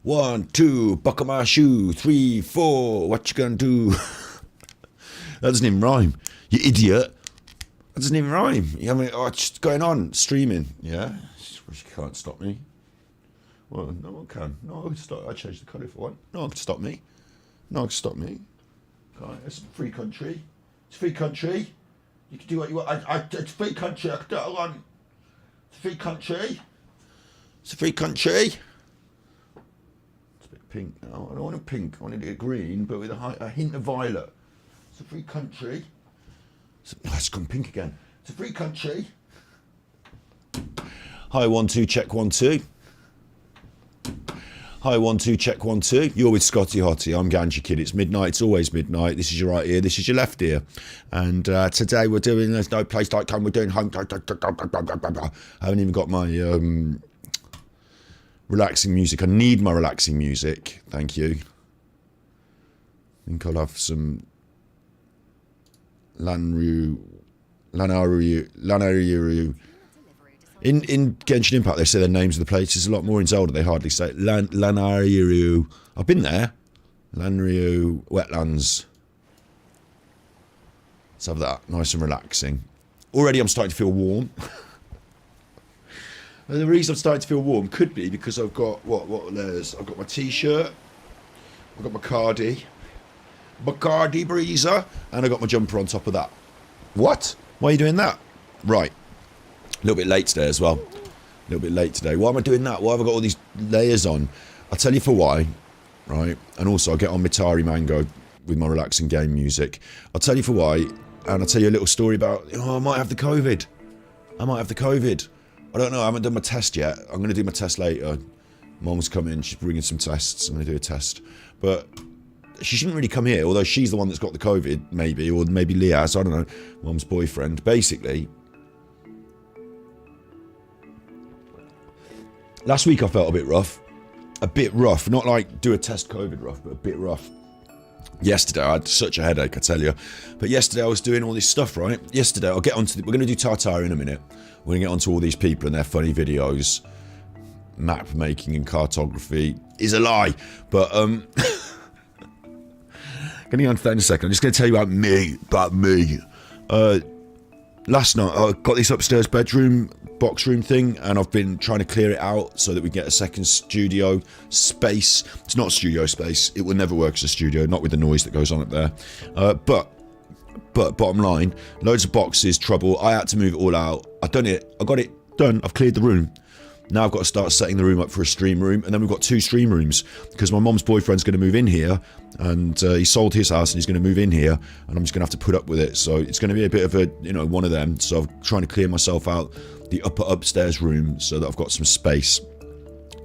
1, 2, buckle my shoe. 3, 4, what you gonna do? That doesn't even rhyme. You idiot. That doesn't even rhyme. I mean, what's going on? Streaming, yeah? You can't stop me. Well, no one can. No one can stop. I changed the colour if I want. No one can stop me. No one can stop me. It's a free country. It's a free country. You can do what you want. It's a free country. I can do what I want. It's a free country. It's a free country. It's a bit pink now. I don't want a pink. I want it to get green, but with a hint of violet. It's a free country. It's gone pink again. It's a free country. Hi, 1, 2, check 1, 2. Hi, 1, 2, check 1, 2. You're with Scotty Hottie. I'm Ganja Kid. It's midnight. It's always midnight. This is your right ear. This is your left ear. And today we're doing There's No Place Like Home. We're doing home. I haven't even got my relaxing music. I need my relaxing music. Thank you. I think I'll have some Lanariru. In Genshin Impact, they say the names of the places a lot more. In Zelda, they hardly say it. Lanariru. I've been there. Lanariru wetlands. Let's have that. Nice and relaxing. Already I'm starting to feel warm. And the reason I'm starting to feel warm could be because I've got, what layers? I've got my t-shirt. I've got my Bacardi breezer. And I've got my jumper on top of that. What? Why are you doing that? Right. A little bit late today as well. A little bit late today. Why am I doing that? Why have I got all these layers on? I'll tell you for why, right? And also I'll get on Mitari Mango with my relaxing game music. I'll tell you for why, and I'll tell you a little story about, I might have the COVID. I don't know, I haven't done my test yet. I'm going to do my test later. Mom's coming, she's bringing some tests. I'm going to do a test. But she shouldn't really come here, although she's the one that's got the COVID, maybe, or maybe Liaz, I don't know, Mom's boyfriend. Basically, last week I felt a bit rough, not like do a test COVID rough, but a bit rough. Yesterday I had such a headache, I tell you. But yesterday I was doing all this stuff, right? Yesterday I'll get onto we're going to do Tartaria in a minute. We're going to get onto all these people and their funny videos. Map making and cartography is a lie, but Getting on to that in a second. I'm just going to tell you about me. Last night I got this upstairs bedroom box room thing, and I've been trying to clear it out so that we get a second studio space. It's not studio space. It will never work as a studio, not with the noise that goes on up there. But bottom line, loads of boxes, trouble. I had to move it all out. I've done it. I got it done. I've cleared the room. Now I've got to start setting the room up for a stream room, and then we've got 2 stream rooms because my mom's boyfriend's going to move in here, and he sold his house and he's going to move in here, and I'm just going to have to put up with it. So it's going to be a bit of a, one of them. So I'm trying to clear myself out the upstairs room so that I've got some space.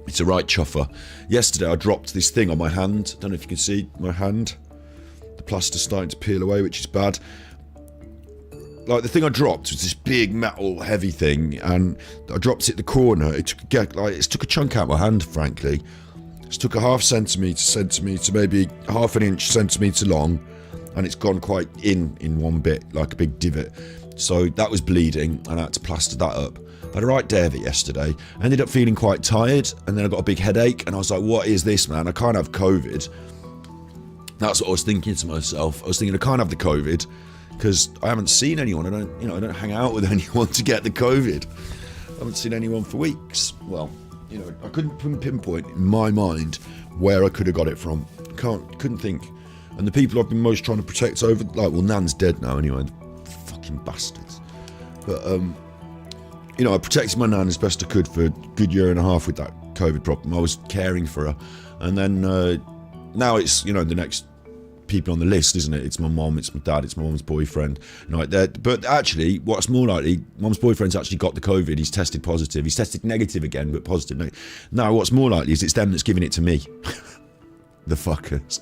It's a right chuffer. Yesterday I dropped this thing on my hand. Don't know if you can see my hand. The plaster's starting to peel away, which is bad. Like, the thing I dropped was this big metal heavy thing, and I dropped it in the corner. It took a chunk out of my hand, frankly. It took a half centimetre, maybe half an inch centimetre long, and it's gone quite in one bit, like a big divot. So that was bleeding, and I had to plaster that up. I had a right day of it yesterday. I ended up feeling quite tired, and then I got a big headache, and I was like, what is this, man? I can't have COVID. That's what I was thinking to myself. I was thinking, I can't have the COVID, because I haven't seen anyone. I don't hang out with anyone to get the COVID. I haven't seen anyone for weeks. Well, I couldn't pinpoint in my mind where I could have got it from. Couldn't think. And the people I've been most trying to protect over, Nan's dead now anyway. Fucking bastards. But I protected my nan as best I could for a good year and a half with that COVID problem. I was caring for her, and then now it's the next people on the list, isn't it? It's my mom, it's my dad, it's my mom's boyfriend, but actually what's more likely, mom's boyfriend's actually got the COVID. He's tested positive. He's tested negative again, but positive. Now what's more likely is it's them that's giving it to me. The fuckers.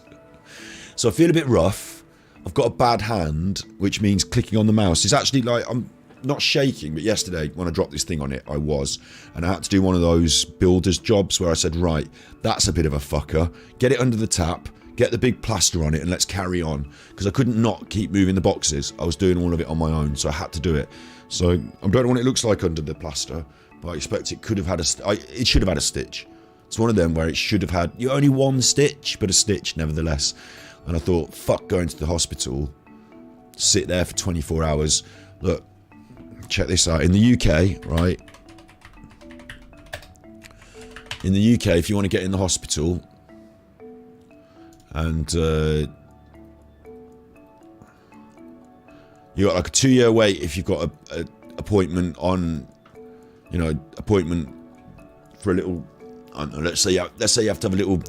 So I feel a bit rough. I've got a bad hand, which means clicking on the mouse is actually I'm not shaking, but yesterday when I dropped this thing on it, I was, and I had to do one of those builder's jobs where I said, right, that's a bit of a fucker, get it under the tap, get the big plaster on it, and let's carry on, because I couldn't not keep moving the boxes. I was doing all of it on my own, so I had to do it. So I don't know what it looks like under the plaster, but I expect it could have had it should have had a stitch. It's one of them where it should have had only one stitch, but a stitch nevertheless. And I thought, fuck going to the hospital, sit there for 24 hours. Look, check this out. In the UK, right? In the UK, if you want to get in the hospital and you got like a 2-year wait if you've got a appointment on, appointment for a little, I don't know, let's say you have to have a little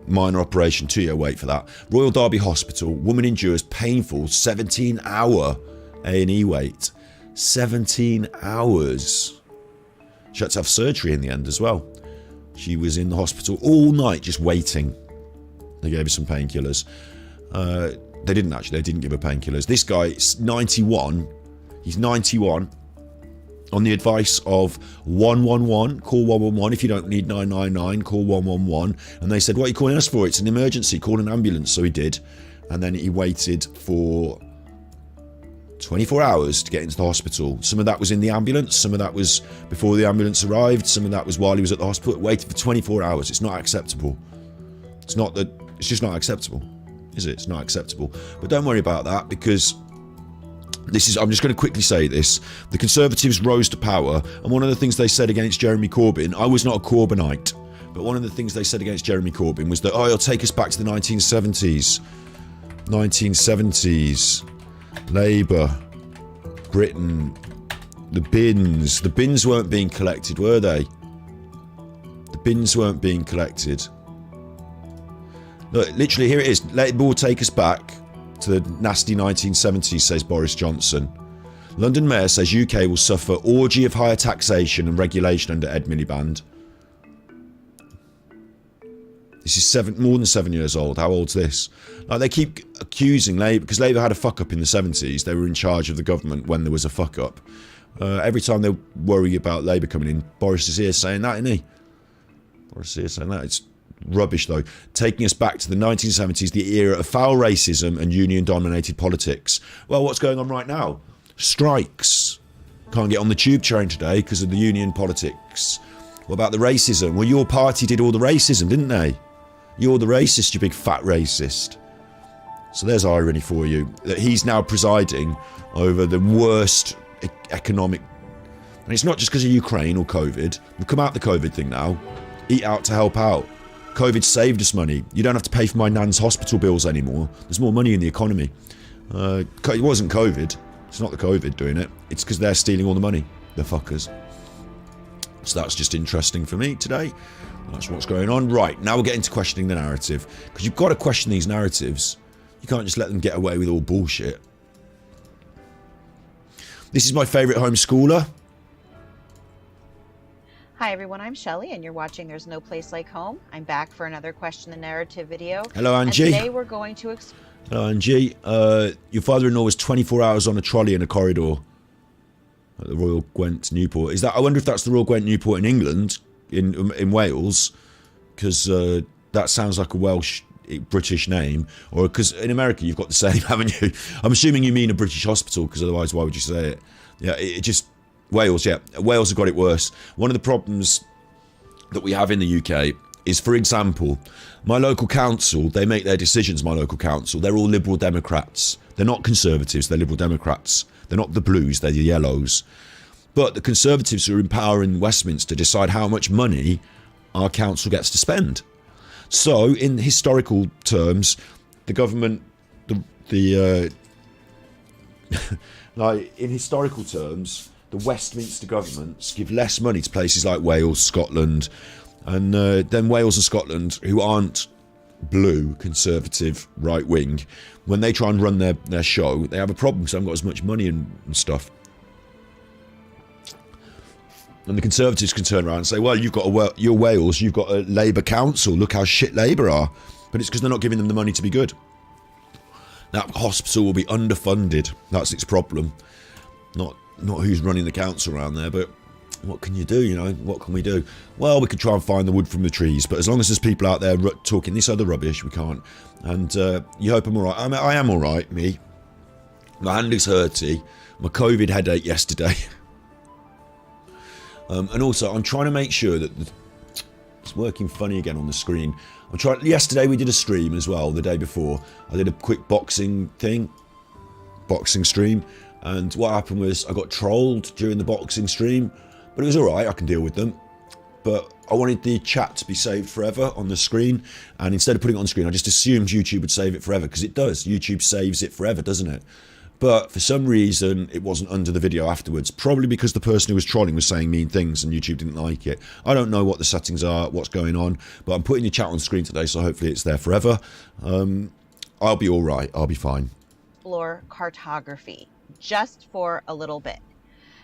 minor operation, 2-year wait for that. Royal Derby Hospital, woman endures painful 17-hour A&E wait. 17 hours. She had to have surgery in the end as well. She was in the hospital all night just waiting. They gave her some painkillers. They didn't actually. They didn't give her painkillers. This guy is 91. He's 91. On the advice of 111, call 111. If you don't need 999, call 111. And they said, what are you calling us for? It's an emergency. Call an ambulance. So he did. And then he waited for 24 hours to get into the hospital. Some of that was in the ambulance. Some of that was before the ambulance arrived. Some of that was while he was at the hospital. Waited for 24 hours. It's not acceptable. It's just not acceptable. Is it? It's not acceptable. But don't worry about that, because I'm just going to quickly say this. The Conservatives rose to power, and one of the things they said against Jeremy Corbyn, I was not a Corbynite, but one of the things they said against Jeremy Corbyn was that, he'll take us back to the 1970s. 1970s. Labour. Britain. The bins. The bins weren't being collected, were they? The bins weren't being collected. Look, literally, here it is. Labour will take us back to the nasty 1970s, says Boris Johnson. London Mayor says UK will suffer orgy of higher taxation and regulation under Ed Miliband. This is more than 7 years old. How old's this? Like, they keep accusing Labour, because Labour had a fuck up in the 70s. They were in charge of the government when there was a fuck up. Every time they worry about Labour coming in, Boris is here saying that, isn't he? Boris is here saying that. It's rubbish, though. Taking us back to the 1970s, the era of foul racism and union-dominated politics. Well, what's going on right now? Strikes. Can't get on the tube train today because of the union politics. What about the racism? Well, your party did all the racism, didn't they? You're the racist, you big fat racist. So there's irony for you, that he's now presiding over the worst economic... And it's not just because of Ukraine or COVID. We've come out the COVID thing now. Eat out to help out. COVID saved us money. You don't have to pay for my nan's hospital bills anymore. There's more money in the economy. It wasn't COVID. It's not the COVID doing it. It's because they're stealing all the money. The fuckers. So that's just interesting for me today. That's what's going on. Right, now we're getting to questioning the narrative. Because you've got to question these narratives. You can't just let them get away with all bullshit. This is my favourite homeschooler. Hi everyone, I'm Shelley and you're watching There's No Place Like Home. I'm back for another Question the Narrative video. Hello, Angie. And today we're going to... Hello, Angie. Your father-in-law was 24 hours on a trolley in a corridor at the Royal Gwent Newport. Is that? I wonder if that's the Royal Gwent Newport in England, in Wales, because that sounds like a Welsh British name, or because in America you've got the same, haven't you? I'm assuming you mean a British hospital, because otherwise why would you say it? Yeah, it just... Wales, yeah. Wales have got it worse. One of the problems that we have in the UK is, for example, my local council, they make their decisions, my local council, they're all Liberal Democrats. They're not Conservatives, they're Liberal Democrats. They're not the Blues, they're the Yellows. But the Conservatives are in power in Westminster decide how much money our council gets to spend. So, in historical terms, the government, like, in historical terms, the Westminster governments give less money to places like Wales, Scotland, and then Wales and Scotland, who aren't blue, conservative, right-wing, when they try and run their show, they have a problem because they haven't got as much money and stuff. And the Conservatives can turn around and say, well, you're Wales, you've got a Labour council, look how shit Labour are. But it's because they're not giving them the money to be good. That hospital will be underfunded. That's its problem. Not who's running the council around there, but what can you do, you know? What can we do? Well, we could try and find the wood from the trees, but as long as there's people out there talking this other rubbish, we can't. And you hope I'm all right. I am all right, me. My hand is hurty. My COVID headache yesterday. And also, I'm trying to make sure that It's working funny again on the screen. I'm trying. Yesterday we did a stream as well. The day before I did a quick boxing stream, and what happened was I got trolled during the boxing stream, but it was alright, I can deal with them. But I wanted the chat to be saved forever on the screen, and instead of putting it on screen I just assumed YouTube would save it forever, because it does. YouTube saves it forever, doesn't it? But for some reason it wasn't under the video afterwards, probably because the person who was trolling was saying mean things and YouTube didn't like it. I don't know what the settings are, what's going on, but I'm putting the chat on screen today, so hopefully it's there forever. I'll be alright, I'll be fine. Explore cartography just for a little bit.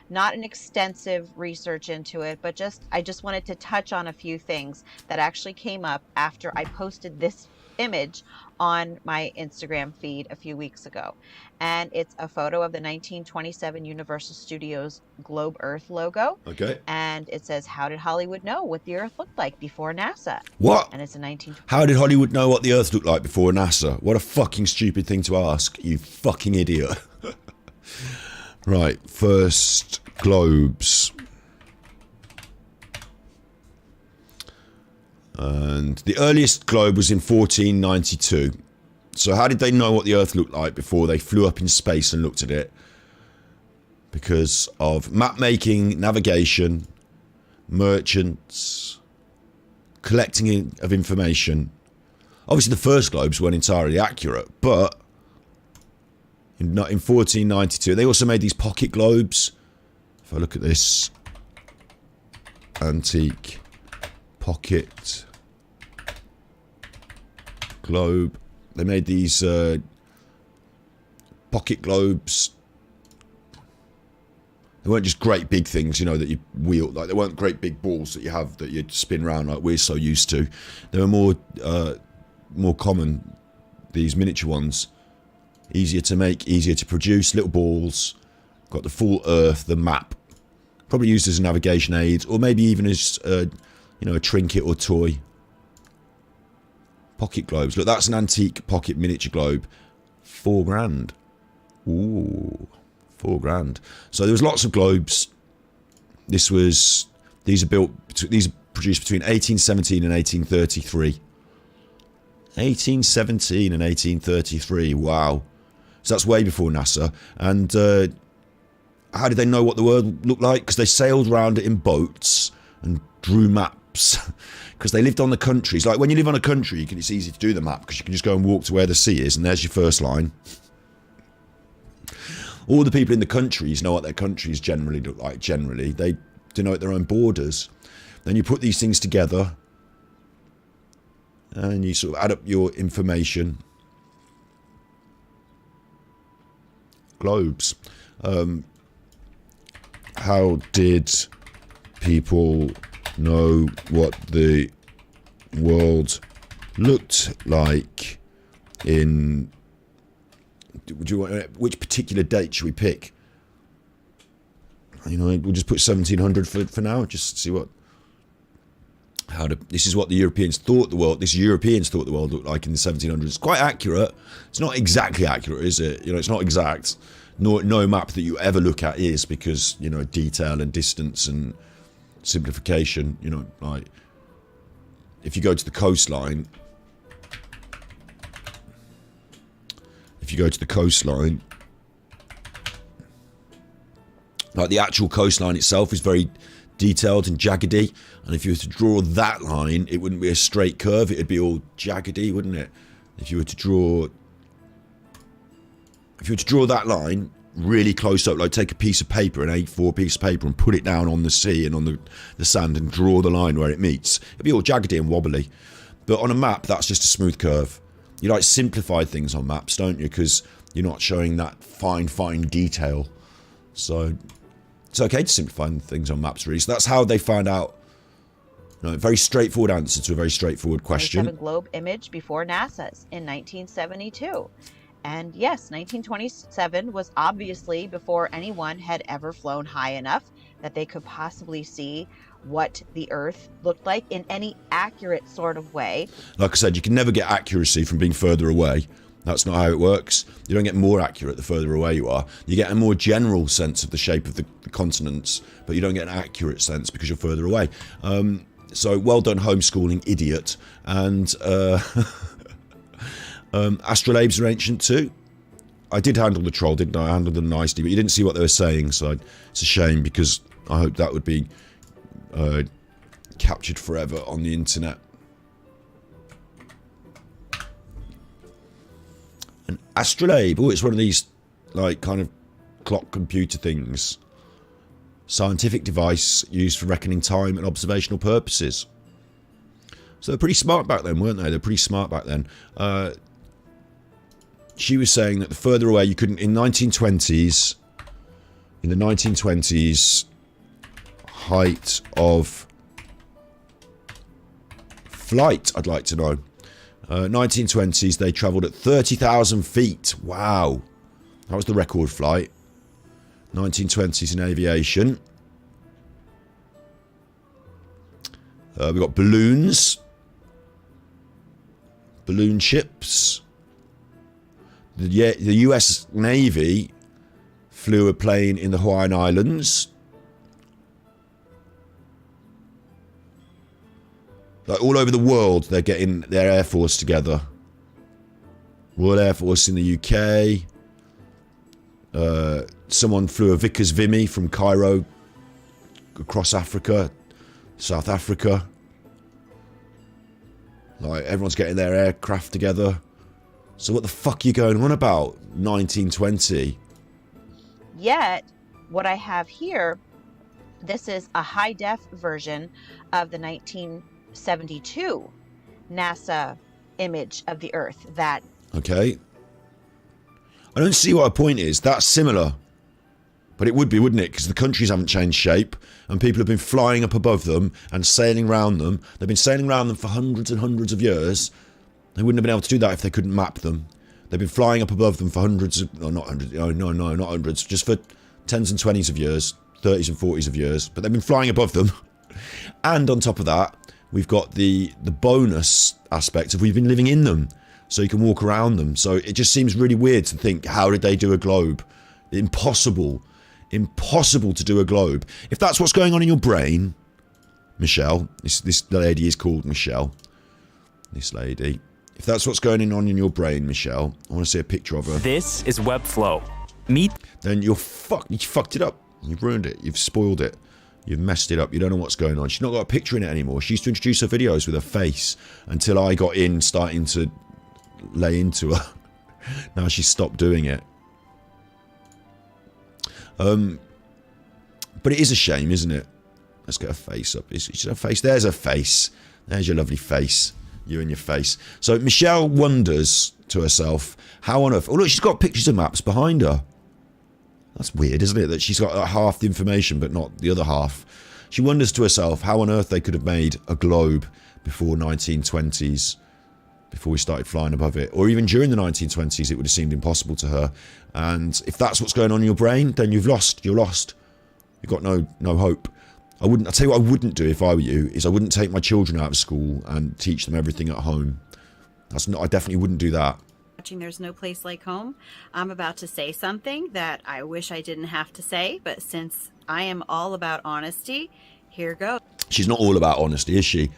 Not an extensive research into it, but I just wanted to touch on a few things that actually came up after I posted this image on my Instagram feed a few weeks ago. And it's a photo of the 1927 Universal Studios Globe Earth logo. Okay. And it says, how did Hollywood know what the Earth looked like before NASA? What? And it's a 19... How did Hollywood know what the Earth looked like before NASA? What a fucking stupid thing to ask, you fucking idiot. Right, first globes. And the earliest globe was in 1492. So how did they know what the Earth looked like before they flew up in space and looked at it? Because of map making, navigation, merchants, collecting of information. Obviously the first globes weren't entirely accurate, but in 1492 they also made these pocket globes. If I look at this, antique pocket globe, they made these pocket globes. They weren't just great big things, you know, that you wheel, like they weren't great big balls that you have that you spin around like we're so used to. They were more common, these miniature ones. Easier to make, easier to produce, little balls. Got the full Earth, the map. Probably used as a navigation aid, or maybe even as you know, a trinket or toy. Pocket globes. Look, that's an antique pocket miniature globe. £4 grand. Ooh, £4 grand. So there was lots of globes. These are produced between 1817 and 1833. 1817 and 1833. Wow. So that's way before NASA. And how did they know what the world looked like? Because they sailed around it in boats and drew maps. Because they lived on the countries. Like when you live on a country, it's easy to do the map because you can just go and walk to where the sea is and there's your first line. All the people in the countries know what their countries generally look like. Generally, they denote their own borders. Then you put these things together and you sort of add up your information. Globes. How did people know what the world looked like in... Would you want, which particular date should we pick? You know, we'll just put 1700 for now. Just see what... This is what the Europeans thought the world... Europeans thought the world looked like in the 1700s. It's quite accurate. It's not exactly accurate, is it? You know, it's not exact. No map that you ever look at is, because, you know, detail and distance and simplification, you know, like... If you go to the coastline... like the actual coastline itself is very detailed and jaggedy, and if you were to draw that line, it wouldn't be a straight curve, it'd be all jaggedy, wouldn't it? If you were to draw that line really close up, like take a piece of paper, an A4 piece of paper, and put it down on the sea and on the sand and draw the line where it meets, it'd be all jaggedy and wobbly. But on a map, that's just a smooth curve. You like simplify things on maps, don't you? Because you're not showing that fine detail. So it's okay to simplify things on maps, really. So that's how they found out. You know, a very straightforward answer to a very straightforward question. 27 globe image before NASA's in 1972. And yes, 1927 was obviously before anyone had ever flown high enough that they could possibly see what the Earth looked like in any accurate sort of way. Like I said, you can never get accuracy from being further away. That's not how it works. You don't get more accurate the further away you are. You get a more general sense of the shape of the continents, but you don't get an accurate sense because you're further away. So well done, homeschooling idiot. And astrolabes are ancient too. I did handle the troll, didn't I? I handled them nicely, but you didn't see what they were saying, so it's a shame, because I hope that would be captured forever on the internet. An astrolabe, oh, it's one of these, like, kind of clock computer things. Scientific device used for reckoning time and observational purposes. So they're pretty smart back then, weren't they? They're pretty smart back then. She was saying that the further away you couldn't, in the 1920s, height of flight, I'd like to know. 1920s, they travelled at 30,000 feet. Wow. That was the record flight. 1920s in aviation. We've got balloons. Balloon ships. The US Navy flew a plane in the Hawaiian Islands. Like all over the world, they're getting their Air Force together. Royal Air Force in the UK. Someone flew a Vickers Vimy from Cairo across Africa, South Africa. Like, everyone's getting their aircraft together. So what the fuck are you going on about, 1920? Yet, what I have here, this is a high-def version of the 1972 NASA image of the Earth. That. Okay. I don't see what her point is. That's similar. But it would be, wouldn't it? Because the countries haven't changed shape, and people have been flying up above them and sailing around them. They've been sailing around them for hundreds and hundreds of years. They wouldn't have been able to do that if they couldn't map them. They've been flying up above them for hundreds of... No, not hundreds. No, not hundreds. Just for 10s and 20s of years. 30s and 40s of years. But they've been flying above them. And on top of that, we've got the bonus aspect of we've been living in them. So you can walk around them. So it just seems really weird to think, how did they do a globe? Impossible. Impossible to do a globe. If that's what's going on in your brain, Michelle, this lady is called Michelle. This lady. If that's what's going on in your brain, Michelle, I want to see a picture of her. This is Webflow. Then you fucked it up. You've ruined it. You've spoiled it. You've messed it up. You don't know what's going on. She's not got a picture in it anymore. She used to introduce her videos with her face until I got in, starting to lay into her. Now she's stopped doing it. But it is a shame, isn't it? Let's get her face up. Is her face? There's her face. There's your lovely face. You and your face. So Michelle wonders to herself, how on earth... Oh, look, she's got pictures of maps behind her. That's weird, isn't it? That she's got half the information, but not the other half. She wonders to herself how on earth they could have made a globe before 1920s, before we started flying above it. Or even during the 1920s, it would have seemed impossible to her. And if that's what's going on in your brain, then you've lost. You're lost. You've got no hope. I'll tell you what I wouldn't do if I were you, is I wouldn't take my children out of school and teach them everything at home. I definitely wouldn't do that. There's no place like home. I'm about to say something that I wish I didn't have to say, but since I am all about honesty, here goes. She's not all about honesty, is she?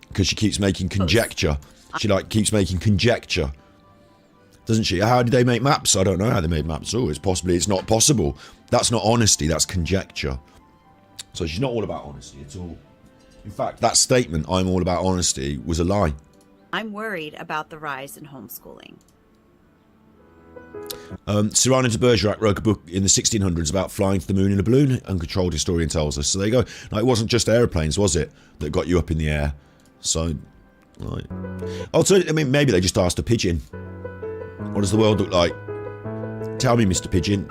Because she keeps making conjecture. She keeps making conjecture. Doesn't she? How did they make maps? I don't know how they made maps. Oh, it's not possible. That's not honesty, that's conjecture. So she's not all about honesty at all. In fact, that statement, I'm all about honesty, was a lie. I'm worried about the rise in homeschooling. Cyrano de Bergerac wrote a book in the 1600s about flying to the moon in a balloon, uncontrolled historian tells us. So there you go. Now, it wasn't just aeroplanes, was it, that got you up in the air? So, right. Also, I mean, maybe they just asked a pigeon. What does the world look like? Tell me, Mr. Pigeon.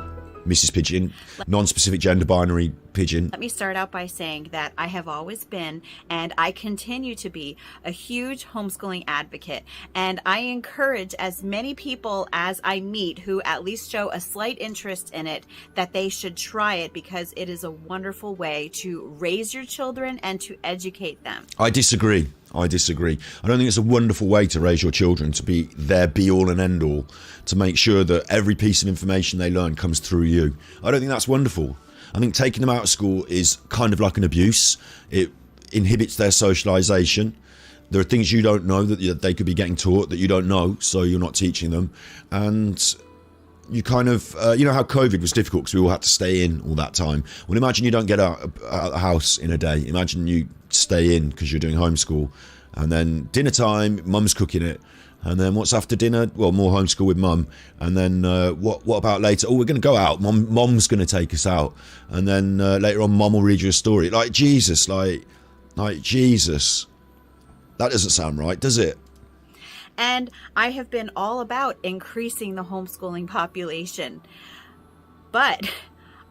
Mrs. Pigeon, non-specific gender binary pigeon. Let me start out by saying that I have always been, and I continue to be, a huge homeschooling advocate. And I encourage as many people as I meet who at least show a slight interest in it, that they should try it, because it is a wonderful way to raise your children and to educate them. I disagree. I don't think it's a wonderful way to raise your children, to be their be-all and end-all, to make sure that every piece of information they learn comes through you. I don't think that's wonderful. I think taking them out of school is kind of like an abuse. It inhibits their socialization. There are things you don't know that they could be getting taught that you don't know, so you're not teaching them. And you kind of, you know how COVID was difficult because we all had to stay in all that time. Well, imagine you don't get out of the house in a day. Imagine you stay in because you're doing homeschool. And then dinner time, mum's cooking it. And then what's after dinner? Well, more homeschool with mum. And then what about later? Oh, we're going to go out. Mom's going to take us out. And then later on, mum will read you a story. Like Jesus, like Jesus. That doesn't sound right, does it? And I have been all about increasing the homeschooling population. But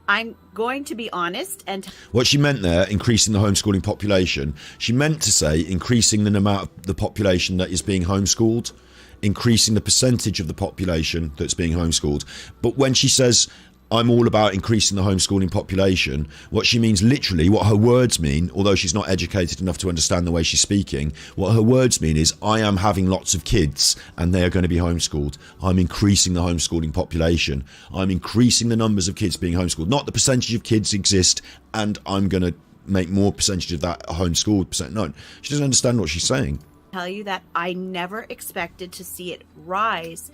I'm going to be honest and... What she meant there, increasing the homeschooling population, she meant to say increasing the amount of the population that is being homeschooled, increasing the percentage of the population that's being homeschooled. But when she says, I'm all about increasing the homeschooling population, what she means literally, what her words mean, although she's not educated enough to understand the way she's speaking, what her words mean is, I am having lots of kids and they are going to be homeschooled. I'm increasing the homeschooling population. I'm increasing the numbers of kids being homeschooled. Not the percentage of kids exist and I'm going to make more percentage of that homeschooled percent. No, she doesn't understand what she's saying. Tell you that I never expected to see it rise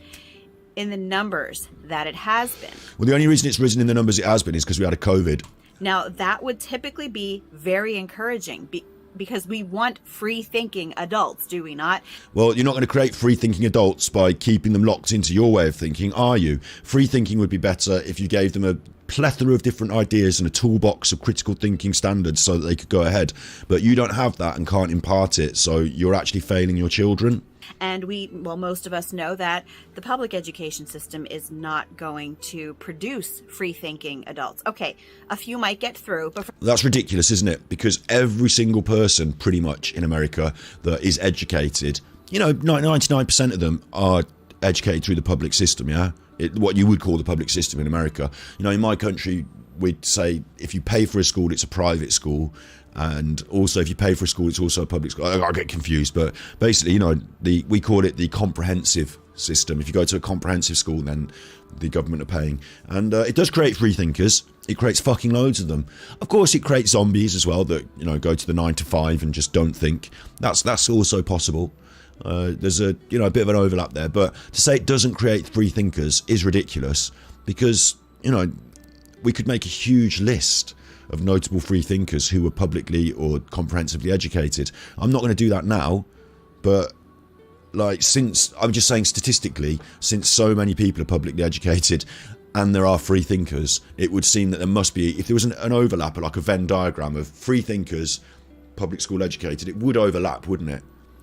in the numbers that it has been. Well, the only reason it's risen in the numbers it has been is because we had a COVID. Now, that would typically be very encouraging because we want free-thinking adults, do we not? Well, you're not going to create free-thinking adults by keeping them locked into your way of thinking, are you? Free thinking would be better if you gave them a plethora of different ideas and a toolbox of critical thinking standards so that they could go ahead. But you don't have that and can't impart it, so you're actually failing your children. And most of us know that the public education system is not going to produce free-thinking adults. Okay, a few might get through, but... That's ridiculous, isn't it? Because every single person, pretty much, in America that is educated, 99% of them are educated through the public system, yeah? What you would call the public system in America. In my country, we'd say if you pay for a school, it's a private school. And also, if you pay for a school, it's also a public school. I get confused, but basically, we call it the comprehensive system. If you go to a comprehensive school, then the government are paying. And it does create free thinkers. It creates fucking loads of them. Of course, it creates zombies as well that, go to the 9 to 5 and just don't think. That's also possible. There's a bit of an overlap there. But to say it doesn't create free thinkers is ridiculous because, we could make a huge list of notable free thinkers who were publicly or comprehensively educated. I'm not going to do that now, but since I'm just saying statistically, since so many people are publicly educated and there are free thinkers, it would seem that there must be, if there was an overlap, like a Venn diagram of free thinkers, public school educated, it would overlap, wouldn't it?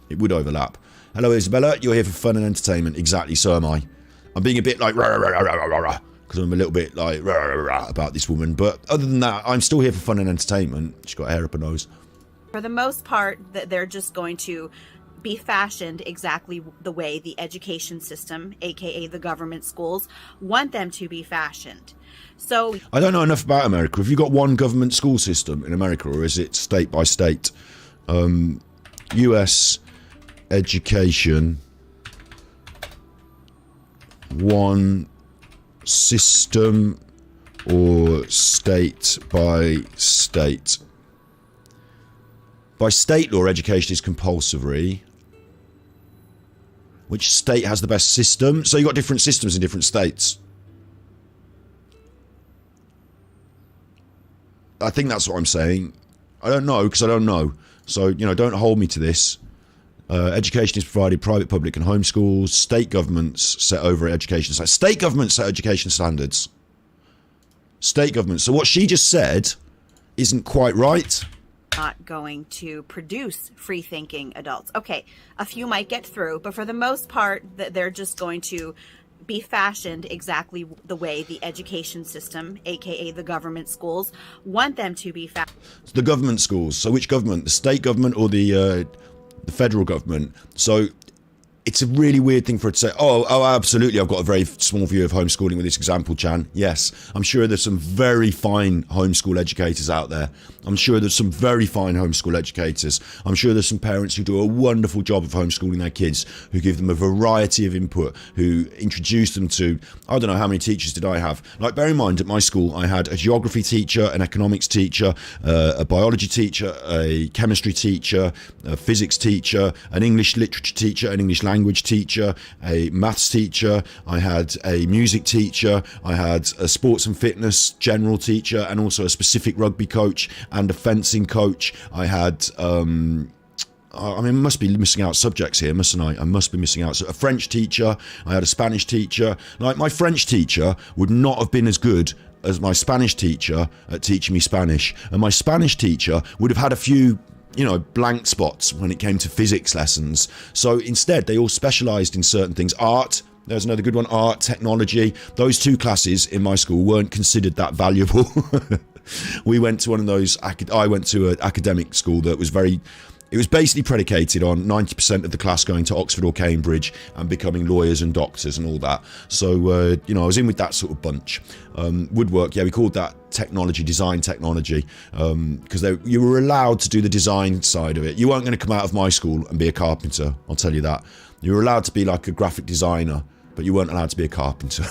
It would overlap. Hello, Isabella, you're here for fun and entertainment. Exactly, so am I. I'm being a bit like rah, rah, rah, rah, rah, rah, because I'm a little bit like rah, rah, rah, about this woman, but other than that, I'm still here for fun and entertainment. She's got hair up her nose. For the most part, they're just going to be fashioned exactly the way the education system, aka the government schools, want them to be fashioned. So I don't know enough about America. Have you got one government school system in America, or is it state by state? US education, one system or state by state? By state law, education is compulsory. Which state has the best system? So you've got different systems in different states. I think that's what I'm saying. I don't know, because I don't know. So, don't hold me to this. Education is provided private, public and home schools. State governments set over education standards. State governments set education standards. State governments. So what she just said isn't quite right. Not going to produce free-thinking adults. Okay, a few might get through, but for the most part, they're just going to be fashioned exactly the way the education system, aka the government schools, want them to be fashioned. The government schools. So which government? The state government or the federal government? So it's a really weird thing for it to say, oh, absolutely, I've got a very small view of homeschooling with this example, Chan. Yes, I'm sure there's some very fine homeschool educators out there. I'm sure there's some very fine homeschool educators. I'm sure there's some parents who do a wonderful job of homeschooling their kids, who give them a variety of input, who introduce them to, I don't know, how many teachers did I have? Like, bear in mind, at my school, I had a geography teacher, an economics teacher, a biology teacher, a chemistry teacher, a physics teacher, an English literature teacher, an English language teacher, a maths teacher, I had a music teacher, I had a sports and fitness general teacher, and also a specific rugby coach and a fencing coach. I had I mean, I must be missing out subjects here, mustn't I? I must be missing out. So a French teacher, I had a Spanish teacher. Like, my French teacher would not have been as good as my Spanish teacher at teaching me Spanish. And my Spanish teacher would have had a few, you know, blank spots when it came to physics lessons. So instead, they all specialised in certain things. Art, there's another good one. Art, technology. Those two classes in my school weren't considered that valuable. We went to one of those, I went to an academic school that was it was basically predicated on 90% of the class going to Oxford or Cambridge and becoming lawyers and doctors and all that. So, you know, I was in with that sort of bunch. Woodwork, yeah, we called that technology, design technology, because you were allowed to do the design side of it. You weren't going to come out of my school and be a carpenter, I'll tell you that. You were allowed to be like a graphic designer, but you weren't allowed to be a carpenter.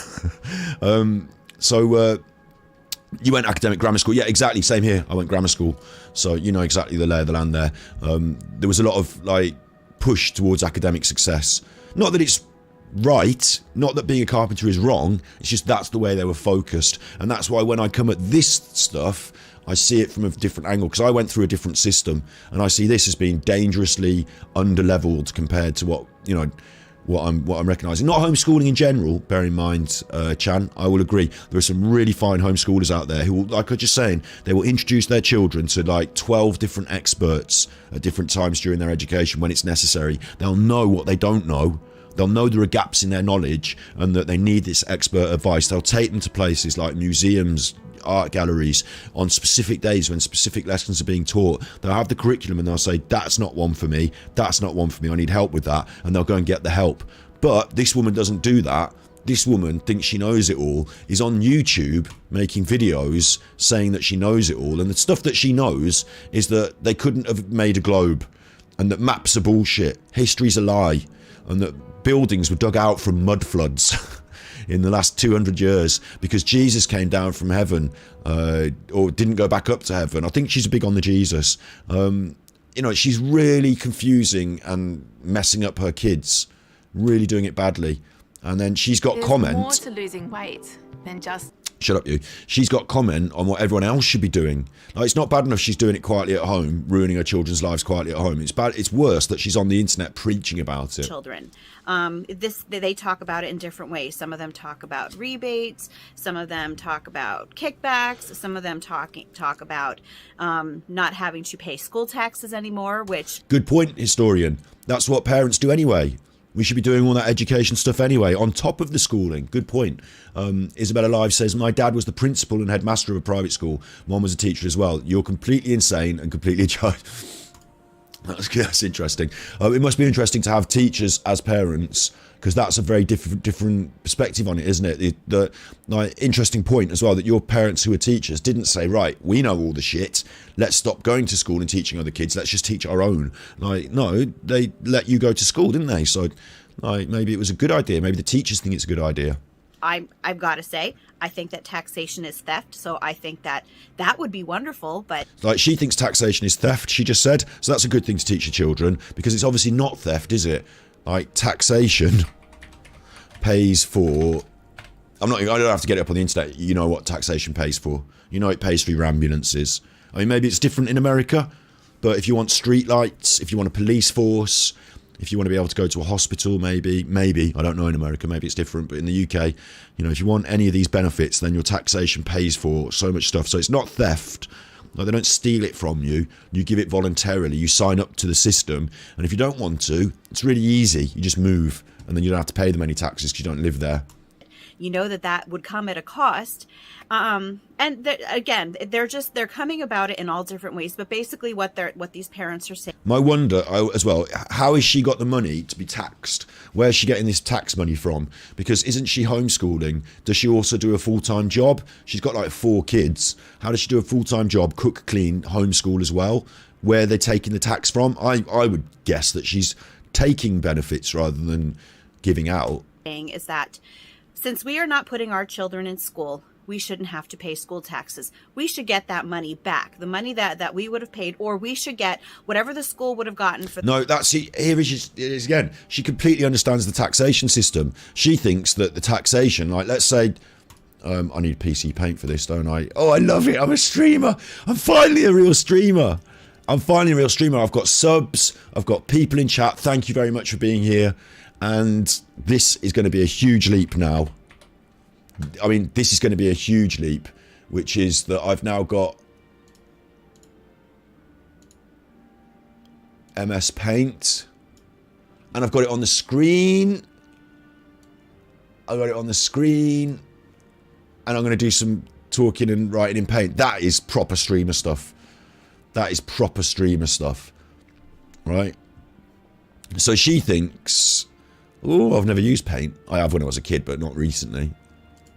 You went academic grammar school. Yeah, exactly. Same here. I went grammar school. So you know exactly the lay of the land there. There was a lot of like push towards academic success. Not that it's right, not that being a carpenter is wrong. It's just that's the way they were focused. And that's why when I come at this stuff, I see it from a different angle, because I went through a different system, and I see this as being dangerously under-leveled compared to what, you know, what I'm recognising. Not homeschooling in general, bear in mind, Chan, I will agree. There are some really fine homeschoolers out there who will, like I was just saying, they will introduce their children to like 12 different experts at different times during their education when it's necessary. They'll know what they don't know. They'll know there are gaps in their knowledge and that they need this expert advice. They'll take them to places like museums, art galleries on specific days when specific lessons are being taught. They'll have the curriculum and they'll say, that's not one for me, that's not one for me, I need help with that, and they'll go and get the help. But this woman doesn't do that. This woman thinks she knows it all, is on YouTube making videos saying that she knows it all, and the stuff that she knows is that they couldn't have made a globe, and that maps are bullshit, history's a lie, and that buildings were dug out from mud floods in the last 200 years because Jesus came down from heaven, or didn't go back up to heaven. I think she's big on the Jesus. You know, she's really confusing and messing up her kids, really doing it badly. And then she's got comment. There's more to losing weight than just... Shut up, you. She's got comment on what everyone else should be doing. Like, it's not bad enough she's doing it quietly at home, ruining her children's lives quietly at home. It's bad. It's worse that she's on the internet preaching about it. Children. They talk about it in different ways. Some of them talk about rebates. Some of them talk about kickbacks. Some of them talk about not having to pay school taxes anymore, which... Good point, historian. That's what parents do anyway. We should be doing all that education stuff anyway, on top of the schooling. Good point. Isabella Live says, my dad was the principal and headmaster of a private school. Mom was a teacher as well. You're completely insane and completely a child. That's interesting. It must be interesting to have teachers as parents, because that's a very different perspective on it, isn't it? The interesting point as well, that your parents who are teachers didn't say, right, we know all the shit, let's stop going to school and teaching other kids, let's just teach our own. Like, no, they let you go to school, didn't they? So like, maybe it was a good idea. Maybe the teachers think it's a good idea. I've got to say, I think that taxation is theft, so I think that would be wonderful, but... Like, she thinks taxation is theft, she just said, so that's a good thing to teach your children, because it's obviously not theft, is it? Like, taxation pays for... I don't have to get it up on the internet. You know what taxation pays for. You know it pays for your ambulances. I mean, maybe it's different in America, but if you want street lights, if you want a police force, if you want to be able to go to a hospital, maybe, I don't know in America, maybe it's different, but in the UK, you know, if you want any of these benefits, then your taxation pays for so much stuff. So it's not theft. Like, they don't steal it from you. You give it voluntarily. You sign up to the system. And if you don't want to, it's really easy. You just move, and then you don't have to pay them any taxes because you don't live there. you know that would come at a cost. And again, they're coming about it in all different ways, but basically what these parents are saying. My wonder as well, how has she got the money to be taxed? Where's she getting this tax money from? Because isn't she homeschooling? Does she also do a full-time job? She's got like 4 kids. How does she do a full-time job, cook, clean, homeschool as well? Where are they taking the tax from? I would guess that she's taking benefits rather than giving out. Is that since we are not putting our children in school, we shouldn't have to pay school taxes. We should get that money back, the money that we would have paid, or we should get whatever the school would have gotten for. No, that's it. Here it is again. She completely understands the taxation system. She thinks that the taxation, like let's say, I need PC Paint for this, don't I? Oh, I love it. I'm a streamer. I'm finally a real streamer. I've got subs. I've got people in chat. Thank you very much for being here. And this is going to be a huge leap now. I mean, this is going to be a huge leap, which is that I've now got MS Paint, and I've got it on the screen. And I'm going to do some talking and writing in Paint. That is proper streamer stuff. Right? So she thinks, oh, I've never used Paint. I have when I was a kid, but not recently.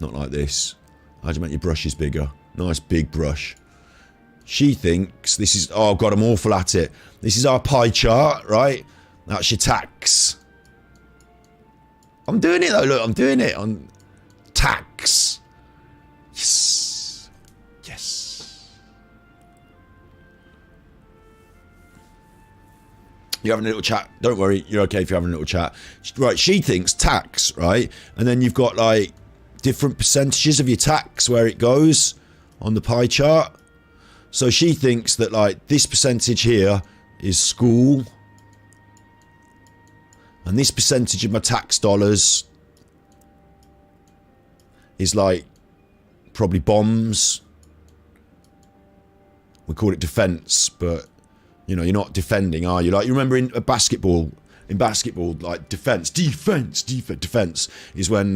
Not like this. How'd you make your brushes bigger? Nice big brush. She thinks this is... Oh, God, I'm awful at it. This is our pie chart, right? That's your tax. I'm doing it, though. Look, I'm doing it. On tax. Yes. Yes. You're having a little chat. Don't worry. You're okay if you're having a little chat. Right, she thinks tax, right? And then you've got, like... different percentages of your tax where it goes on the pie chart. So she thinks that like this percentage here is school, and this percentage of my tax dollars is like probably bombs. We call it defense, but you know, you're not defending, are you? Like you remember in basketball, like defense is when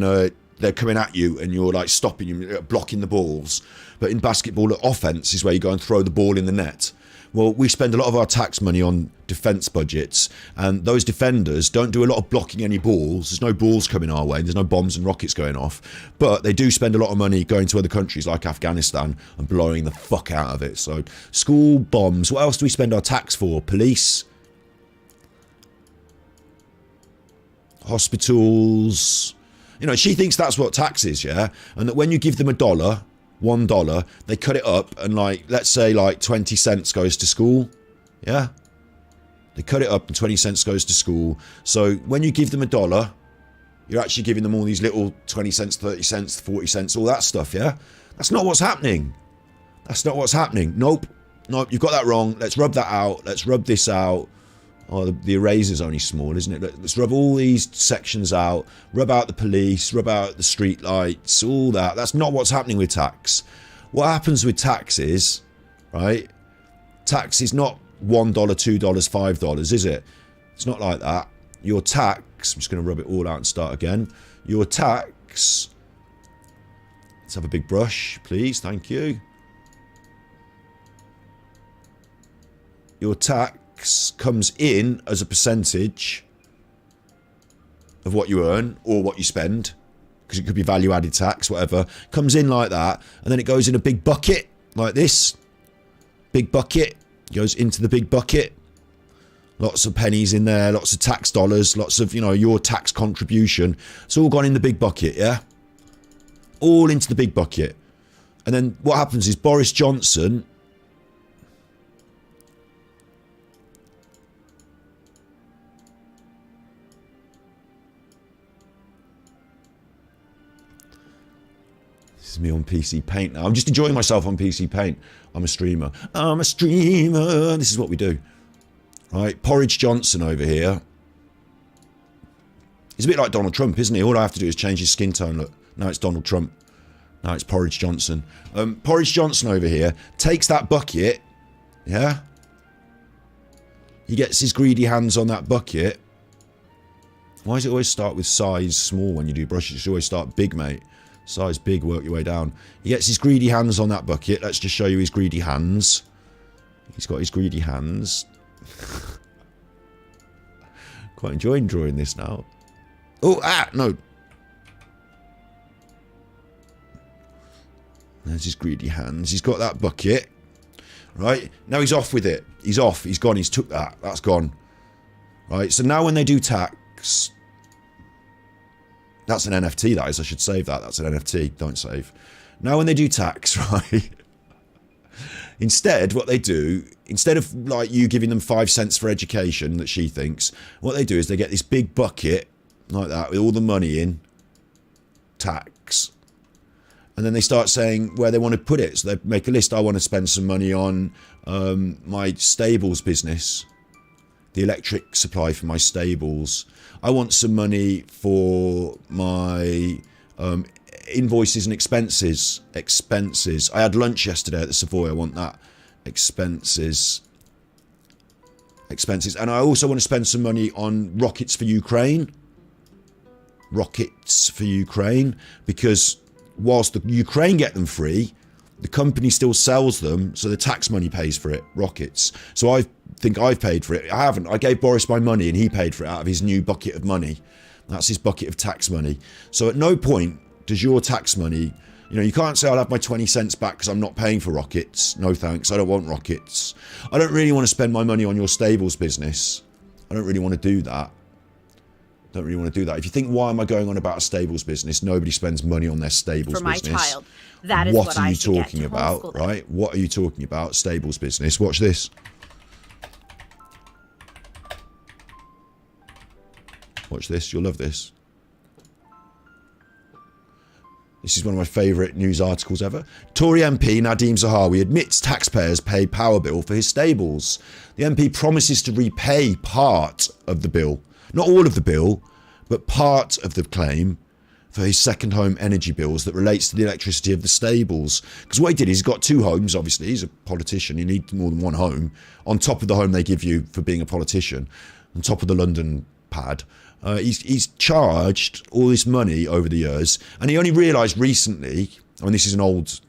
they're coming at you and you're like stopping you, blocking the balls. But in basketball, offense is where you go and throw the ball in the net. Well, we spend a lot of our tax money on defence budgets, and those defenders don't do a lot of blocking any balls. There's no balls coming our way. There's no bombs and rockets going off. But they do spend a lot of money going to other countries like Afghanistan and blowing the fuck out of it. So school, bombs. What else do we spend our tax for? Police, hospitals. You know, she thinks that's what tax is, yeah? And that when you give them $1, they cut it up and like, let's say like 20 cents goes to school, yeah? They cut it up and 20 cents goes to school. So when you give them $1, you're actually giving them all these little 20 cents, 30 cents, 40 cents, all that stuff, yeah? That's not what's happening. That's not what's happening. Nope, you've got that wrong. Let's rub that out. Let's rub this out. Oh, the eraser's only small, isn't it? Let's rub all these sections out. Rub out the police. Rub out the street lights. All that. That's not what's happening with tax. What happens with tax is, right? Tax is not $1, $2, $5, is it? It's not like that. Your tax... I'm just going to rub it all out and start again. Your tax... Let's have a big brush, please. Thank you. Your tax comes in as a percentage of what you earn or what you spend, because it could be value added tax, whatever. Comes in like that, and then it goes in a big bucket like this. Big bucket goes into the big bucket. Lots of pennies in there, lots of tax dollars, lots of, you know, your tax contribution. It's all gone in the big bucket, yeah? All into the big bucket. And then what happens is Boris Johnson... This is me on PC Paint now. I'm just enjoying myself on PC Paint. I'm a streamer. I'm a streamer. This is what we do. Right, Porridge Johnson over here. He's a bit like Donald Trump, isn't he? All I have to do is change his skin tone. Look, now it's Donald Trump. Now it's Porridge Johnson. Porridge Johnson over here takes that bucket, yeah? He gets his greedy hands on that bucket, Why does it always start with size small when you do brushes? You should always start big, mate. Size big, work your way down. He gets his greedy hands on that bucket. Let's just show you his greedy hands. He's got his greedy hands. Quite enjoying drawing this now. Oh, no. There's his greedy hands. He's got that bucket. Right? Now he's off with it. He's off. He's gone. He's took that. That's gone. Right? So now when they do tax... That's an NFT, that is. I should save that. That's an NFT. Don't save. Now when they do tax, right? Instead, what they do, instead of like you giving them 5 cents for education that she thinks, what they do is they get this big bucket like that with all the money in, tax. And then they start saying where they want to put it. So they make a list. I want to spend some money on my stables business, the electric supply for my stables. I want some money for my invoices and expenses. I had lunch yesterday at the Savoy. I want that. Expenses. And I also want to spend some money on rockets for Ukraine. Because whilst the Ukraine get them free, the company still sells them, so the tax money pays for it, rockets. So I think I've paid for it. I haven't. I gave Boris my money and he paid for it out of his new bucket of money. That's his bucket of tax money. So at no point does your tax money, you can't say I'll have my 20 cents back because I'm not paying for rockets. No thanks, I don't want rockets. I don't really want to spend my money on your stables business. I don't really want to do that. If you think, why am I going on about a stables business? Nobody spends money on their stables business. For my child. That is what I should get to homeschool. What are you talking about, right? What are you talking about? Stables business. Watch this. Watch this. You'll love this. This is one of my favourite news articles ever. Tory MP Nadeem Zahawi admits taxpayers pay power bill for his stables. The MP promises to repay part of the bill. Not all of the bill, but part of the claim for his second home energy bills that relates to the electricity of the stables. Because what he did is he's got 2 homes, obviously. He's a politician. You need more than 1 home. On top of the home they give you for being a politician. On top of the London pad. He's charged all this money over the years. And he only realised recently, this is an old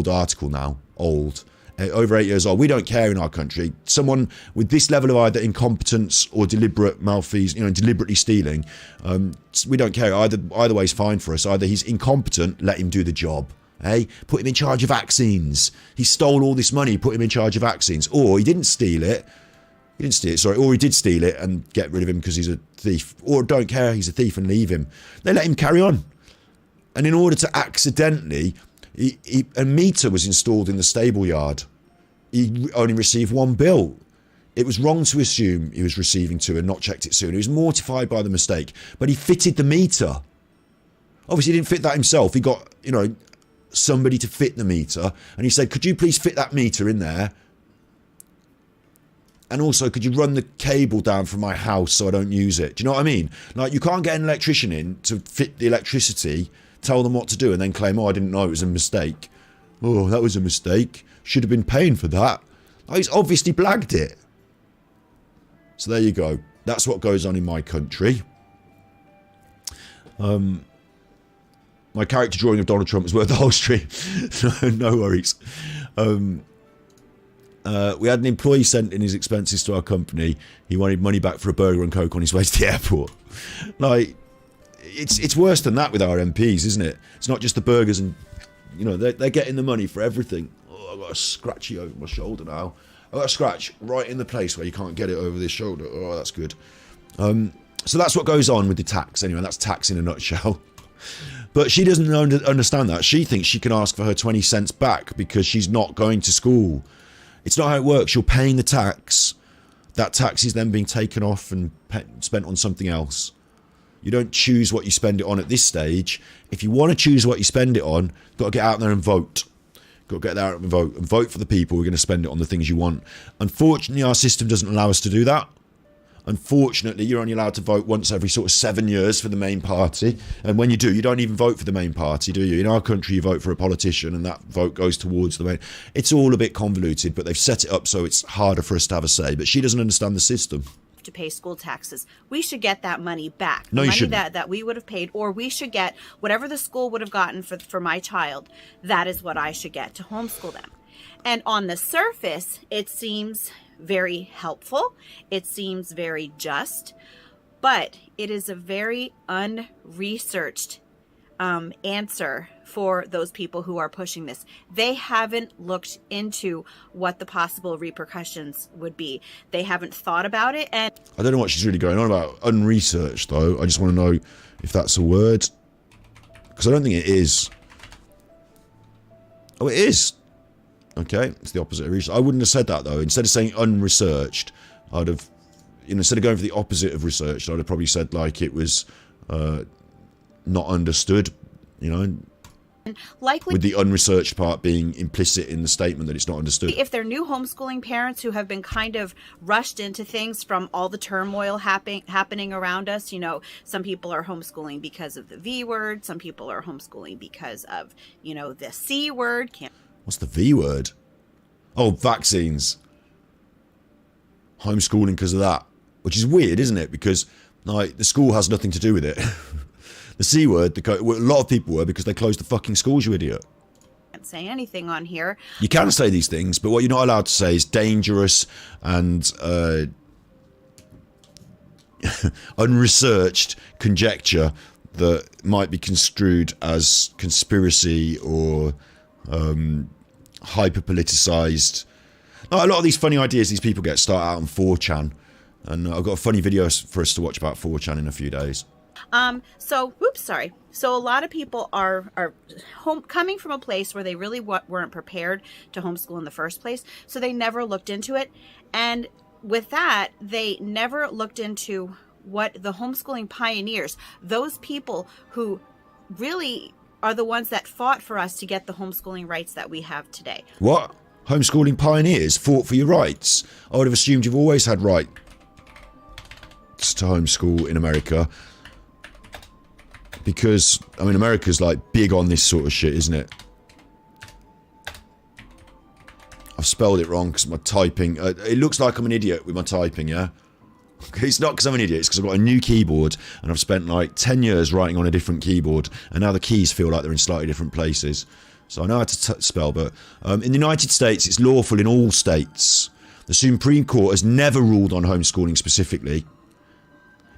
article now, over 8 years old. We don't care in our country. Someone with this level of either incompetence or deliberate malfeasance, deliberately stealing, we don't care. Either way is fine for us. Either he's incompetent, let him do the job. Put him in charge of vaccines. He stole all this money, put him in charge of vaccines. Or he didn't steal it. Or he did steal it and get rid of him because he's a thief. Or don't care, he's a thief and leave him. They let him carry on. And in order to accidentally... a meter was installed in the stable yard. He only received 1 bill. It was wrong to assume he was receiving 2 and not checked it soon. He was mortified by the mistake, but he fitted the meter. Obviously, he didn't fit that himself. He got, somebody to fit the meter, and he said, "Could you please fit that meter in there? And also, could you run the cable down from my house so I don't use it?" Do you know what I mean? Like, you can't get an electrician in to fit the electricity, tell them what to do, and then claim, "Oh, I didn't know it was a mistake. Oh, that was a mistake. Should have been paying for that." Oh, he's obviously blagged it. So there you go. That's what goes on in my country. My character drawing of Donald Trump is worth the whole stream. No worries. We had an employee sent in his expenses to our company. He wanted money back for a burger and coke on his way to the airport. Like, it's worse than that with our MPs, isn't it? It's not just the burgers and, they're getting the money for everything. Oh, I've got a scratchy over my shoulder now. I've got a scratch right in the place where you can't get it over this shoulder. Oh, that's good. So that's what goes on with the tax. Anyway, that's tax in a nutshell. But she doesn't understand that. She thinks she can ask for her 20 cents back because she's not going to school. It's not how it works. You're paying the tax. That tax is then being taken off and spent on something else. You don't choose what you spend it on at this stage. If you want to choose what you spend it on, you've got to get out there and vote. Got to get out and vote for the people who are going to spend it on the things you want. Unfortunately, our system doesn't allow us to do that. Unfortunately, you're only allowed to vote once every sort of 7 years for the main party. And when you do, you don't even vote for the main party, do you? In our country, you vote for a politician and that vote goes towards the main. It's all a bit convoluted, but they've set it up so it's harder for us to have a say. But she doesn't understand the system. to pay school taxes. We should get that money back. No, the you money shouldn't. that we would have paid, or we should get whatever the school would have gotten for my child. That is what I should get to homeschool them. And on the surface, it seems very helpful. It seems very just, but it is a very unresearched answer for those people who are pushing this. They haven't looked into what the possible repercussions would be. They haven't thought about it. And I don't know what she's really going on about. Unresearched, though. I just want to know if that's a word. Because I don't think it is. Oh, it is. Okay, it's the opposite of research. I wouldn't have said that, though. Instead of saying unresearched, I'd have, instead of going for the opposite of research, I'd have probably said, like, it was not understood, likely, with the unresearched part being implicit in the statement that it's not understood. if they're new homeschooling parents who have been kind of rushed into things from all the turmoil happening around us, some people are homeschooling because of the V word. Some people are homeschooling because of, the C word. What's the V word? Oh, vaccines. Homeschooling because of that. Which is weird, isn't it? Because, like, the school has nothing to do with it. The C word, a lot of people were because they closed the fucking schools, you idiot. Can't say anything on here. You can say these things, but what you're not allowed to say is dangerous and unresearched conjecture that might be construed as conspiracy or hyper-politicized. A lot of these funny ideas these people get start out on 4chan, and I've got a funny video for us to watch about 4chan in a few days. So a lot of people are coming from a place where they really weren't prepared to homeschool in the first place. So they never looked into it. And with that, they never looked into what the homeschooling pioneers, those people who really are the ones that fought for us to get the homeschooling rights that we have today. What? Homeschooling pioneers fought for your rights? I would have assumed you've always had rights to homeschool in America. Because, America's, like, big on this sort of shit, isn't it? I've spelled it wrong because my typing... it looks like I'm an idiot with my typing, yeah? It's not because I'm an idiot, it's because I've got a new keyboard and I've spent, like, 10 years writing on a different keyboard, and now the keys feel like they're in slightly different places. So I know how to spell, but in the United States, it's lawful in all states. The Supreme Court has never ruled on homeschooling specifically.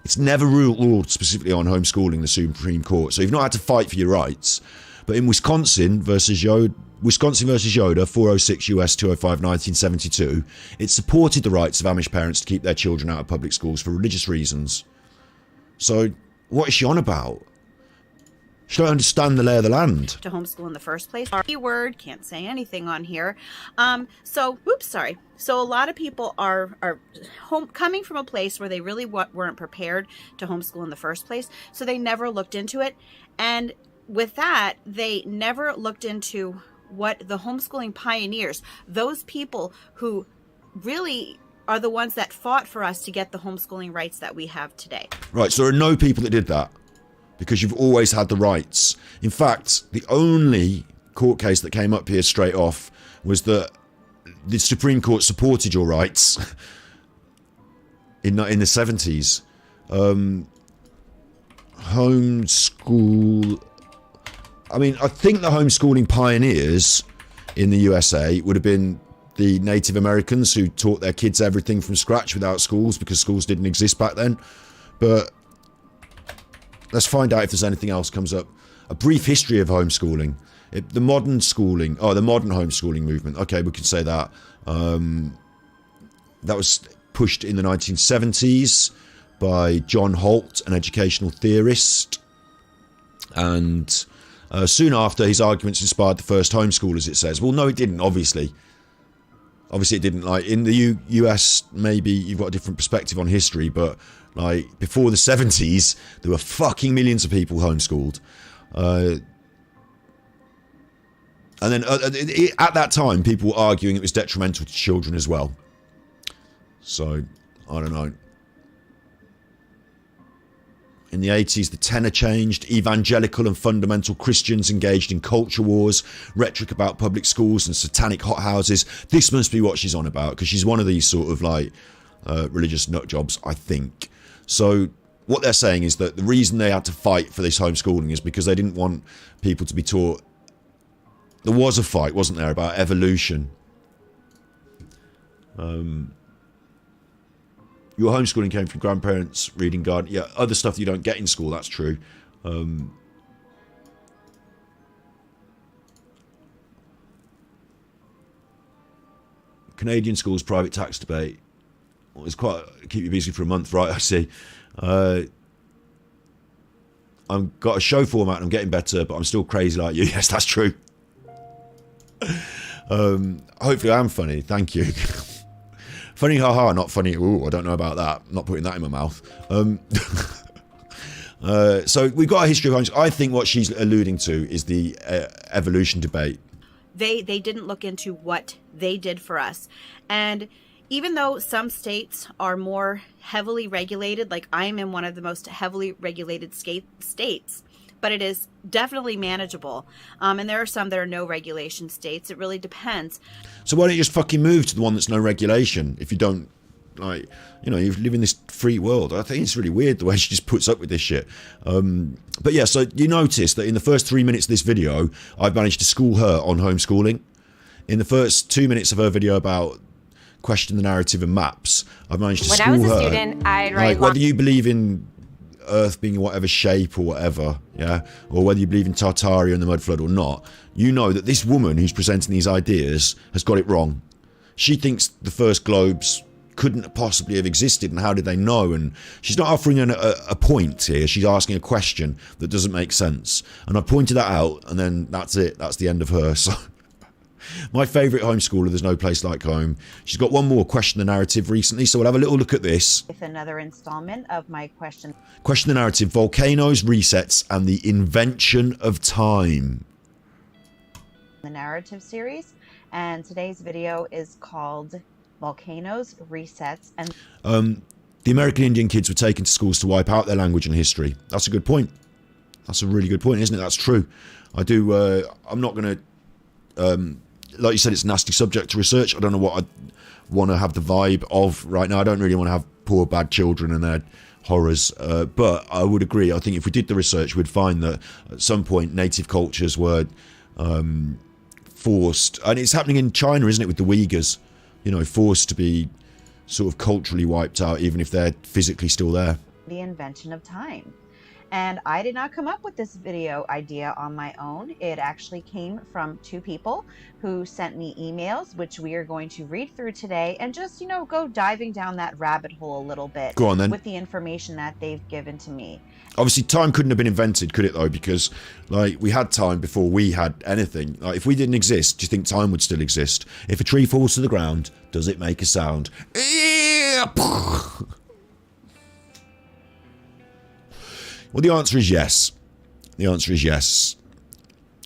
It's never ruled specifically on homeschooling, the Supreme Court. So you've not had to fight for your rights. But in Wisconsin versus Yoder, 406 US 205 1972, it supported the rights of Amish parents to keep their children out of public schools for religious reasons. So what is she on about? She don't understand the lay of the land. To homeschool in the first place. R word, can't say anything on here. So a lot of people are coming from a place where they really weren't prepared to homeschool in the first place. So they never looked into it. And with that, they never looked into what the homeschooling pioneers, those people who really are the ones that fought for us to get the homeschooling rights that we have today. Right, so there are no people that did that. Because you've always had the rights. In fact, the only court case that came up here straight off was that the Supreme Court supported your rights in the 70s. Homeschool... I think the homeschooling pioneers in the USA would have been the Native Americans who taught their kids everything from scratch without schools because schools didn't exist back then. But... let's find out if there's anything else comes up. A brief history of homeschooling. The modern homeschooling movement. Okay, we can say that. That was pushed in the 1970s by John Holt, an educational theorist. And soon after, his arguments inspired the first homeschoolers, it says. Well, no, it didn't, obviously. Obviously, it didn't. Like, in the US, maybe you've got a different perspective on history, but... like, before the 70s, there were fucking millions of people homeschooled. And then at that time, people were arguing it was detrimental to children as well. So, I don't know. In the 80s, the tenor changed. Evangelical and fundamental Christians engaged in culture wars, rhetoric about public schools and satanic hothouses. This must be what she's on about, because she's one of these sort of, like... religious nut jobs, I think. So what they're saying is that the reason they had to fight for this homeschooling is because they didn't want people to be taught. There was a fight, wasn't there, about evolution. Your homeschooling came from grandparents, reading garden. Yeah, other stuff that you don't get in school, that's true. Canadian schools, private tax debate. Well, it's quite keep you busy for a month, right? I see. I've got a show format and I'm getting better, but I'm still crazy like you. Yes, that's true. Hopefully I am funny. Thank you. Funny haha, not funny. Ooh, I don't know about that. I'm not putting that in my mouth. So we've got a history of homeschooling. I think what she's alluding to is the evolution debate. They didn't look into what they did for us. And even though some states are more heavily regulated, like I'm in one of the most heavily regulated states, but it is definitely manageable. And there are some that are no regulation states. It really depends. So why don't you just fucking move to the one that's no regulation if you don't, like, you know, you live in this free world. I think it's really weird the way she just puts up with this shit. But yeah, so you notice that in the first 3 minutes of this video, I've managed to school her on homeschooling. In the first 2 minutes of her video about question the narrative and maps, I've managed to school her. When I was a student, I'd write like, whether you believe in Earth being in whatever shape or whatever, yeah, or whether you believe in Tartaria and the mud flood or not, you know that this woman who's presenting these ideas has got it wrong. She thinks the first globes couldn't possibly have existed, and how did they know? And she's not offering a point here. She's asking a question that doesn't make sense, and I pointed that out, and then that's it. That's the end of her. So my favourite homeschooler, There's No Place Like Home. She's got one more question the narrative recently, so we'll have a little look at this. With another installment of my question the narrative: volcanoes, resets, and the invention of time. The narrative series, and today's video is called Volcanoes, Resets, and the American Indian kids were taken to schools to wipe out their language and history. That's a good point. That's a really good point, isn't it? That's true. I do. I'm not going to. Like you said, it's a nasty subject to research. I don't know what I want to have the vibe of right now. I don't really want to have poor, bad children and their horrors. But I would agree. I think if we did the research, we'd find that at some point native cultures were forced. And it's happening in China, isn't it, with the Uyghurs? You know, forced to be sort of culturally wiped out, even if they're physically still there. the invention of time. And I did not come up with this video idea on my own. It actually came from two people who sent me emails, which we are going to read through today and just, you know, go diving down that rabbit hole a little bit. Go on then. With the information that they've given to me. Obviously, time couldn't have been invented, could it, though? Because, like, we had time before we had anything. Like, if we didn't exist, do you think time would still exist? If a tree falls to the ground, does it make a sound? Well, the answer is yes. The answer is yes.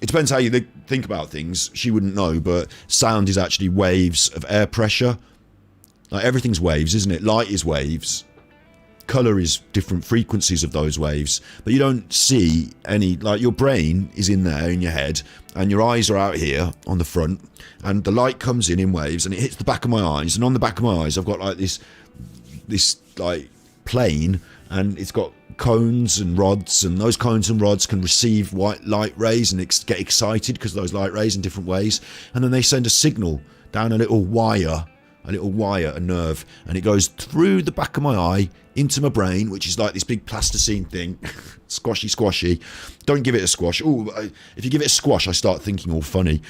It depends how you think about things. She wouldn't know, but sound is actually waves of air pressure. Like, everything's waves, isn't it? Light is waves. Colour is different frequencies of those waves. But you don't see any... Like, your brain is in there in your head, and your eyes are out here on the front, and the light comes in waves, and it hits the back of my eyes, and on the back of my eyes I've got, like, this like, plane, and it's got cones and rods, and those cones and rods can receive white light rays and get excited because of those light rays in different ways, and then they send a signal down a little wire, a nerve, and it goes through the back of my eye into my brain, which is like this big plasticine thing. squashy. Don't give it a squash. Oh, if you give it a squash, I start thinking all funny.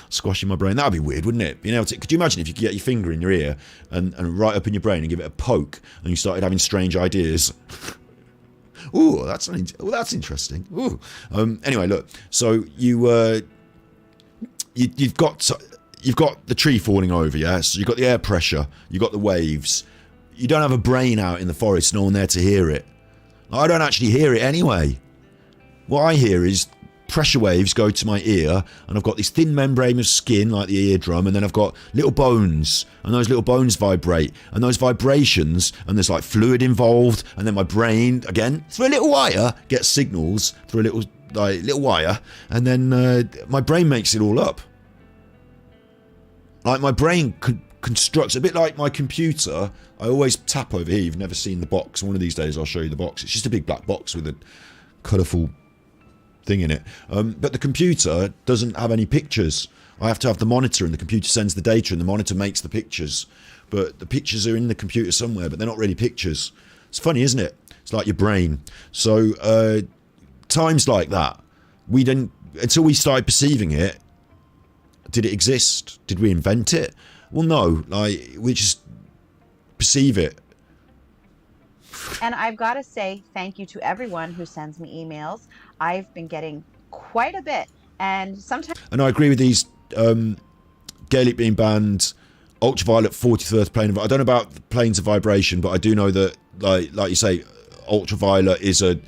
Squashing my brain. That'd be weird, wouldn't it? Being able to, could you imagine if you could get your finger in your ear and right up in your brain and give it a poke, and you started having strange ideas? Ooh, that's interesting. Ooh. Anyway, look. So you've got the tree falling over, yeah? So you've got the air pressure, you've got the waves. You don't have a brain out in the forest, no one there to hear it. I don't actually hear it anyway. What I hear is pressure waves go to my ear, and I've got this thin membrane of skin like the eardrum, and then I've got little bones, and those little bones vibrate, and those vibrations, and there's like fluid involved, and then my brain, again, through a little wire, gets signals through a little wire, and then my brain makes it all up. Like, my brain constructs, a bit like my computer. I always tap over here. You've never seen the box. One of these days I'll show you the box. It's just a big black box with a colourful thing in it. But the computer doesn't have any pictures. I have to have the monitor, and the computer sends the data, and the monitor makes the pictures. But the pictures are in the computer somewhere, but they're not really pictures. It's funny, isn't it? It's like your brain. So times like that, we didn't, until we started perceiving it, did it exist? Did we invent it? Well, no. Like, we just perceive it. And I've got to say thank you to everyone who sends me emails. I've been getting quite a bit, and sometimes. And I agree with these. Gaelic being banned, ultraviolet 43rd plane. I don't know about the planes of vibration, but I do know that, like you say, ultraviolet is a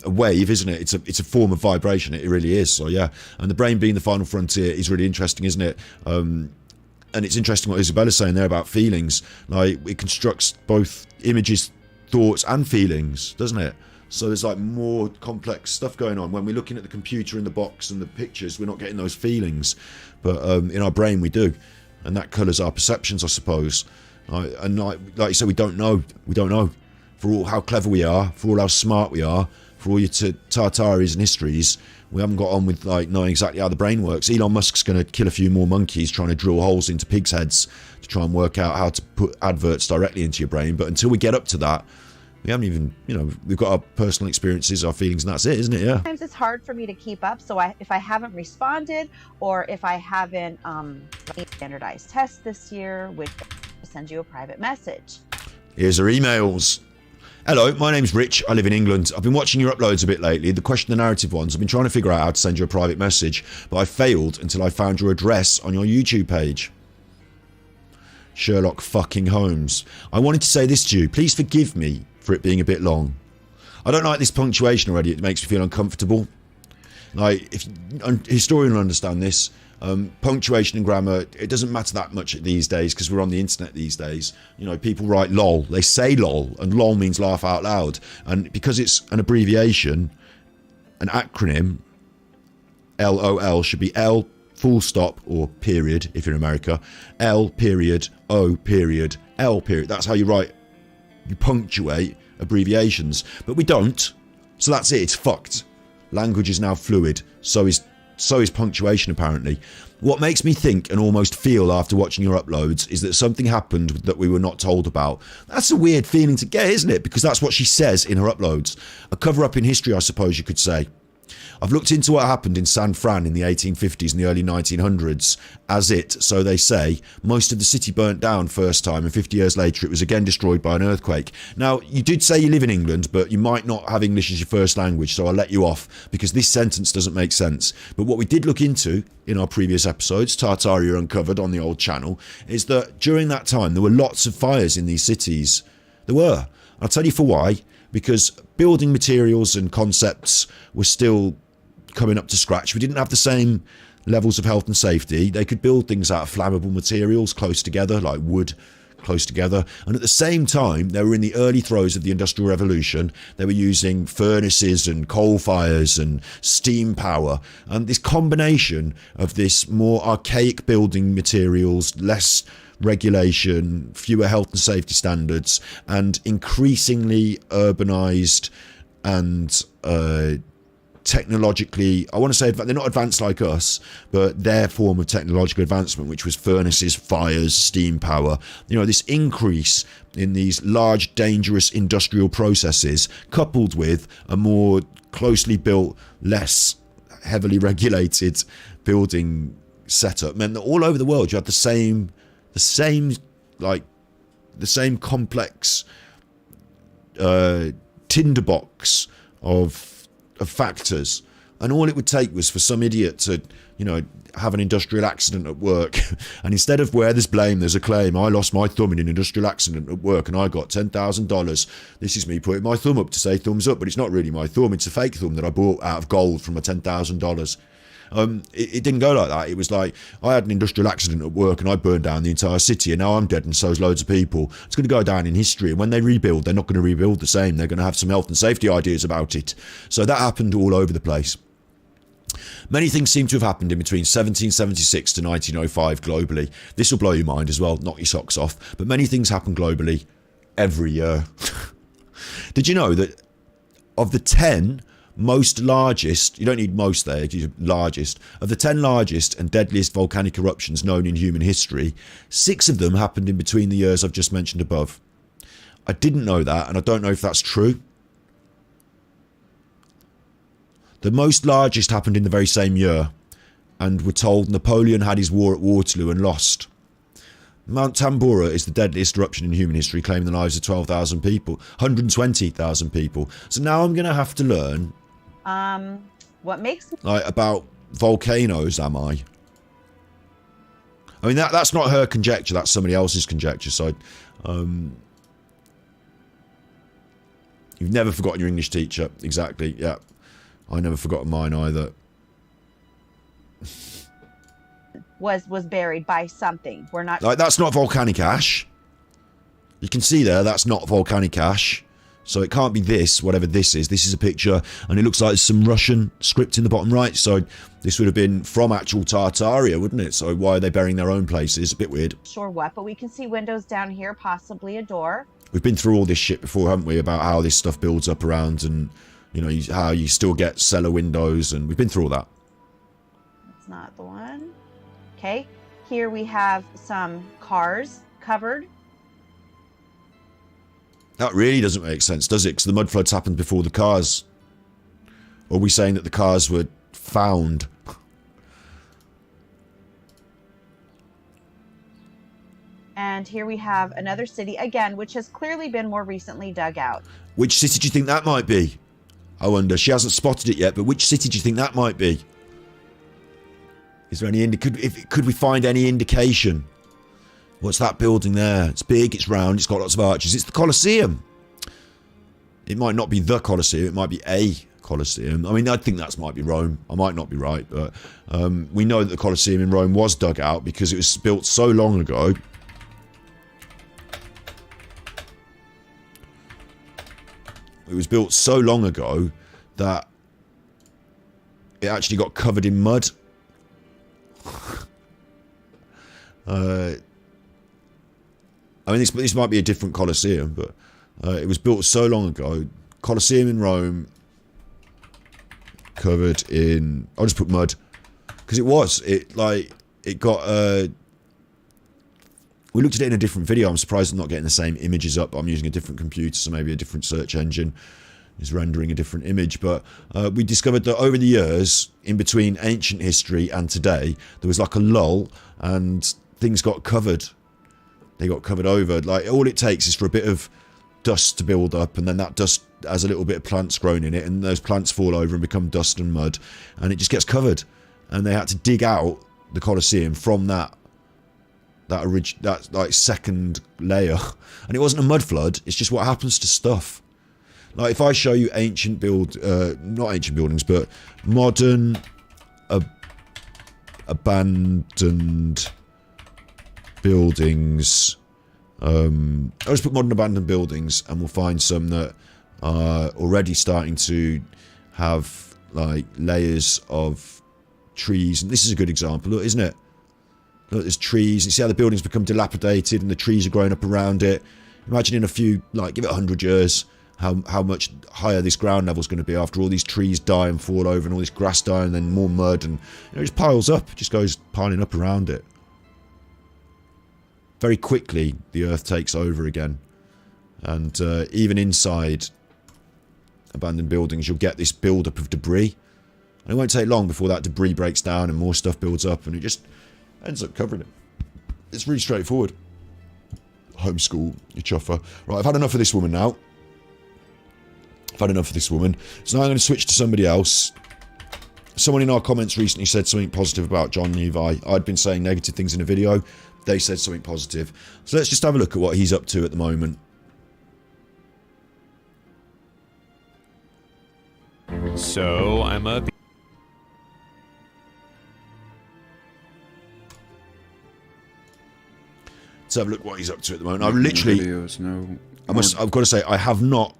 wave, isn't it? It's a form of vibration. It really is. So yeah, and the brain being the final frontier is really interesting, isn't it? And it's interesting what Isabella's saying there about feelings. Like, it constructs both images, thoughts, and feelings, doesn't it? So there's like more complex stuff going on. When we're looking at the computer in the box and the pictures, we're not getting those feelings, but in our brain we do, and that colours our perceptions, I suppose. And like you said, we don't know. For all how clever we are, for all how smart we are, for all your Tartarias and histories, we haven't got on with like knowing exactly how the brain works. Elon Musk's going to kill a few more monkeys trying to drill holes into pigs' heads to try and work out how to put adverts directly into your brain. But until we get up to that, we haven't even, we've got our personal experiences, our feelings, and that's it, isn't it? Yeah. Sometimes it's hard for me to keep up. So if I haven't responded, or if I haven't standardized tests this year, which will send you a private message. Here's our emails. Hello, my name's Rich. I live in England. I've been watching your uploads a bit lately, the question and narrative ones. I've been trying to figure out how to send you a private message, but I failed until I found your address on your YouTube page. Sherlock fucking Holmes. I wanted to say this to you. Please forgive me for it being a bit long. I don't like this punctuation already. It makes me feel uncomfortable. Like, if a historian will understand this, punctuation and grammar, it doesn't matter that much these days because we're on the internet these days. People write lol. They say lol, and lol means laugh out loud. And because it's an abbreviation, an acronym, LOL should be L full stop or period if you're in America, L period, O period, L period. That's how you write. You punctuate abbreviations, but we don't. So that's it. It's fucked. Language is now fluid. So is punctuation, apparently. What makes me think and almost feel after watching your uploads is that something happened that we were not told about. That's a weird feeling to get, isn't it? Because that's what she says in her uploads. A cover-up in history, I suppose you could say. I've looked into what happened in San Fran in the 1850s and the early 1900s. So they say, most of the city burnt down first time, and 50 years later it was again destroyed by an earthquake. Now, you did say you live in England, but you might not have English as your first language, so I'll let you off, because this sentence doesn't make sense. But what we did look into in our previous episodes, Tartaria Uncovered on the old channel, is that during that time there were lots of fires in these cities. There were. I'll tell you for why. Because building materials and concepts were still coming up to scratch. We didn't have the same levels of health and safety. They could build things out of flammable materials close together, like wood close together. And at the same time, they were in the early throes of the Industrial Revolution. They were using furnaces and coal fires and steam power. And this combination of this more archaic building materials, less regulation, fewer health and safety standards, and increasingly urbanized and technologically, I want to say they're not advanced like us, but their form of technological advancement, which was furnaces, fires, steam power, this increase in these large, dangerous industrial processes, coupled with a more closely built, less heavily regulated building setup, meant that all over the world you had the same complex tinderbox of factors, and all it would take was for some idiot to have an industrial accident at work, and instead of where there's blame there's a claim. I lost my thumb in an industrial accident at work and I got $10,000. This is me putting my thumb up to say thumbs up, but it's not really my thumb, it's a fake thumb that I bought out of gold from my $10,000. It didn't go like that. It was like, I had an industrial accident at work and I burned down the entire city, and now I'm dead and so's loads of people. It's going to go down in history, and when they rebuild, they're not going to rebuild the same. They're going to have some health and safety ideas about it. So that happened all over the place. Many things seem to have happened in between 1776 to 1905 globally. This will blow your mind as well, knock your socks off. But many things happen globally every year. Did you know that of the 10 most largest, you don't need most there, largest, of the 10 largest and deadliest volcanic eruptions known in human history, 6 of them happened in between the years I've just mentioned above. I didn't know that, and I don't know if that's true. The most largest happened in the very same year, and we're told Napoleon had his war at Waterloo and lost. Mount Tambora is the deadliest eruption in human history, claiming the lives of 12,000 people, 120,000 people. So now I'm going to have to learn what makes like about volcanoes, am I? I mean, that's not her conjecture, that's somebody else's conjecture. So you've never forgotten your English teacher. Exactly, yeah. I never forgotten mine either. was buried by something. We're not like, that's not volcanic ash. You can see there, that's not volcanic ash. So it can't be this, whatever this is. This is a picture, and it looks like there's some Russian script in the bottom right. So this would have been from actual Tartaria, wouldn't it? So why are they burying their own places? A bit weird. sure what, but we can see windows down here, possibly a door. We've been through all this shit before, haven't we? About how this stuff builds up around, and you know how you still get cellar windows, and we've been through all that. That's not the one. Okay, here we have some cars covered. That really doesn't make sense, does it? Because the mud floods happened before the cars. Or are we saying that the cars were found? And here we have another city, again, which has clearly been more recently dug out. Which city do you think that might be? I wonder. She hasn't spotted it yet, but which city do you think that might be? Is there any could we find any indication? What's that building there? It's big, it's round, it's got lots of arches. It's the Colosseum. It might not be the Colosseum, it might be a Colosseum. I mean, I think that might be Rome. I might not be right, but we know that the Colosseum in Rome was dug out because it was built so long ago. It was built so long ago that it actually got covered in mud. I mean, this might be a different Colosseum, but it was built so long ago. Colosseum in Rome, covered in... I'll just put mud. Because it got... we looked at it in a different video. I'm surprised I'm not getting the same images up. I'm using a different computer, so maybe a different search engine is rendering a different image. But we discovered that over the years, in between ancient history and today, there was like a lull, and things got covered. They got covered over. Like, all it takes is for a bit of dust to build up, and then that dust has a little bit of plants grown in it, and those plants fall over and become dust and mud, and it just gets covered. And they had to dig out the Colosseum from that like second layer. And it wasn't a mud flood, it's just what happens to stuff. Like, if I show you not ancient buildings, but modern abandoned buildings. I'll just put modern abandoned buildings, and we'll find some that are already starting to have like layers of trees. And this is a good example, look, isn't it? Look, there's trees. You see how the buildings become dilapidated and the trees are growing up around it. Imagine in a few, like, give it 100 years, how much higher this ground level is going to be after all these trees die and fall over, and all this grass die, and then more mud, and it just piles up. It just goes piling up around it. Very quickly, the earth takes over again. And even inside abandoned buildings, you'll get this build-up of debris. And it won't take long before that debris breaks down and more stuff builds up, and it just ends up covering it. It's really straightforward. Homeschool, you chuffer. Right, I've had enough of this woman now. I've had enough of this woman. So now I'm going to switch to somebody else. Someone in our comments recently said something positive about JonLevi. I'd been saying negative things in a video. They said something positive. So let's just have a look at what he's up to at the moment. So I'm up. Let's have a look what he's up to at the moment. I've literally... Videos, I've got to say, I have not,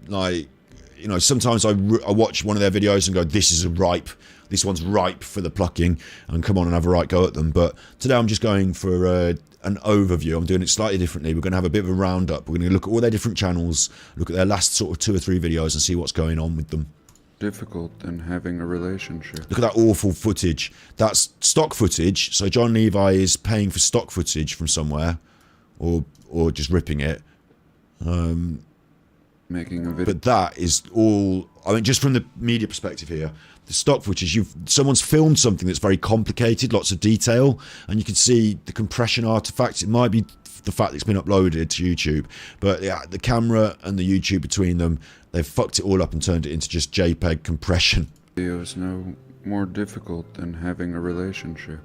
like... You know, sometimes I watch one of their videos and go, this is a ripe... this one's ripe for the plucking, and come on and have a right go at them. But today I'm just going for an overview. I'm doing it slightly differently. We're going to have a bit of a roundup. We're going to look at all their different channels, look at their last sort of 2 or 3 videos and see what's going on with them. Difficult than having a relationship. Look at that awful footage. That's stock footage. So JonLevi is paying for stock footage from somewhere, or just ripping it. Making a video. But that is all. I mean, just from the media perspective here, the stock footage. Someone's filmed something that's very complicated, lots of detail, and you can see the compression artifacts. It might be the fact that it's been uploaded to YouTube, but yeah, the camera and the YouTube between them, they've fucked it all up and turned it into just JPEG compression. Video is no more difficult than having a relationship.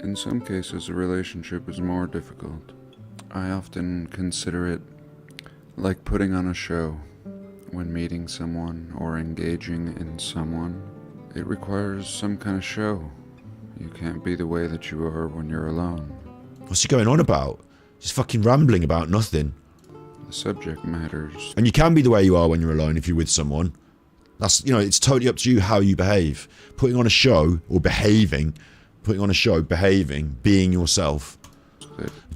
In some cases, a relationship is more difficult. I often consider it like putting on a show. When meeting someone or engaging in someone, it requires some kind of show. You can't be the way that you are when you're alone. What's he going on about? Just fucking rambling about nothing. The subject matters. And you can be the way you are when you're alone if you're with someone. That's, you know, it's totally up to you how you behave. Putting on a show, or behaving, being yourself.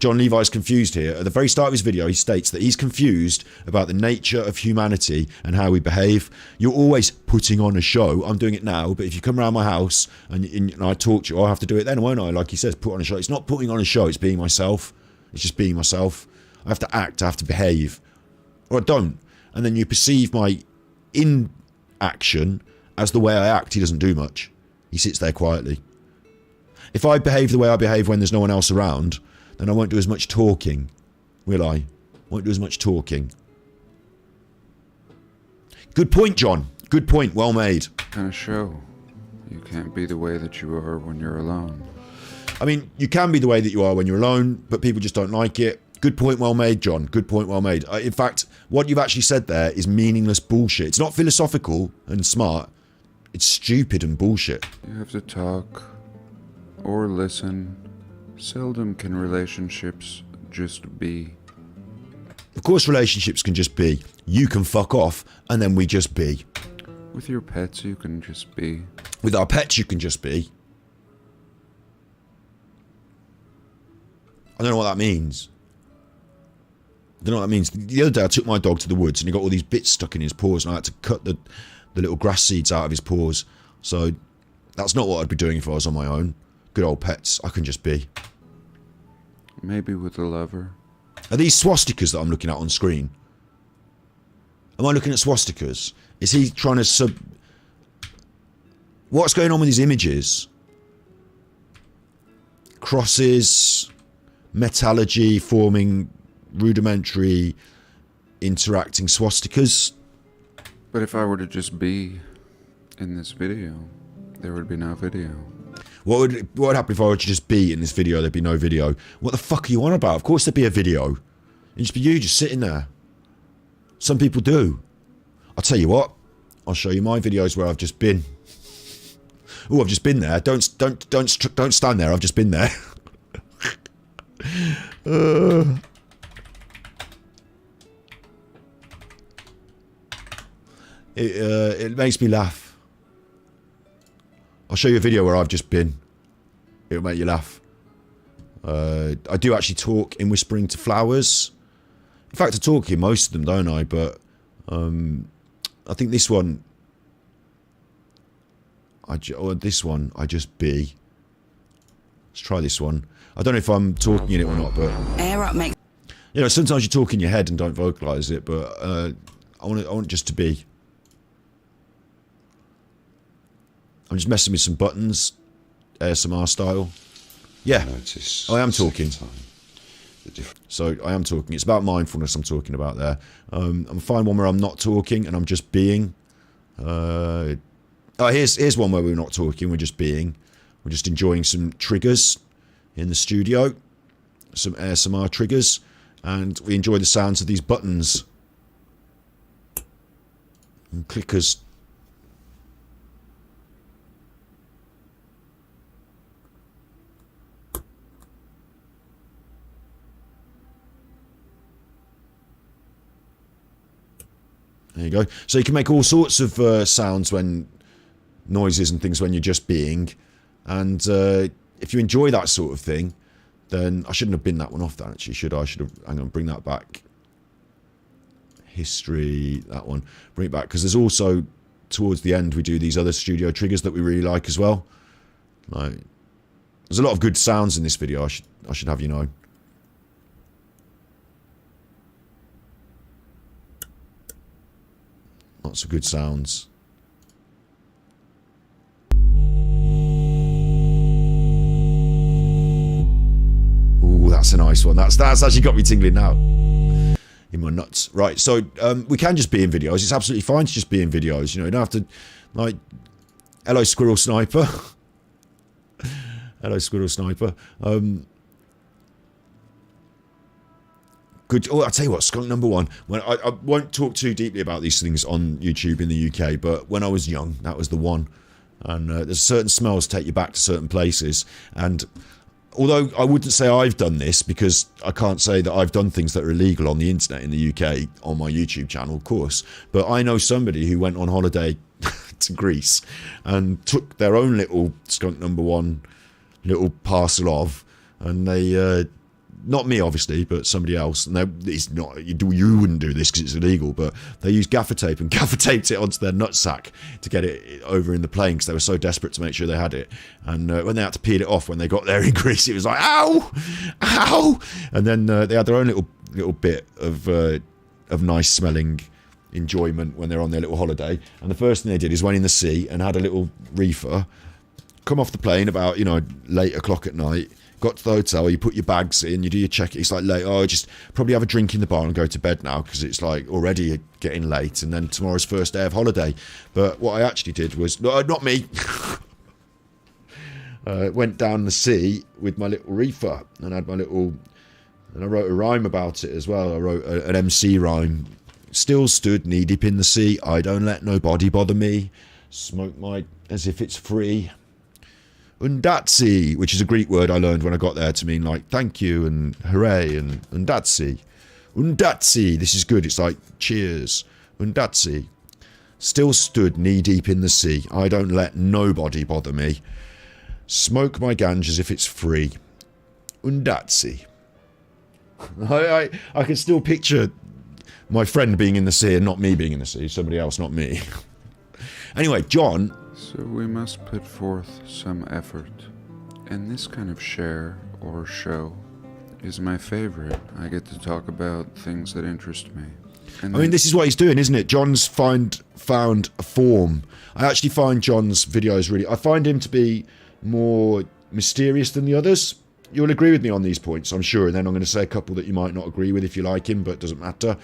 JonLevi's confused here. At the very start of his video, he states that he's confused about the nature of humanity and how we behave. You're always putting on a show. I'm doing it now, but if you come around my house and I talk to you, I'll have to do it then, won't I? Like he says, put on a show. It's not putting on a show, it's being myself. It's just being myself. I have to act, I have to behave. Or I don't. And then you perceive my inaction as the way I act. He doesn't do much. He sits there quietly. If I behave the way I behave when there's no one else around, then I won't do as much talking, will I? Won't do as much talking. Good point, John. Good point. Well made. Kind of show. You can't be the way that you are when you're alone. I mean, you can be the way that you are when you're alone, but people just don't like it. Good point, well made, John. Good point, well made. In fact, what you've actually said there is meaningless bullshit. It's not philosophical and smart. It's stupid and bullshit. You have to talk or listen. Seldom can relationships just be. Of course relationships can just be. You can fuck off, and then we just be. With your pets, you can just be. With our pets, you can just be. I don't know what that means. I don't know what that means. The other day I took my dog to the woods and he got all these bits stuck in his paws and I had to cut the little grass seeds out of his paws. So that's not what I'd be doing if I was on my own. Good old pets. I can just be. Maybe with a lover. Are these swastikas that I'm looking at on screen? Am I looking at swastikas? Is he trying to What's going on with these images? Crosses, metallurgy forming rudimentary interacting swastikas. But if I were to just be in this video, there would be no video. What would happen if I were to just be in this video? There'd be no video. What the fuck are you on about? Of course there'd be a video. It'd just be you just sitting there. Some people do. I'll tell you what. I'll show you my videos where I've just been. Oh, I've just been there. Don't stand there. I've just been there. It makes me laugh. I'll show you a video where I've just been. It'll make you laugh. I do actually talk in whispering to flowers. In fact, I talk in most of them, don't I? But I think this one, I just be. Let's try this one. I don't know if I'm talking in it or not, but air up, mate. You know, sometimes you talk in your head and don't vocalize it, but I want just to be. I'm just messing with some buttons, ASMR style. Yeah, I am talking. So I am talking. It's about mindfulness I'm talking about there. I'm fine one where I'm not talking and I'm just being. Here's one where we're not talking, we're just being. We're just enjoying some triggers in the studio. Some ASMR triggers. And we enjoy the sounds of these buttons. And clickers. There you go. So you can make all sorts of sounds when noises and things when you're just being. And if you enjoy that sort of thing, then I shouldn't have binned that one off, that actually, should I? I should have, hang on, bring that back. History, that one, bring it back, because there's also, towards the end, we do these other studio triggers that we really like as well. Like, there's a lot of good sounds in this video, I should have you know. Lots of good sounds. Ooh, that's a nice one. That's actually got me tingling now. In my nuts. Right, so we can just be in videos. It's absolutely fine to just be in videos. You know, you don't have to, like, hello Squirrel Sniper. Hello Squirrel Sniper. Good. Oh, I'll tell you what, skunk number one. When I won't talk too deeply about these things on YouTube in the UK, but when I was young, that was the one. And there's certain smells take you back to certain places. And although I wouldn't say I've done this, because I can't say that I've done things that are illegal on the internet in the UK on my YouTube channel, of course, but I know somebody who went on holiday to Greece and took their own little skunk number one little parcel of, and they, not me obviously, but somebody else, and it's not, you wouldn't do this because it's illegal, but they used gaffer tape and gaffer taped it onto their nutsack to get it over in the plane because they were so desperate to make sure they had it. And when they had to peel it off when they got there in Greece, it was like, ow, ow, and then they had their own little bit of nice smelling enjoyment when they're on their little holiday. And the first thing they did is went in the sea and had a little reefer, come off the plane about, you know, late o'clock at night. Got to the hotel, you put your bags in, you do your check. It's like late. Oh, just probably have a drink in the bar and go to bed now because it's like already getting late. And then tomorrow's first day of holiday. But what I actually did was, no, not me. Went down the sea with my little reefer and had my little, and I wrote a rhyme about it as well. I wrote an MC rhyme. Still stood knee deep in the sea. I don't let nobody bother me. Smoke my as if it's free. Undatsi, which is a Greek word I learned when I got there to mean like thank you and hooray and undatsi. Undatsi, this is good, it's like cheers. Undatsi. Still stood knee deep in the sea. I don't let nobody bother me. Smoke my ganj as if it's free. Undatsi. I can still picture my friend being in the sea and not me being in the sea. Somebody else, not me. Anyway, John. So we must put forth some effort. And this kind of share or show is my favorite. I get to talk about things that interest me. And I mean, this is what he's doing, isn't it? John's found a form. I actually find John's videos really... I find him to be more mysterious than the others. You'll agree with me on these points, I'm sure. And then I'm going to say a couple that you might not agree with if you like him, but it doesn't matter.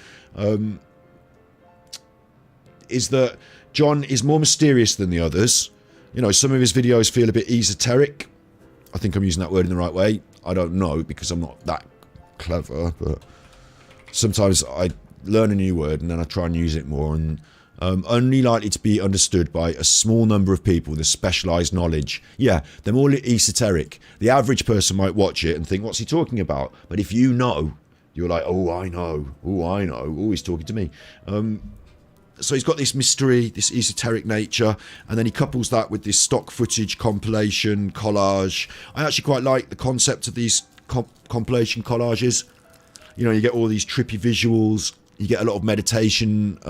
Is that John is more mysterious than the others. You know, some of his videos feel a bit esoteric. I think I'm using that word in the right way. I don't know, because I'm not that clever, but sometimes I learn a new word and then I try and use it more, and only likely to be understood by a small number of people with specialised knowledge. Yeah, they're more esoteric. The average person might watch it and think, what's he talking about? But if you know, you're like, oh, I know. Oh, I know. Oh, he's talking to me. So he's got this mystery, this esoteric nature, and then he couples that with this stock footage compilation collage. I actually quite like the concept of these compilation collages. You know, you get all these trippy visuals, you get a lot of meditation,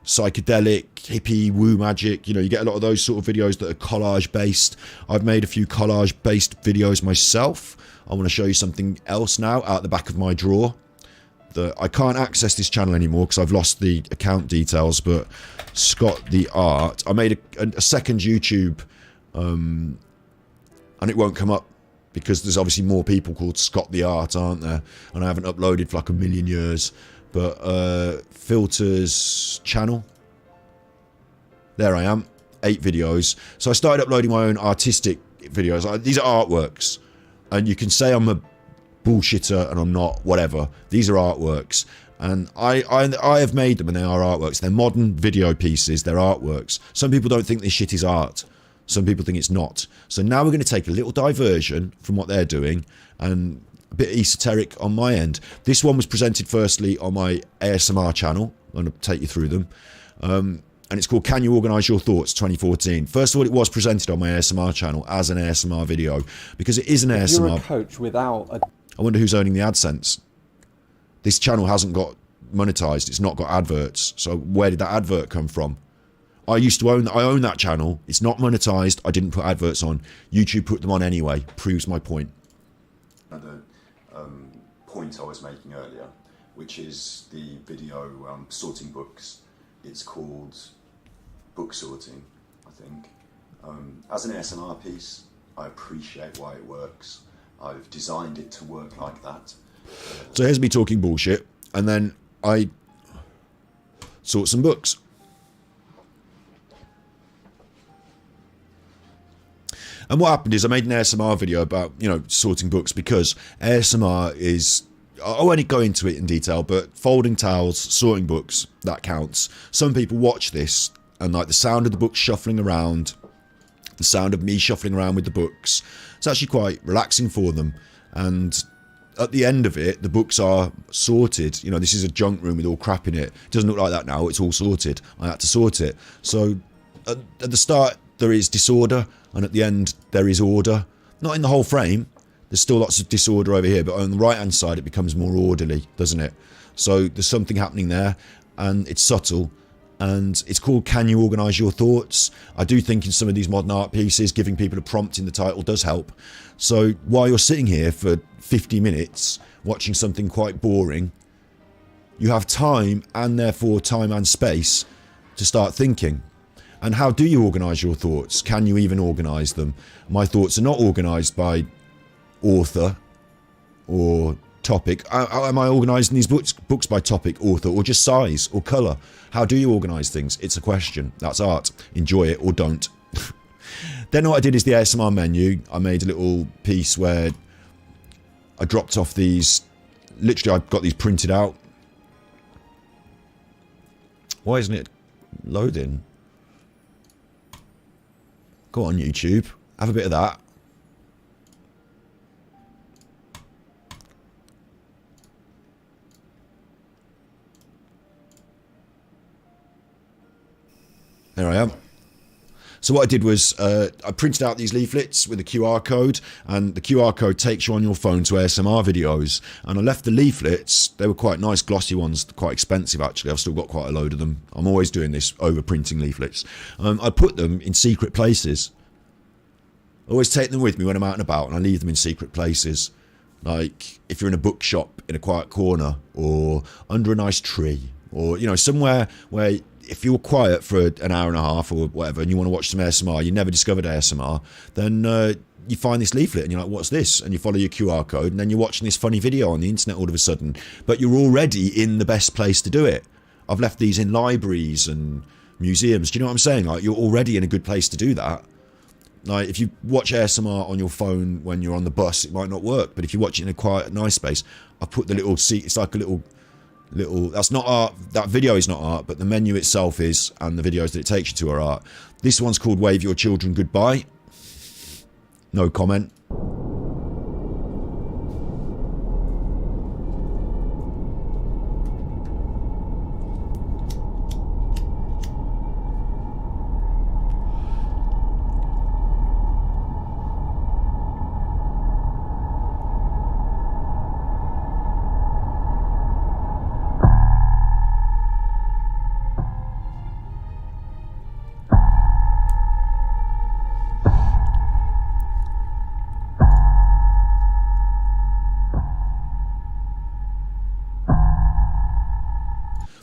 psychedelic, hippie, woo magic. You know, you get a lot of those sort of videos that are collage based. I've made a few collage based videos myself. I want to show you something else now out the back of my drawer. I can't access this channel anymore because I've lost the account details, but Scott the Art, I made a second YouTube, and it won't come up because there's obviously more people called Scott the Art, aren't there? And I haven't uploaded for like a million years. But Filters channel, there I am, 8 videos. So I started uploading my own artistic videos. These are artworks, and you can say I'm a bullshitter and I'm not, whatever. These are artworks, and I have made them, and they are artworks. They're modern video pieces. They're artworks. Some people don't think this shit is art. Some people think it's not. So now we're going to take a little diversion from what they're doing and a bit esoteric on my end. This one was presented firstly on my ASMR channel. I'm going to take you through them. and it's called Can You Organise Your Thoughts 2014. First of all, it was presented on my ASMR channel as an ASMR video, because it is an ASMR. You're a coach without a... I wonder who's owning the AdSense. This channel hasn't got monetized, it's not got adverts, so where did that advert come from? I own that channel, it's not monetized, I didn't put adverts on. YouTube put them on anyway, proves my point. Another point I was making earlier, which is the video sorting books. It's called book sorting, I think. As an ASMR piece, I appreciate why it works. I've designed it to work like that. So here's me talking bullshit, and then I sort some books. And what happened is I made an ASMR video about, you know, sorting books, because ASMR is, I won't go into it in detail, but folding towels, sorting books, that counts. Some people watch this and like the sound of the books shuffling around, the sound of me shuffling around with the books, it's actually quite relaxing for them. And at the end of it, the books are sorted. You know, this is a junk room with all crap in it. It doesn't look like that now, it's all sorted. I had to sort it. So at the start there is disorder, and at the end there is order. Not in the whole frame, there's still lots of disorder over here, but on the right hand side it becomes more orderly, doesn't it? So there's something happening there, and it's subtle, and it's called Can You Organise Your Thoughts? I do think in some of these modern art pieces giving people a prompt in the title does help. So while you're sitting here for 50 minutes watching something quite boring, you have time, and therefore time and space, to start thinking. And how do you organise your thoughts? Can you even organise them? My thoughts are not organised by author or topic. Am I organising these books by topic, author, or just size or colour? How do you organise things? It's a question. That's art. Enjoy it or don't. Then what I did is the ASMR menu. I made a little piece where I dropped off these. Literally, I've got these printed out. Why isn't it loading? Go on, YouTube. Have a bit of that. There I am. So what I did was I printed out these leaflets with a QR code, and the QR code takes you on your phone to ASMR videos. And I left the leaflets, they were quite nice glossy ones, quite expensive actually, I've still got quite a load of them. I'm always doing this, over printing leaflets. I put them in secret places. I always take them with me when I'm out and about, and I leave them in secret places. Like if you're in a bookshop in a quiet corner, or under a nice tree, or, you know, somewhere where if you're quiet for an hour and a half or whatever, and you want to watch some ASMR, you never discovered ASMR, then you find this leaflet and you're like, what's this? And you follow your QR code, and then you're watching this funny video on the internet all of a sudden. But you're already in the best place to do it. I've left these in libraries and museums. Do you know what I'm saying? Like, you're already in a good place to do that. Like, if you watch ASMR on your phone when you're on the bus, it might not work. But if you watch it in a quiet, nice space, I put the little seat, it's like a little, that's not art, that video is not art, but the menu itself is, and the videos that it takes you to are art. This one's called Wave Your Children Goodbye. No comment.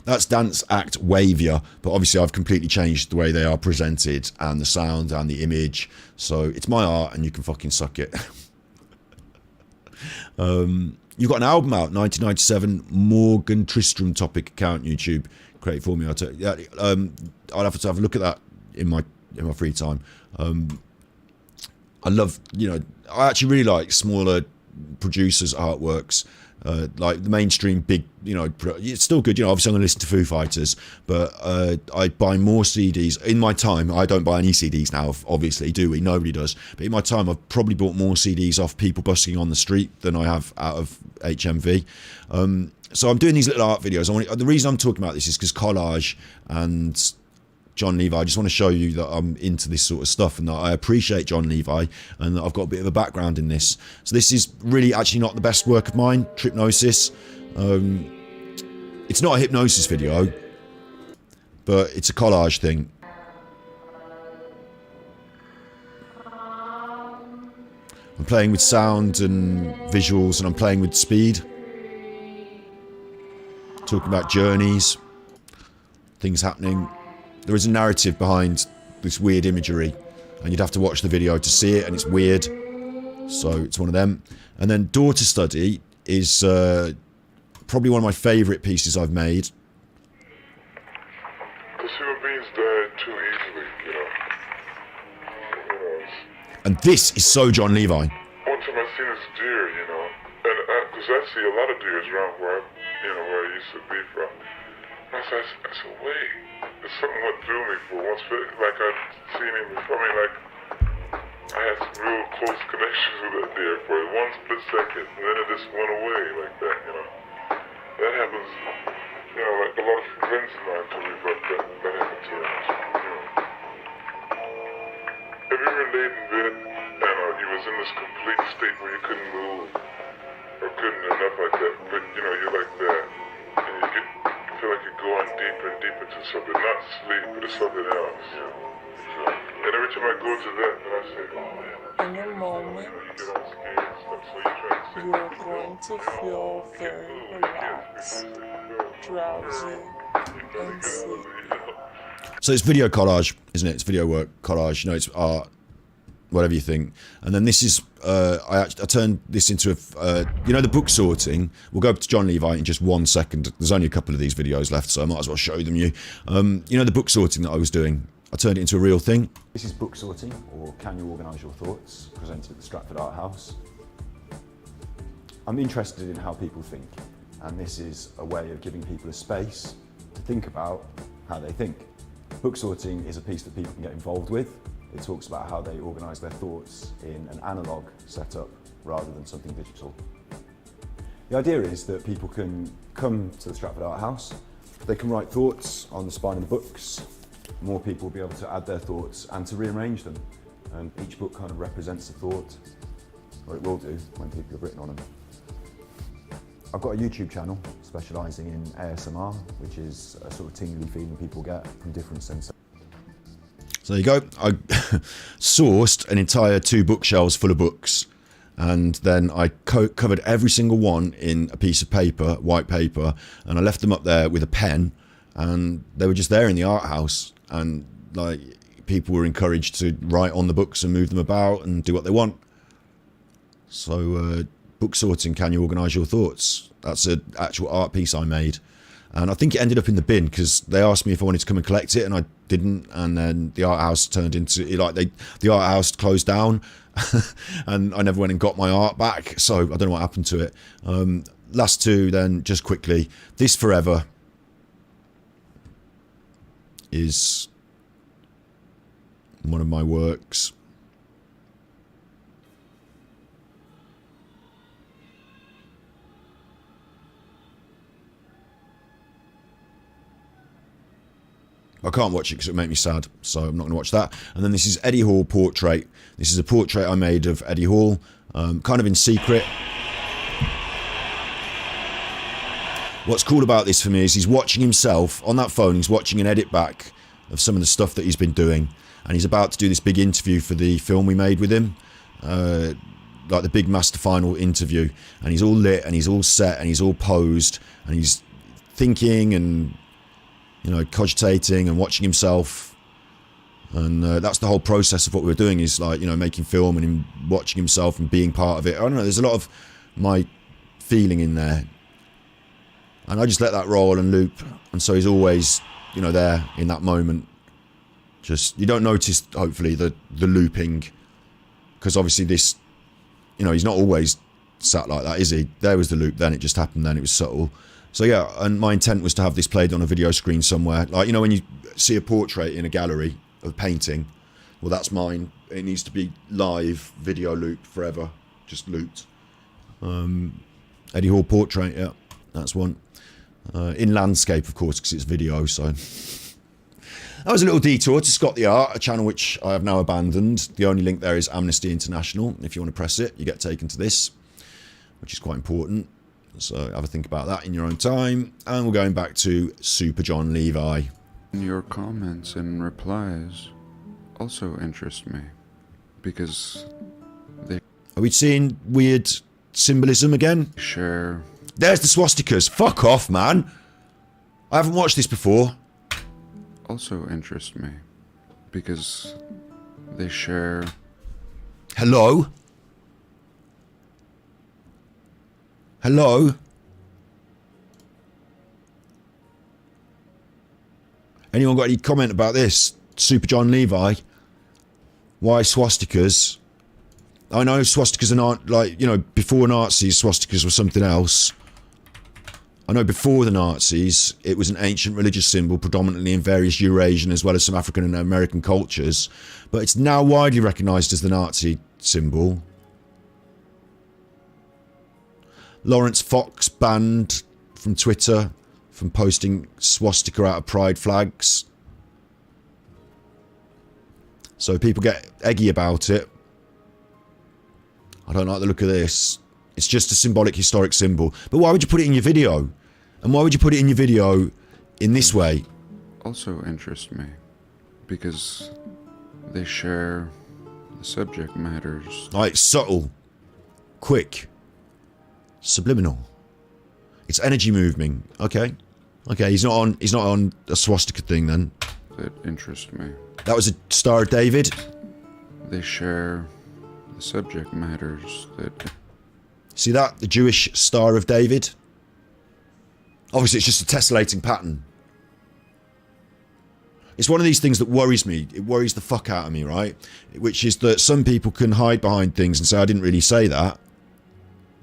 That's Dance Act Wavia, but obviously I've completely changed the way they are presented, and the sound and the image, so it's my art and you can fucking suck it. You've got an album out, 1997, Morgan Tristram topic account, YouTube. Create it for me. I'll have to have a look at that in my free time. I love, you know, I actually really like smaller producers' artworks. Like the mainstream big, you know, it's still good, you know, obviously I'm going to listen to Foo Fighters, but I buy more CDs. In my time, I don't buy any CDs now, obviously, do we? Nobody does. But in my time, I've probably bought more CDs off people busking on the street than I have out of HMV. So I'm doing these little art videos. The reason I'm talking about this is because collage and JonLevi. I just want to show you that I'm into this sort of stuff and that I appreciate JonLevi and that I've got a bit of a background in this. So this is really actually not the best work of mine, Tripnosis. It's not a hypnosis video, but it's a collage thing. I'm playing with sound and visuals, and I'm playing with speed. Talking about journeys, things happening. There is a narrative behind this weird imagery, and you'd have to watch the video to see it, and it's weird. So it's one of them. And then Daughter Study is probably one of my favourite pieces I've made. Because human beings die too easily, you know. And this is so JonLevi. One time I seen this deer, you know, and because I see a lot of deers around where I used to be from. I said, wait, there's something went through me for once, like I'd seen him before. I mean, like, I had some real close connections with that deer for one split second, and then it just went away like that, you know. That happens, you know, like a lot of friends of mine told me about that happened to them, you know. Have you ever laid in bed and you was in this complete state where you couldn't move or couldn't enough like that, but you know, you're like that, and you feel like you're going deeper and deeper to something, not sleep, but it's something else, you know. And every time I go to that, then I say, oh man, in a moment, you get all scared and stuff, so you try to you are going to feel very relaxed, drowsy, and sleepy. So it's video collage, isn't it? It's video work collage. You know, it's art, whatever you think. And then this is, I turned this into a, you know, the book sorting. We'll go up to JonLevi in just 1 second. There's only a couple of these videos left, so I might as well show them you. You know, the book sorting that I was doing. I turned it into a real thing. This is book sorting, or Can You Organise Your Thoughts, presented at the Stratford Art House. I'm interested in how people think, and this is a way of giving people a space to think about how they think. Book sorting is a piece that people can get involved with. It talks about how they organise their thoughts in an analogue setup rather than something digital. The idea is that people can come to the Stratford Art House, they can write thoughts on the spine of the books. More people will be able to add their thoughts and to rearrange them. And each book kind of represents a thought, or it will do when people have written on them. I've got a YouTube channel specialising in ASMR, which is a sort of tingly feeling people get from different sensations. So there you go. I sourced an entire 2 bookshelves full of books, and then I covered every single one in a piece of paper, white paper, and I left them up there with a pen, and they were just there in the art house, and like people were encouraged to write on the books and move them about and do what they want. So book sorting, Can You Organise Your Thoughts? That's an actual art piece I made. And I think it ended up in the bin because they asked me if I wanted to come and collect it, and I didn't. And then the art house turned into, like, the art house closed down and I never went and got my art back. So I don't know what happened to it. Last 2 then, just quickly. This Forever is one of my works. I can't watch it because it would make me sad, so I'm not going to watch that. And then this is Eddie Hall Portrait. This is a portrait I made of Eddie Hall, kind of in secret. What's cool about this for me is he's watching himself on that phone. He's watching an edit back of some of the stuff that he's been doing, and he's about to do this big interview for the film we made with him, like the big master final interview. And he's all lit, and he's all set, and he's all posed, and he's thinking and, you know, cogitating and watching himself. And that's the whole process of what we were doing, is like, you know, making film and him watching himself and being part of it. I don't know, there's a lot of my feeling in there, and I just let that roll and loop. And so he's always, you know, there in that moment. Just, you don't notice, hopefully, the looping, because obviously this, you know, he's not always sat like that, is he? There was the loop, then it just happened, then it was subtle. So yeah, and my intent was to have this played on a video screen somewhere. Like, you know, when you see a portrait in a gallery of a painting, well, that's mine. It needs to be live, video loop, forever, just looped. Eddie Hall Portrait, yeah, that's one. In landscape, of course, because it's video, so. That was a little detour to Scott the Art, a channel which I have now abandoned. The only link there is Amnesty International. If you want to press it, you get taken to this, which is quite important. So have a think about that in your own time. And we're going back to Super JonLevi. Your comments and replies also interest me because they Are we seeing weird symbolism again? share There's the swastikas. Fuck off, man. I haven't watched this before. also interest me because they share Hello? Hello? Anyone got any comment about this? Super JonLevi? Why swastikas? I know swastikas are not, like, you know, before Nazis, swastikas were something else. I know before the Nazis, it was an ancient religious symbol, predominantly in various Eurasian as well as some African and American cultures. But it's now widely recognised as the Nazi symbol. Lawrence Fox banned from Twitter from posting swastika out of pride flags. So people get eggy about it. I don't like the look of this. It's just a symbolic historic symbol. But why would you put it in your video? And why would you put it in your video in this way? also interest me because they share the subject matters. Like subtle, quick, subliminal. It's energy moving. Okay. Okay, he's not on a swastika thing then. That interest me. That was a Star of David. They share the subject matters that See that? The Jewish Star of David. Obviously, it's just a tessellating pattern. It's one of these things that worries me. It worries the fuck out of me, right? Which is that some people can hide behind things and say, I didn't really say that.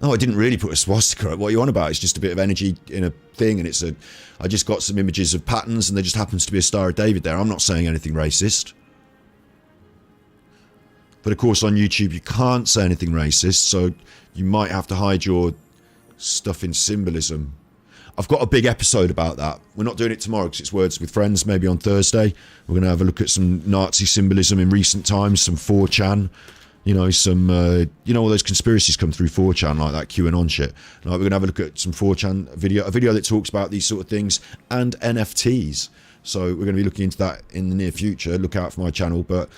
No, I didn't really put a swastika up. What are you on about? It's just a bit of energy in a thing, and I just got some images of patterns, and there just happens to be a Star of David there. I'm not saying anything racist. But of course, on YouTube, you can't say anything racist, so you might have to hide your stuff in symbolism. I've got a big episode about that. We're not doing it tomorrow because it's Words with Friends, maybe on Thursday. We're going to have a look at some Nazi symbolism in recent times, some 4chan, you know, some, all those conspiracies come through 4chan, like that QAnon shit. Like, we're going to have a look at some 4chan a video that talks about these sort of things, and NFTs. So we're going to be looking into that in the near future. Look out for my channel, but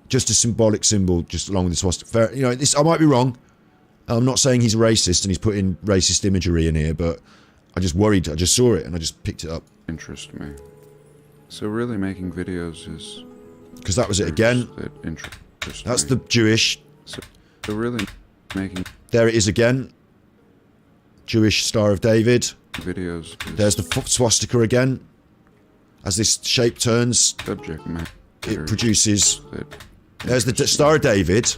just a symbolic symbol, just along with the swastika. You know, this, I might be wrong. I'm not saying he's a racist and he's putting racist imagery in here, but I just worried. I just saw it and I just picked it up. interest me. So really making videos is... Because that was it again. That interest That's me. the Jewish. So really making There it is again. Jewish Star of David. videos is There's the swastika again. As this shape turns, subject matter. it produces... That There's the Star of David.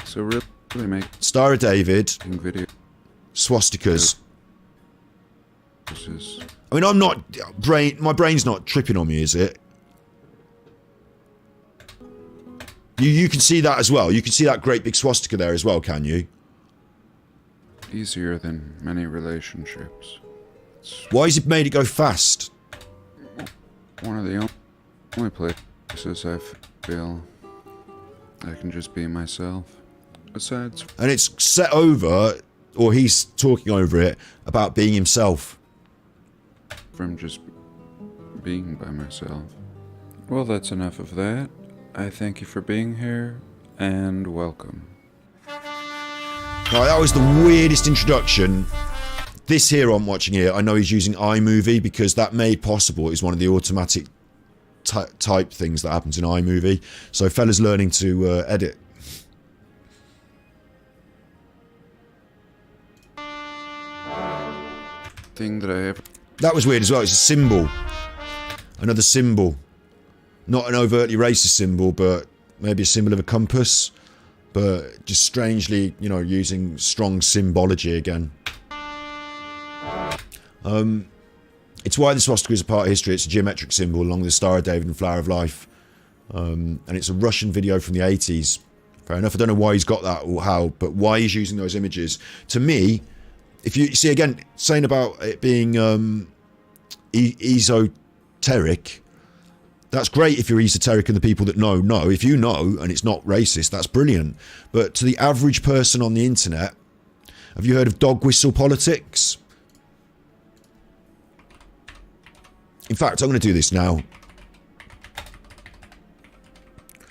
So really making Star of David. videos Swastikas. is... I mean, I'm not... My brain's not tripping on me, is it? You can see that as well. You can see that great big swastika there as well, can you? easier than many relationships. Why has it made it go fast? One of the only places I feel I can just be myself. Besides And it's set over, or he's talking over it, about being himself. from just being by myself. Well, that's enough of that. I thank you for being here, and welcome. Right, that was the weirdest introduction. This here I'm watching here, I know he's using iMovie because that made possible is one of the automatic type things that happens in iMovie. So fella's learning to edit. Thing that I ever... That was weird as well. It's a symbol. Another symbol. Not an overtly racist symbol, but maybe a symbol of a compass. But just strangely, you know, using strong symbology again. It's why the swastika is a part of history. It's a geometric symbol along with the Star of David and Flower of Life. And it's a Russian video from the 80s. Fair enough. I don't know why he's got that or how, but why he's using those images. To me, if you see again, saying about it being esoteric, that's great if you're esoteric and the people that know. If you know and it's not racist, that's brilliant. But to the average person on the internet, have you heard of dog whistle politics? In fact, I'm going to do this now.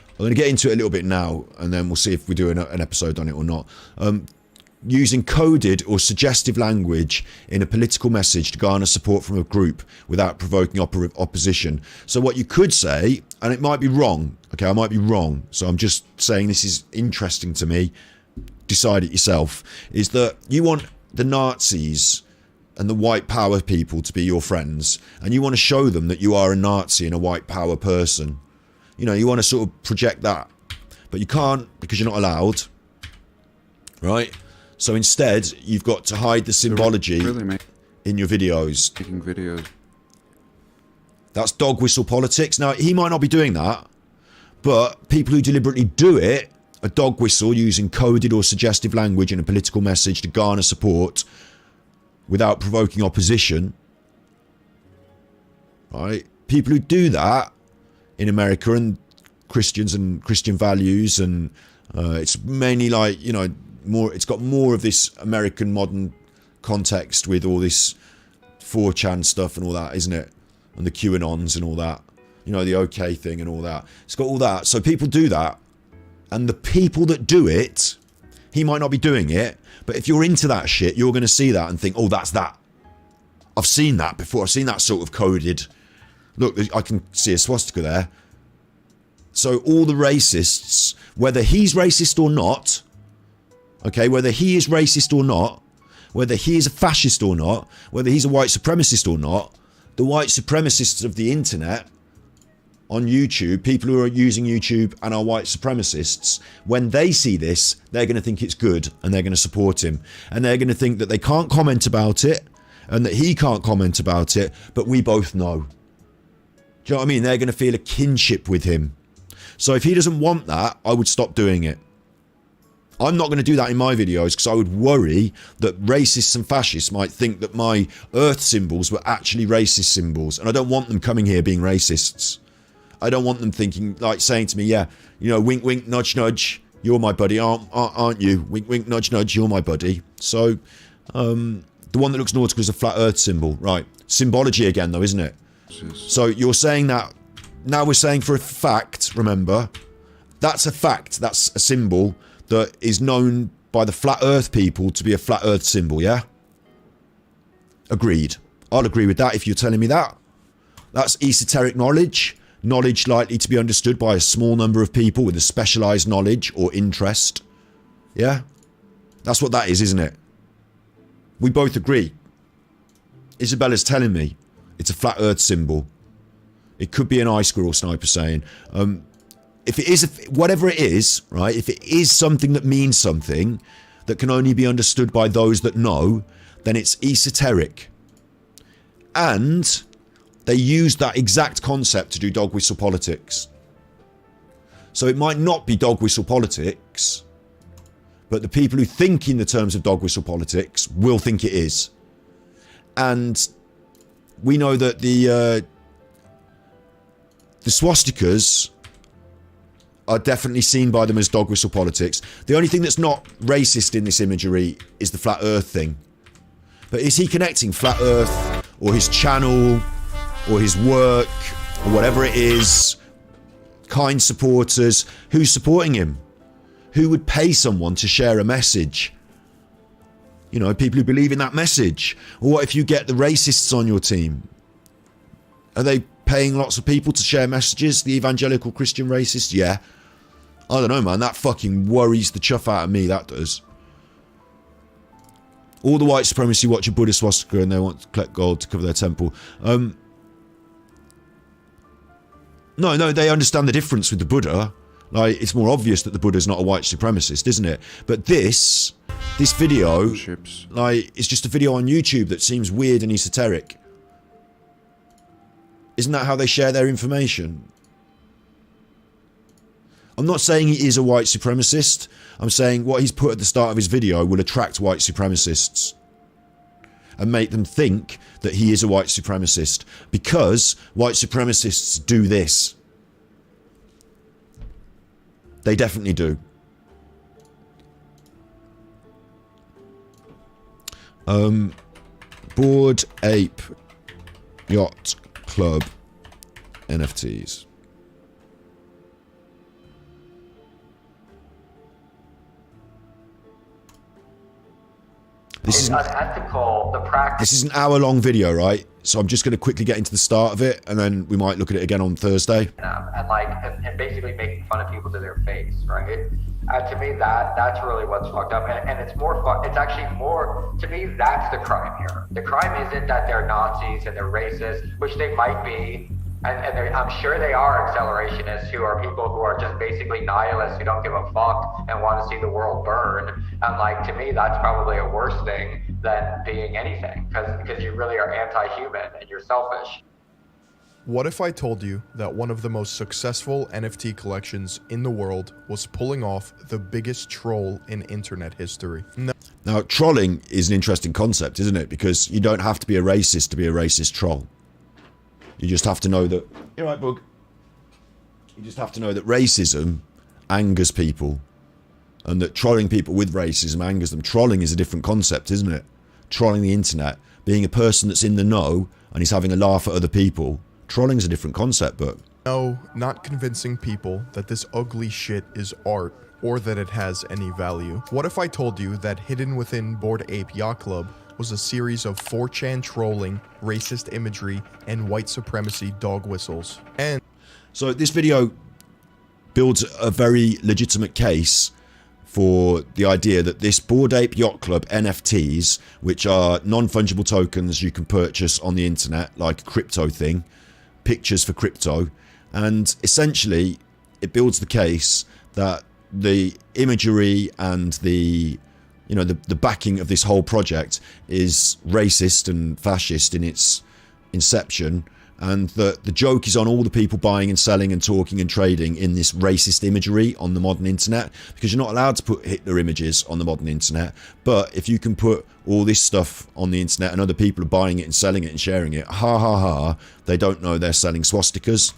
I'm going to get into it a little bit now, and then we'll see if we do an episode on it or not. Using coded or suggestive language in a political message to garner support from a group without provoking opposition. So what you could say, and it might be wrong, okay, I might be wrong, so I'm just saying this is interesting to me, decide it yourself, is that you want the Nazis and the white power people to be your friends, and you want to show them that you are a Nazi and a white power person. You know, you want to sort of project that, but you can't because you're not allowed, right? So instead, you've got to hide the symbology in your videos. Making videos. That's dog whistle politics. Now, he might not be doing that, but people who deliberately do it, a dog whistle using coded or suggestive language in a political message to garner support without provoking opposition, right? People who do that in America, and Christians and Christian values, and it's mainly like, you know, more, it's got more of this American modern context with all this 4chan stuff and all that, isn't it? And the QAnons and all that, you know, the OK thing and all that. It's got all that. So people do that, and the people that do it, he might not be doing it, but if you're into that shit, you're going to see that and think, oh, that's that. I've seen that before. I've seen that sort of coded. Look, I can see a swastika there. So all the racists, whether he's racist or not, okay, whether he is racist or not, whether he is a fascist or not, whether he's a white supremacist or not, the white supremacists of the internet on YouTube, people who are using YouTube and are white supremacists, when they see this, they're going to think it's good and they're going to support him. And they're going to think that they can't comment about it and that he can't comment about it, but we both know. Do you know what I mean? They're going to feel a kinship with him. So if he doesn't want that, I would stop doing it. I'm not going to do that in my videos because I would worry that racists and fascists might think that my earth symbols were actually racist symbols. And I don't want them coming here being racists. I don't want them thinking, like saying to me, yeah, you know, wink, wink, nudge, nudge, you're my buddy, aren't you? Wink, wink, nudge, nudge, you're my buddy. So, the one that looks nautical is a flat earth symbol. Right. Symbology again, though, isn't it? So you're saying that, now we're saying for a fact, remember, that's a fact, that's a symbol that is known by the flat earth people to be a flat earth symbol, yeah? Agreed. I'll agree with that if you're telling me that. That's esoteric knowledge. Knowledge likely to be understood by a small number of people with a specialised knowledge or interest. Yeah? That's what that is, isn't it? We both agree. Isabella's telling me it's a flat earth symbol. It could be an eye squirrel sniper saying, if it is, whatever it is, right, if it is something that means something that can only be understood by those that know, then it's esoteric. And they use that exact concept to do dog whistle politics. So it might not be dog whistle politics, but the people who think in the terms of dog whistle politics will think it is. And we know that the swastikas are definitely seen by them as dog whistle politics. The only thing that's not racist in this imagery is the flat earth thing. But is he connecting flat earth or his channel or his work or whatever it is, kind supporters, who's supporting him? Who would pay someone to share a message? You know, people who believe in that message. Or what if you get the racists on your team? Are they paying lots of people to share messages? The evangelical Christian racists? Yeah. I don't know, man. That fucking worries the chuff out of me, that does. All the white supremacy watch a Buddha swastika and they want to collect gold to cover their temple. No, they understand the difference with the Buddha. Like, it's more obvious that the Buddha's not a white supremacist, isn't it? But this video, like, it's just a video on YouTube that seems weird and esoteric. Isn't that how they share their information? I'm not saying he is a white supremacist. I'm saying what he's put at the start of his video will attract white supremacists. and make them think that he is a white supremacist, because white supremacists do this. They definitely do. Bored Ape Yacht Club NFTs. This is unethical. The practice. This is an hour-long video, right? So I'm just going to quickly get into the start of it, and then we might look at it again on Thursday. And basically making fun of people to their face, right? To me, that's really what's fucked up, and it's more fun. It's actually more, to me, that's the crime here. The crime isn't that they're Nazis and they're racist, which they might be, and I'm sure they are accelerationists who are people who are just basically nihilists who don't give a fuck and want to see the world burn. And to me, that's probably a worse thing than being anything, because you really are anti-human and you're selfish. What if I told you that one of the most successful NFT collections in the world was pulling off the biggest troll in internet history? Now, trolling is an interesting concept, isn't it? Because you don't have to be a racist to be a racist troll. You just have to know that... You're right, Bug. You just have to know that racism angers people, and that trolling people with racism angers them. Trolling is a different concept, isn't it? Trolling the internet, being a person that's in the know and he's having a laugh at other people. Trolling is a different concept, but... No, not convincing people that this ugly shit is art, or that it has any value. What if I told you that hidden within Bored Ape Yacht Club was a series of 4chan trolling, racist imagery, and white supremacy dog whistles? And so this video builds a very legitimate case for the idea that this Bored Ape Yacht Club NFTs, which are non-fungible tokens you can purchase on the internet, like a crypto thing, pictures for crypto, and essentially it builds the case that the imagery and the backing of this whole project is racist and fascist in its inception, and that the joke is on all the people buying and selling and talking and trading in this racist imagery on the modern internet, because you're not allowed to put Hitler images on the modern internet. But if you can put all this stuff on the internet and other people are buying it and selling it and sharing it, ha ha ha, they don't know they're selling swastikas.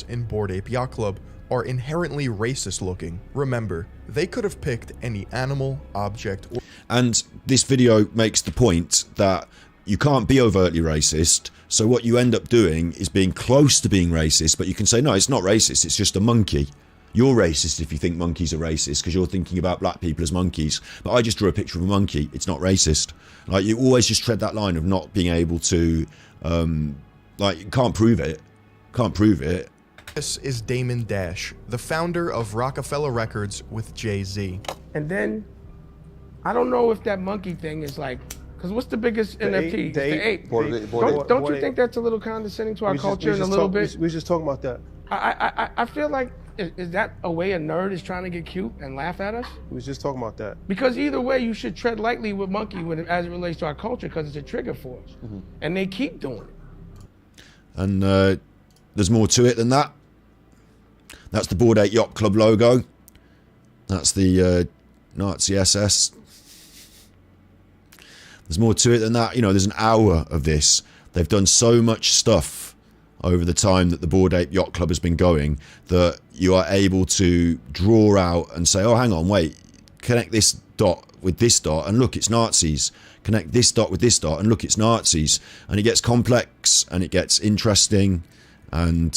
In Bored Ape Yacht Club are inherently racist looking. Remember, they could have picked any animal, object, or... And this video makes the point that you can't be overtly racist, so what you end up doing is being close to being racist, but you can say, no, it's not racist, it's just a monkey. You're racist if you think monkeys are racist, because you're thinking about black people as monkeys. But I just drew a picture of a monkey, it's not racist. Like, you always just tread that line of not being able to, you can't prove it. Can't prove it. This is Damon Dash, the founder of Rockefeller Records with Jay-Z. And then, I don't know if that monkey thing is like, because what's the biggest NFT? The ape. Don't you think that's a little condescending to our culture in a little bit? We were just talking about that. I feel like, is that a way a nerd is trying to get cute and laugh at us? We was just talking about that. Because either way, you should tread lightly with monkey as it relates to our culture, because it's a trigger for us. And they keep doing it. And there's more to it than that. That's the Bored Ape Yacht Club logo. That's the Nazi SS. There's more to it than that. You know, there's an hour of this. They've done so much stuff over the time that the Bored Ape Yacht Club has been going that you are able to draw out and say, oh, hang on, wait, connect this dot with this dot and look, it's Nazis. Connect this dot with this dot and look, it's Nazis. And it gets complex and it gets interesting, and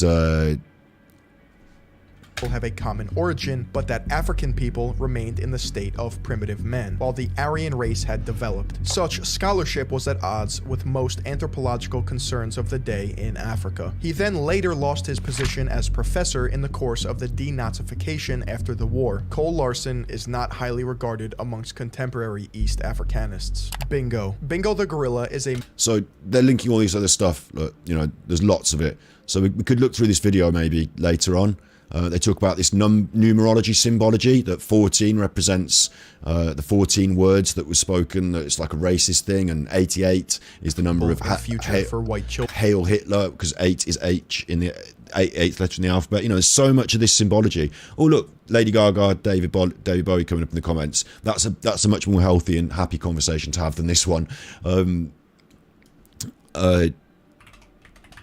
have a common origin, but that African people remained in the state of primitive men, while the Aryan race had developed. Such scholarship was at odds with most anthropological concerns of the day in Africa. He then later lost his position as professor in the course of the denazification after the war. Cole Larson is not highly regarded amongst contemporary East Africanists. Bingo. Bingo the gorilla is a... So they're linking all this other stuff. Look, you know, there's lots of it. So we could look through this video maybe later on. They talk about this numerology symbology, that 14 represents the 14 words that were spoken, that it's like a racist thing, and 88 is the number of future for white children. Hail Hitler, because 8 is H in the 8th letter in the alphabet. You know, there's so much of this symbology. Oh look, Lady Gaga, David Bowie coming up in the comments. That's a much more healthy and happy conversation to have than this one.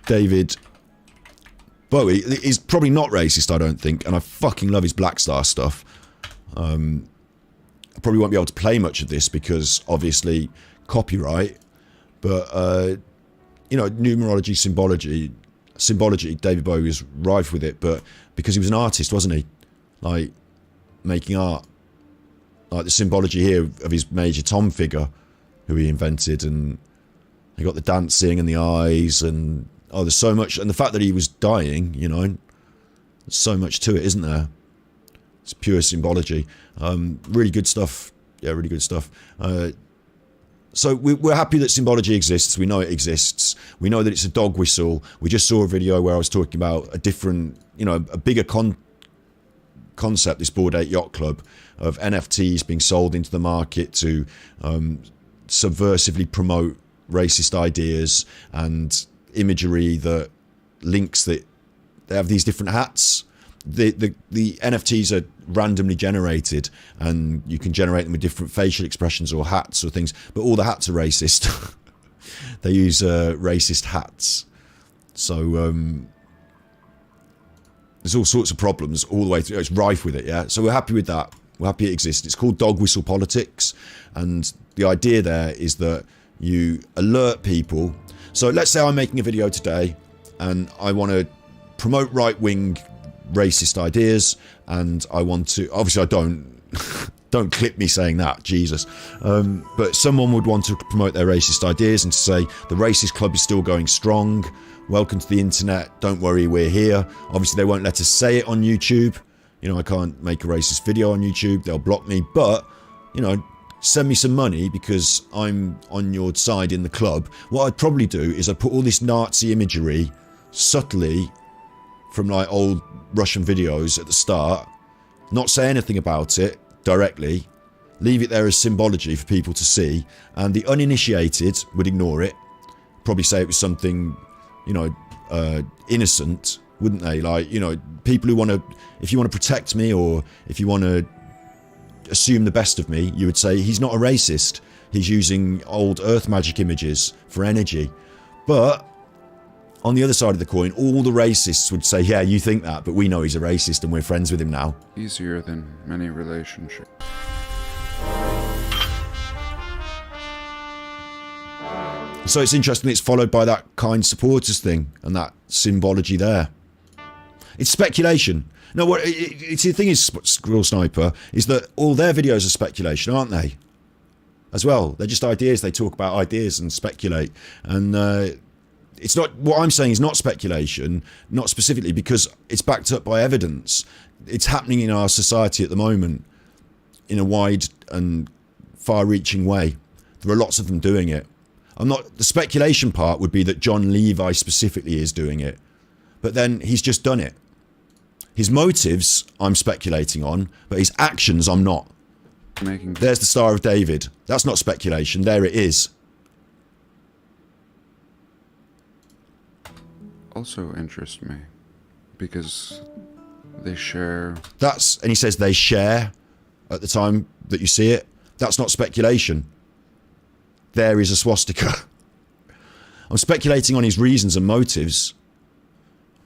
David Bowie is probably not racist, I don't think, and I fucking love his Black Star stuff. I probably won't be able to play much of this because obviously copyright, but you know, numerology, symbology, David Bowie was rife with it, but because he was an artist, wasn't he? Like, making art. Like the symbology here of his Major Tom figure, who he invented, and he got the dancing and the eyes, and oh, there's so much, and the fact that he was dying, you know, there's so much to it, isn't there? It's pure symbology. Really good stuff. Yeah, really good stuff. So we're happy that symbology exists. We know it exists. We know that it's a dog whistle. We just saw a video where I was talking about a different, you know, a bigger concept, this Bored Ape Yacht Club, of NFTs being sold into the market to subversively promote racist ideas and imagery that links that they have these different hats. The NFTs are randomly generated, and you can generate them with different facial expressions or hats or things, but all the hats are racist. They use racist hats. So there's all sorts of problems all the way through. It's rife with it, yeah? So we're happy with that. We're happy it exists. It's called dog whistle politics, and the idea there is that you alert people. So let's say I'm making a video today and I want to promote right-wing racist ideas, and I want to, obviously I don't clip me saying that, Jesus, but someone would want to promote their racist ideas and to say the racist club is still going strong, welcome to the internet, don't worry, we're here. Obviously they won't let us say it on YouTube, you know, I can't make a racist video on YouTube, they'll block me, but, you know, send me some money because I'm on your side in the club. What I'd probably do is I'd put all this Nazi imagery subtly from like old Russian videos at the start, not say anything about it directly, leave it there as symbology for people to see, and the uninitiated would ignore it, probably say it was something, you know, innocent, wouldn't they? Like, you know, people who want to, if you want to protect me or if you want to assume the best of me, you would say he's not a racist, he's using old earth magic images for energy. But on the other side of the coin, all the racists would say, yeah, you think that, but we know he's a racist and we're friends with him now. Easier than many relationships. So it's interesting, it's followed by that kind supporters thing and that symbology there. It's speculation. No, what it's the thing is, Squirrel Sniper, is that all their videos are speculation, aren't they? As well, they're just ideas. They talk about ideas and speculate, and it's not, what I'm saying is not speculation, not specifically, because it's backed up by evidence. It's happening in our society at the moment in a wide and far-reaching way. There are lots of them doing it. The speculation part would be that JonLevi specifically is doing it, but then he's just done it. His motives I'm speculating on, but his actions I'm not. There's the Star of David. That's not speculation. There it is. Also interest me because they share. And he says they share at the time that you see it. That's not speculation. There is a swastika. I'm speculating on his reasons and motives,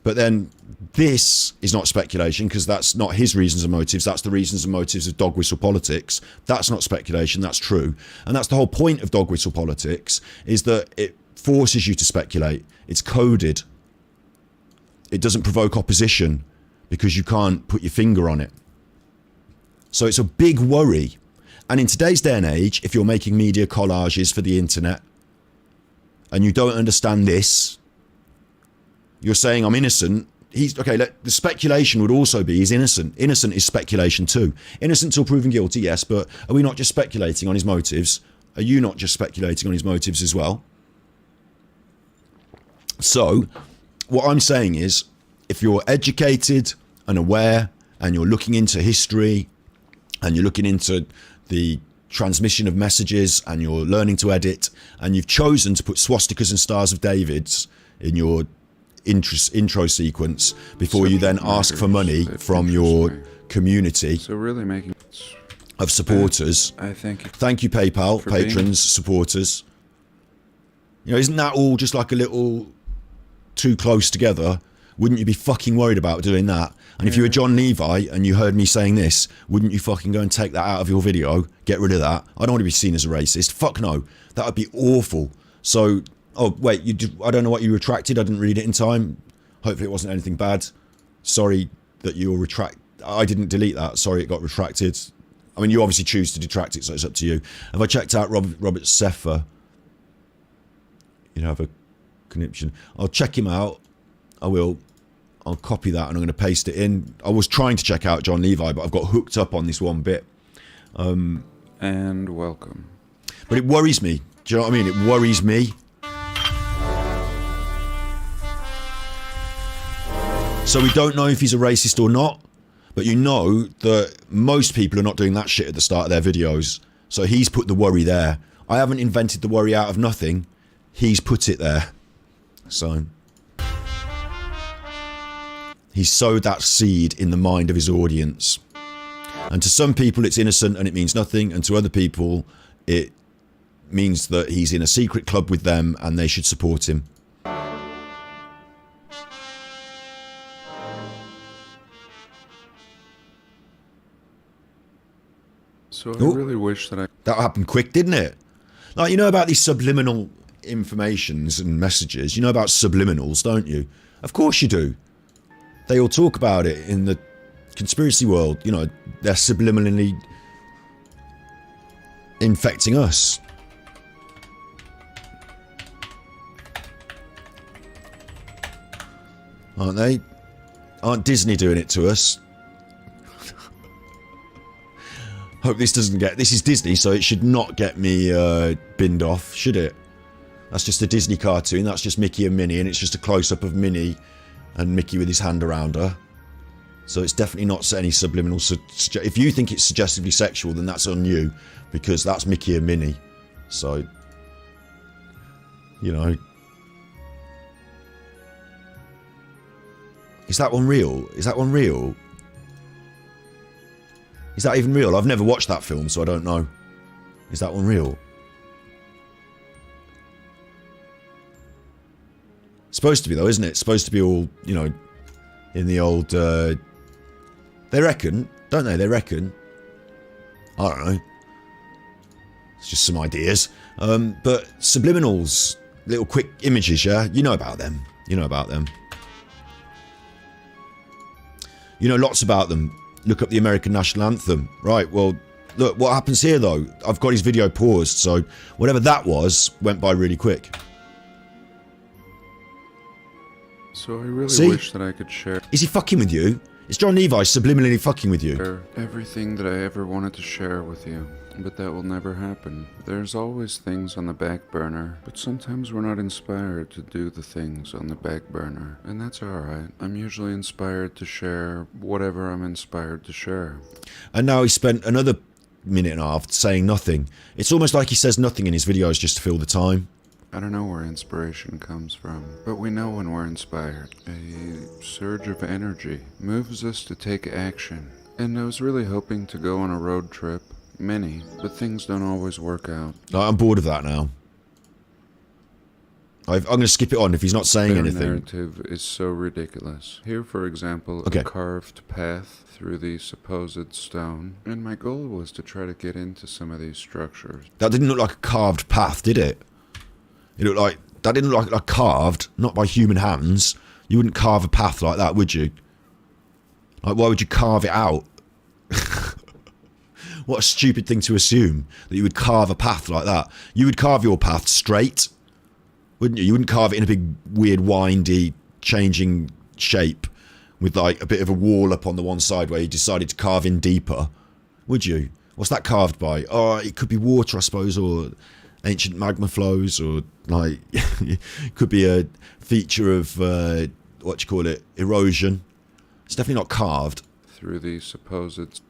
but then this is not speculation because that's not his reasons and motives. That's the reasons and motives of dog whistle politics. That's not speculation. That's true. And that's the whole point of dog whistle politics, is that it forces you to speculate. It's coded. It doesn't provoke opposition because you can't put your finger on it. So it's a big worry. And in today's day and age, if you're making media collages for the internet and you don't understand this, you're saying I'm innocent. The speculation would also be he's innocent. Innocent is speculation too. Innocent till proven guilty, yes, but are we not just speculating on his motives? Are you not just speculating on his motives as well? So what I'm saying is, if you're educated and aware and you're looking into history and you're looking into the transmission of messages and you're learning to edit and you've chosen to put swastikas and stars of Davids in your intro sequence before you then ask for money from your community of supporters. I thank you. Thank you, PayPal, patrons, supporters. You know, isn't that all just like a little too close together? Wouldn't you be fucking worried about doing that? And if you were JonLevi and you heard me saying this, wouldn't you fucking go and take that out of your video? Get rid of that. I don't want to be seen as a racist. Fuck no. That would be awful. So, oh wait, I don't know what you retracted. I didn't read it in time. Hopefully it wasn't anything bad. Sorry that you I didn't delete that. Sorry it got retracted. I mean, you obviously choose to detract it, so it's up to you. Have I checked out Robert Seffer? You know, have a conniption. I'll check him out. I will. I'll copy that and I'm going to paste it in. I was trying to check out JonLevi, but I've got hooked up on this one bit. And welcome. But it worries me. Do you know what I mean? It worries me. So we don't know if he's a racist or not, but you know that most people are not doing that shit at the start of their videos. So he's put the worry there. I haven't invented the worry out of nothing. He's put it there. So he sowed that seed in the mind of his audience. And to some people it's innocent and it means nothing, and to other people it means that he's in a secret club with them and they should support him. So I really wish that That happened quick, didn't it? Like, you know about these subliminal informations and messages? You know about subliminals, don't you? Of course you do. They all talk about it in the conspiracy world. You know, they're subliminally infecting us. Aren't they? Aren't Disney doing it to us? Hope this doesn't get... This is Disney, so it should not get me binned off, should it? That's just a Disney cartoon. That's just Mickey and Minnie, and it's just a close-up of Minnie and Mickey with his hand around her. So it's definitely not any subliminal... If you think it's suggestively sexual, then that's on you, because that's Mickey and Minnie. So, you know... Is that one real? Is that one real? Is that even real? I've never watched that film, so I don't know. Is that one real? It's supposed to be, though, isn't it? It's supposed to be all, you know, in the old... They reckon, don't they? They reckon. I don't know. It's just some ideas. But subliminals, little quick images, yeah? You know about them. You know about them. You know lots about them. Look up the American National Anthem. Right, well, look, what happens here, though? I've got his video paused, so whatever that was went by really quick. So I really wish that I could share... Is he fucking with you? Is JonLevi subliminally fucking with you? Everything that I ever wanted to share with you, but that will never happen. There's always things on the back burner, but sometimes we're not inspired to do the things on the back burner, and that's alright. I'm usually inspired to share whatever I'm inspired to share. And now he spent another minute and a half saying nothing. It's almost like he says nothing in his videos just to fill the time. I don't know where inspiration comes from, but we know when we're inspired. A surge of energy moves us to take action. And I was really hoping to go on a road trip, many, but things don't always work out. I'm bored of that now. I'm going to skip it on if he's not saying anything. The narrative is so ridiculous. Here, for example, a carved path through the supposed stone, and my goal was to try to get into some of these structures. That didn't look like a carved path, did it? It looked like... That didn't look like carved, not by human hands. You wouldn't carve a path like that, would you? Like, why would you carve it out? What a stupid thing to assume, that you would carve a path like that. You would carve your path straight, wouldn't you? You wouldn't carve it in a big, weird, windy, changing shape with, like, a bit of a wall up on the one side where you decided to carve in deeper, would you? What's that carved by? Oh, it could be water, I suppose, or... ancient magma flows, or like could be a feature of what you call it, erosion. It's definitely not carved. Through the supposed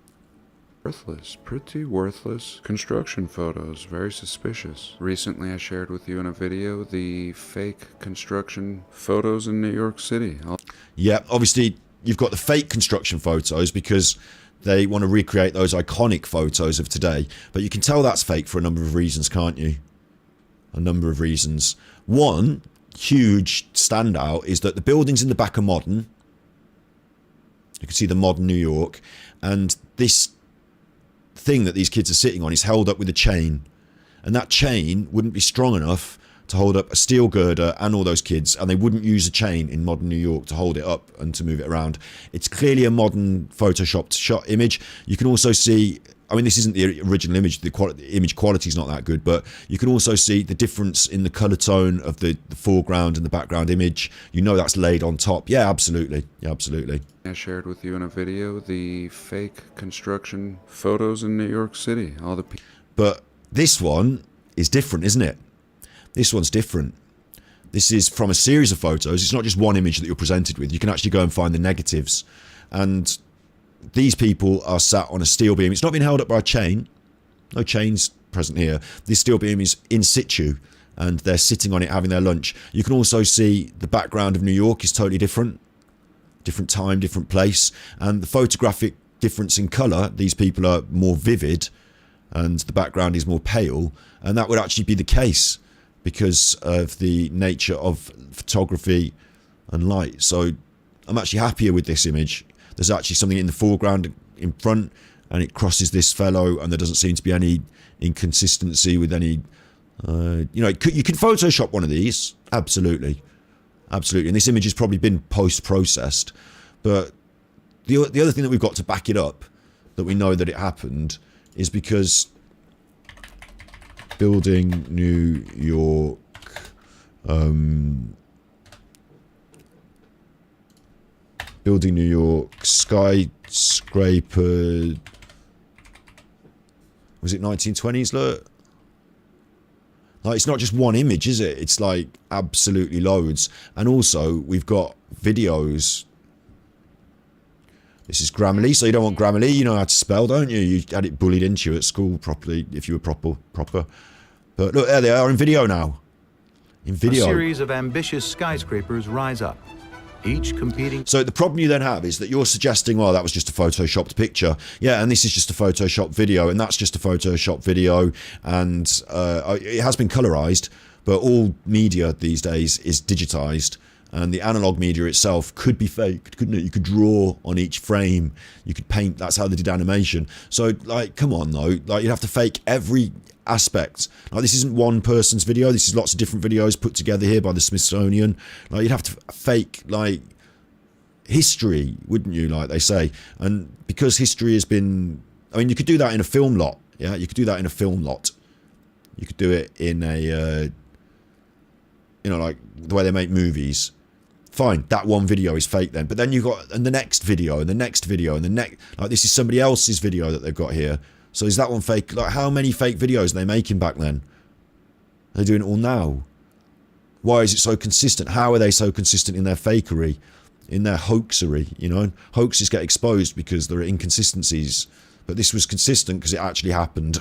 worthless, pretty worthless construction photos, very suspicious. Recently I shared with you in a video the fake construction photos in New York City. Yeah, obviously you've got the fake construction photos because they want to recreate those iconic photos of today. But you can tell that's fake for a number of reasons, can't you? A number of reasons. One huge standout is that the buildings in the back are modern. You can see the modern New York, and this thing that these kids are sitting on is held up with a chain, and that chain wouldn't be strong enough to hold up a steel girder and all those kids, and they wouldn't use a chain in modern New York to hold it up and to move it around. It's clearly a modern photoshopped shot image. You can also see, I mean, this isn't the original image, the image quality is not that good, but you can also see the difference in the colour tone of the foreground and the background image. You know that's laid on top. Yeah, absolutely. Yeah, absolutely. I shared with you in a video the fake construction photos in New York City. All the But this one is different, isn't it? This one's different. This is from a series of photos. It's not just one image that you're presented with. You can actually go and find the negatives. And these people are sat on a steel beam. It's not been held up by a chain. No chains present here. This steel beam is in situ, and they're sitting on it having their lunch. You can also see the background of New York is totally different. Different time, different place. And the photographic difference in colour, these people are more vivid and the background is more pale. And that would actually be the case because of the nature of photography and light. So I'm actually happier with this image. There's actually something in the foreground in front, and it crosses this fellow, and there doesn't seem to be any inconsistency with any, you know, you can Photoshop one of these, absolutely. Absolutely, and this image has probably been post-processed, but the other thing that we've got to back it up, that we know that it happened, is because building New York, building New York skyscraper, was it 1920s, look? Like, it's not just one image, is it? It's like absolutely loads. And also, we've got videos. This is Grammarly, so you don't want Grammarly. You know how to spell, don't you? You had it bullied into you at school properly, if you were proper. But look, there they are in video now. In video. A series of ambitious skyscrapers rise up, each competing. So the problem you then have is that you're suggesting, well, that was just a photoshopped picture. Yeah, and this is just a photoshopped video, and that's just a photoshopped video, and it has been colorized, but all media these days is digitized, and the analog media itself could be faked, couldn't it? You could draw on each frame, you could paint. That's how they did animation. So, like, come on, though. Like, you'd have to fake every aspect. Like, this isn't one person's video. This is lots of different videos put together here by the Smithsonian. Like, you'd have to fake, like, history, wouldn't you, like they say? And because history has been, I mean, you could do that in a film lot. Yeah, you could do that in a film lot. You could do it in a, you know, like the way they make movies. Fine, that one video is fake then. But then you've got, and the next video, and the next video, and the next, like, this is somebody else's video that they've got here. So is that one fake? Like, how many fake videos are they making back then? They're doing it all now. Why is it so consistent? How are they so consistent in their fakery, in their hoaxery, you know? Hoaxes get exposed because there are inconsistencies. But this was consistent because it actually happened.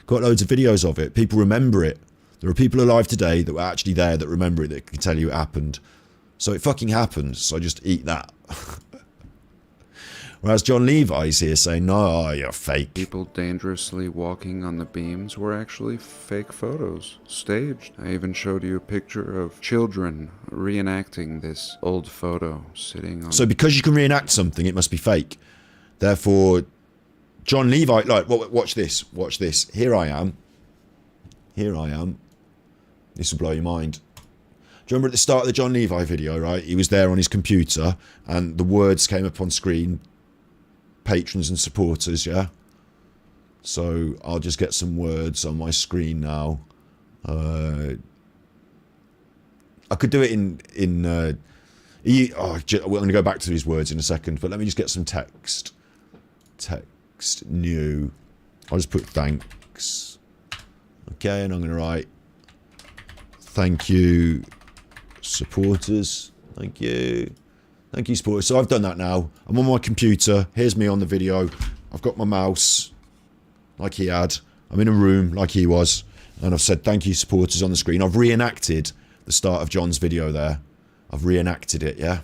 Got loads of videos of it. People remember it. There are people alive today that were actually there that remember it, that can tell you it happened. So it fucking happened, so just eat that. Whereas JonLevi's here saying, no, you're fake. People dangerously walking on the beams were actually fake photos, staged. I even showed you a picture of children reenacting this old photo sitting on... So because you can reenact something, it must be fake. Therefore, JonLevi, like, watch this, watch this. Here I am. This will blow your mind. Do you remember at the start of the JonLevi video, right? He was there on his computer and the words came up on screen. Patrons and supporters, yeah? So I'll just get some words on my screen now. I could do it I'm going to go back to these words in a second, but let me just get some text. Text, new. I'll just put thanks. Okay, and I'm going to write thank you, supporters. Thank you. Thank you, supporters. So I've done that now. I'm on my computer. Here's me on the video. I've got my mouse like he had. I'm in a room like he was. And I've said thank you, supporters on the screen. I've reenacted the start of John's video there. I've reenacted it, yeah?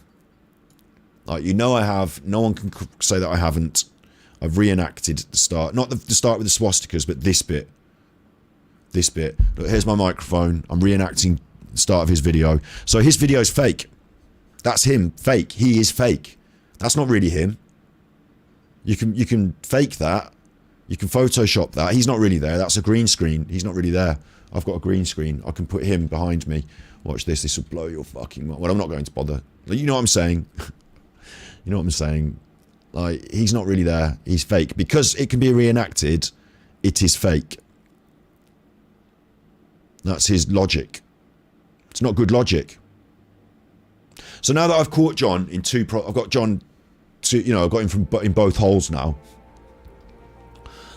Like, you know I have. No one can say that I haven't. I've reenacted the start. Not the start with the swastikas, but this bit. This bit. Look, here's my microphone. I'm reenacting the start of his video. So his video is fake. That's him, fake. He is fake. That's not really him. You can fake that. You can Photoshop that. He's not really there. That's a green screen. He's not really there. I've got a green screen. I can put him behind me. Watch this. This will blow your fucking mind. Well, I'm not going to bother. You know what I'm saying? You know what I'm saying? Like, he's not really there. He's fake. Because it can be reenacted, it is fake. That's his logic. It's not good logic. So now that I've caught John in I've got John, I've got him in both holes now.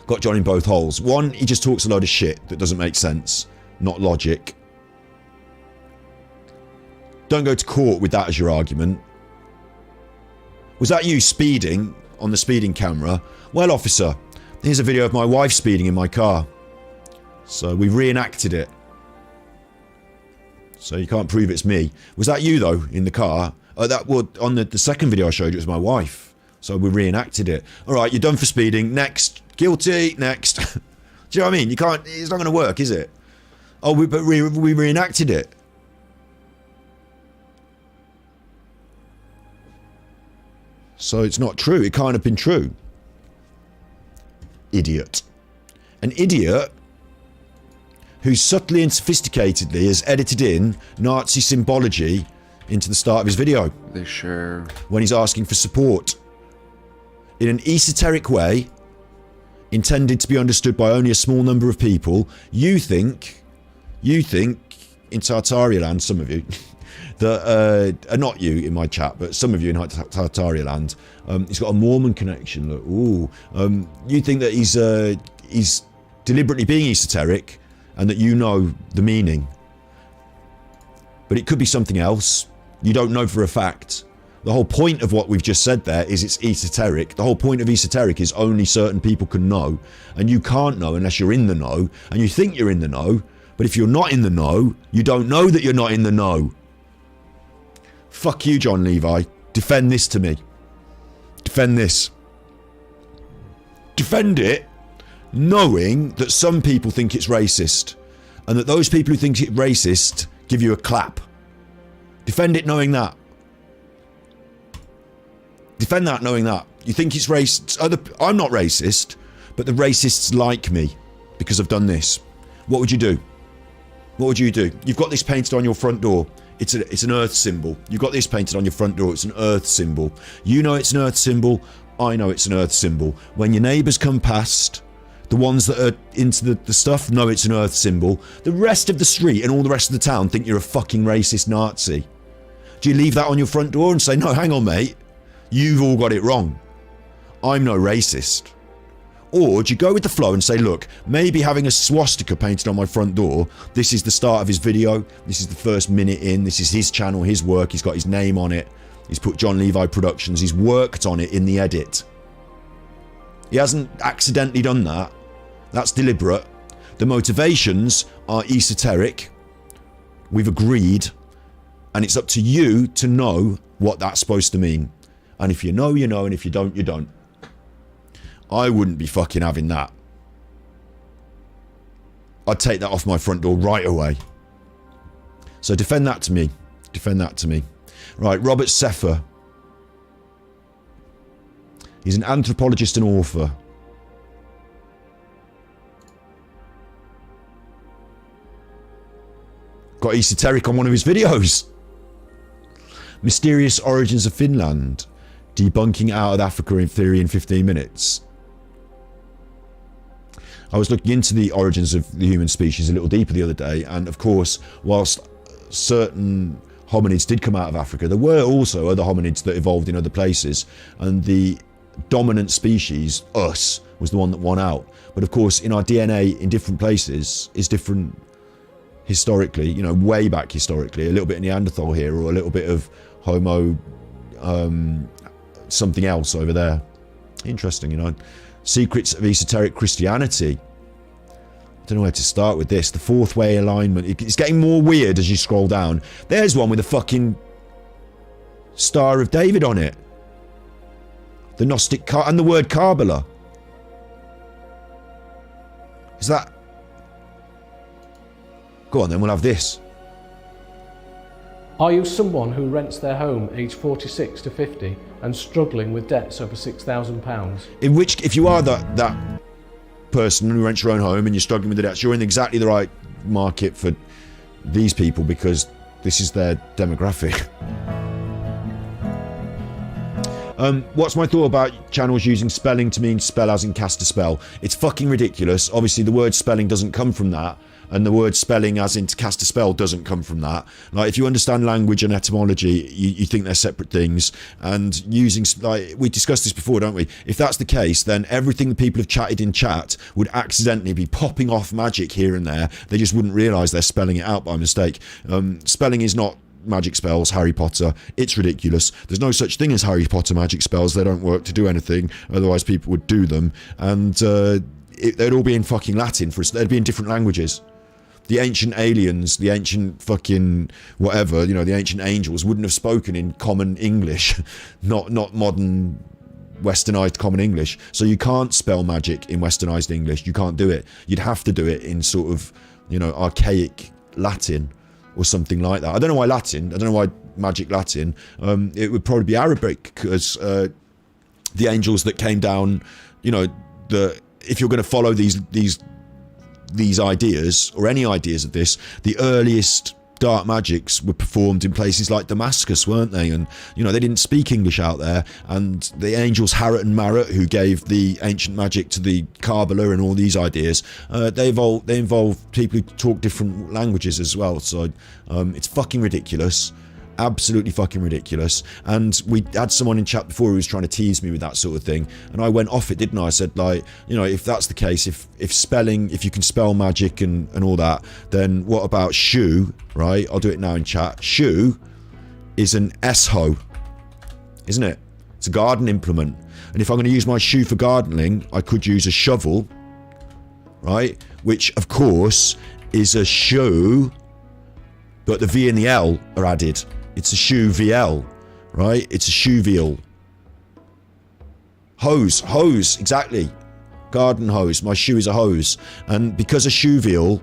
Got John in both holes. One, he just talks a load of shit that doesn't make sense. Not logic. Don't go to court with that as your argument. Was that you speeding on the speeding camera? Well, officer, here's a video of my wife speeding in my car. So we've reenacted it. So you can't prove it's me. Was that you, though, in the car? On the second video I showed you, it was my wife. So we reenacted it. All right, you're done for speeding. Next. Guilty. Next. Do you know what I mean? You can't... It's not going to work, is it? Oh, but we reenacted it. So it's not true. It can't have been true. Idiot. An idiot who subtly and sophisticatedly has edited in Nazi symbology into the start of his video. They share... When he's asking for support. In an esoteric way, intended to be understood by only a small number of people, you think, in Tartaria land, some of you, that, not you in my chat, but some of you in Tartaria land, he's got a Mormon connection. Look, ooh. You think that he's deliberately being esoteric, and that you know the meaning. But it could be something else. You don't know for a fact. The whole point of what we've just said there is it's esoteric. The whole point of esoteric is only certain people can know. And you can't know unless you're in the know. And you think you're in the know. But if you're not in the know, you don't know that you're not in the know. Fuck you, JonLevi. Defend this to me. Defend this. Defend it. Knowing that some people think it's racist, and that those people who think it's racist give you a clap. Defend it knowing that. Defend that knowing that. You think it's racist. I'm not racist, but the racists like me because I've done this. What would you do? What would you do? You've got this painted on your front door. It's an earth symbol. You've got this painted on your front door. It's an earth symbol. You know it's an earth symbol. I know it's an earth symbol. When your neighbours come past... The ones that are into the stuff know it's an earth symbol. The rest of the street and all the rest of the town think you're a fucking racist Nazi. Do you leave that on your front door and say, no, hang on, mate. You've all got it wrong. I'm no racist. Or do you go with the flow and say, look, maybe having a swastika painted on my front door, this is the start of his video. This is the first minute in. This is his channel, his work. He's got his name on it. He's put JonLevi Productions. He's worked on it in the edit. He hasn't accidentally done that. That's deliberate. The motivations are esoteric. We've agreed. And it's up to you to know what that's supposed to mean. And if you know, you know. And if you don't, you don't. I wouldn't be fucking having that. I'd take that off my front door right away. So defend that to me. Defend that to me. Right, Robert Seffer. He's an anthropologist and author. Got esoteric on one of his videos. Mysterious origins of Finland. Debunking out of Africa in theory in 15 minutes. I was looking into the origins of the human species a little deeper the other day, and of course, whilst certain hominids did come out of Africa, there were also other hominids that evolved in other places, and the dominant species, us, was the one that won out. But of course, in our DNA in different places is different historically, you know, way back historically, a little bit of Neanderthal here, or a little bit of Homo something else over there. Interesting, you know. Secrets of esoteric Christianity. I don't know where to start with this. The fourth way alignment. It's getting more weird as you scroll down. There's one with a fucking Star of David on it. The Gnostic and the word Kabbalah. Is that... Go on then, we'll have this. Are you someone who rents their home aged 46 to 50 and struggling with debts over £6,000? If you are that person who rents your own home and you're struggling with the debts, you're in exactly the right market for these people, because this is their demographic. What's my thought about channels using spelling to mean spell as in cast a spell? It's fucking ridiculous. Obviously the word spelling doesn't come from that, and the word spelling as in cast a spell doesn't come from that. Like, if you understand language and etymology, you think they're separate things, and using, like, we discussed this before, don't we? If that's the case, then everything that people have chatted in chat would accidentally be popping off magic here and there. They just wouldn't realise they're spelling it out by mistake. Spelling is not magic spells, Harry Potter. It's ridiculous. There's no such thing as Harry Potter magic spells. They don't work to do anything, otherwise people would do them, and they'd all be in fucking Latin. They'd be in different languages. The ancient aliens, the ancient fucking whatever, you know, the ancient angels wouldn't have spoken in common English, not modern westernized common English. So you can't spell magic in westernized English. You can't do it. You'd have to do it in sort of, you know, archaic Latin or something like that. I don't know why Latin. I don't know why magic Latin. It would probably be Arabic, because the angels that came down, you know, if you're going to follow these ideas, or any ideas of this, the earliest dark magics were performed in places like Damascus, weren't they? And, you know, they didn't speak English out there, and the angels Harut and Marut, who gave the ancient magic to the Kabbalah and all these ideas, they involve people who talk different languages as well. So it's fucking ridiculous. Absolutely fucking ridiculous. And we had someone in chat before who was trying to tease me with that sort of thing, and I went off it, didn't I? I said, like, you know, if that's the case, if you can spell magic and all that, then what about shoe, right? I'll do it now in chat. Shoe is an S-hoe, isn't it? It's a garden implement. And if I'm going to use my shoe for gardening, I could use a shovel, right? Which, of course, is a shoe, but the V and the L are added. It's a shoe VL, right? It's a shoe veal. Hose, exactly. Garden hose. My shoe is a hose. And because a shoe veal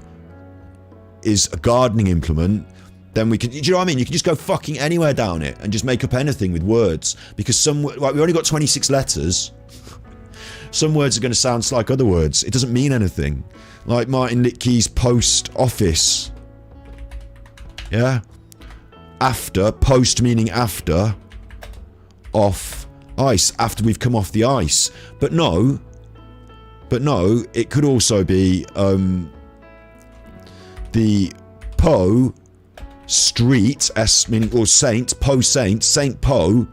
is a gardening implement, then we can, do you know what I mean? You can just go fucking anywhere down it and just make up anything with words. Because like, we only got 26 letters. Some words are going to sound like other words. It doesn't mean anything. Like Martin Liedtke's post office. Yeah? After, post meaning after, off ice, after we've come off the ice. But no, it could also be the Po street, S meaning, or saint, Po saint, Saint Po,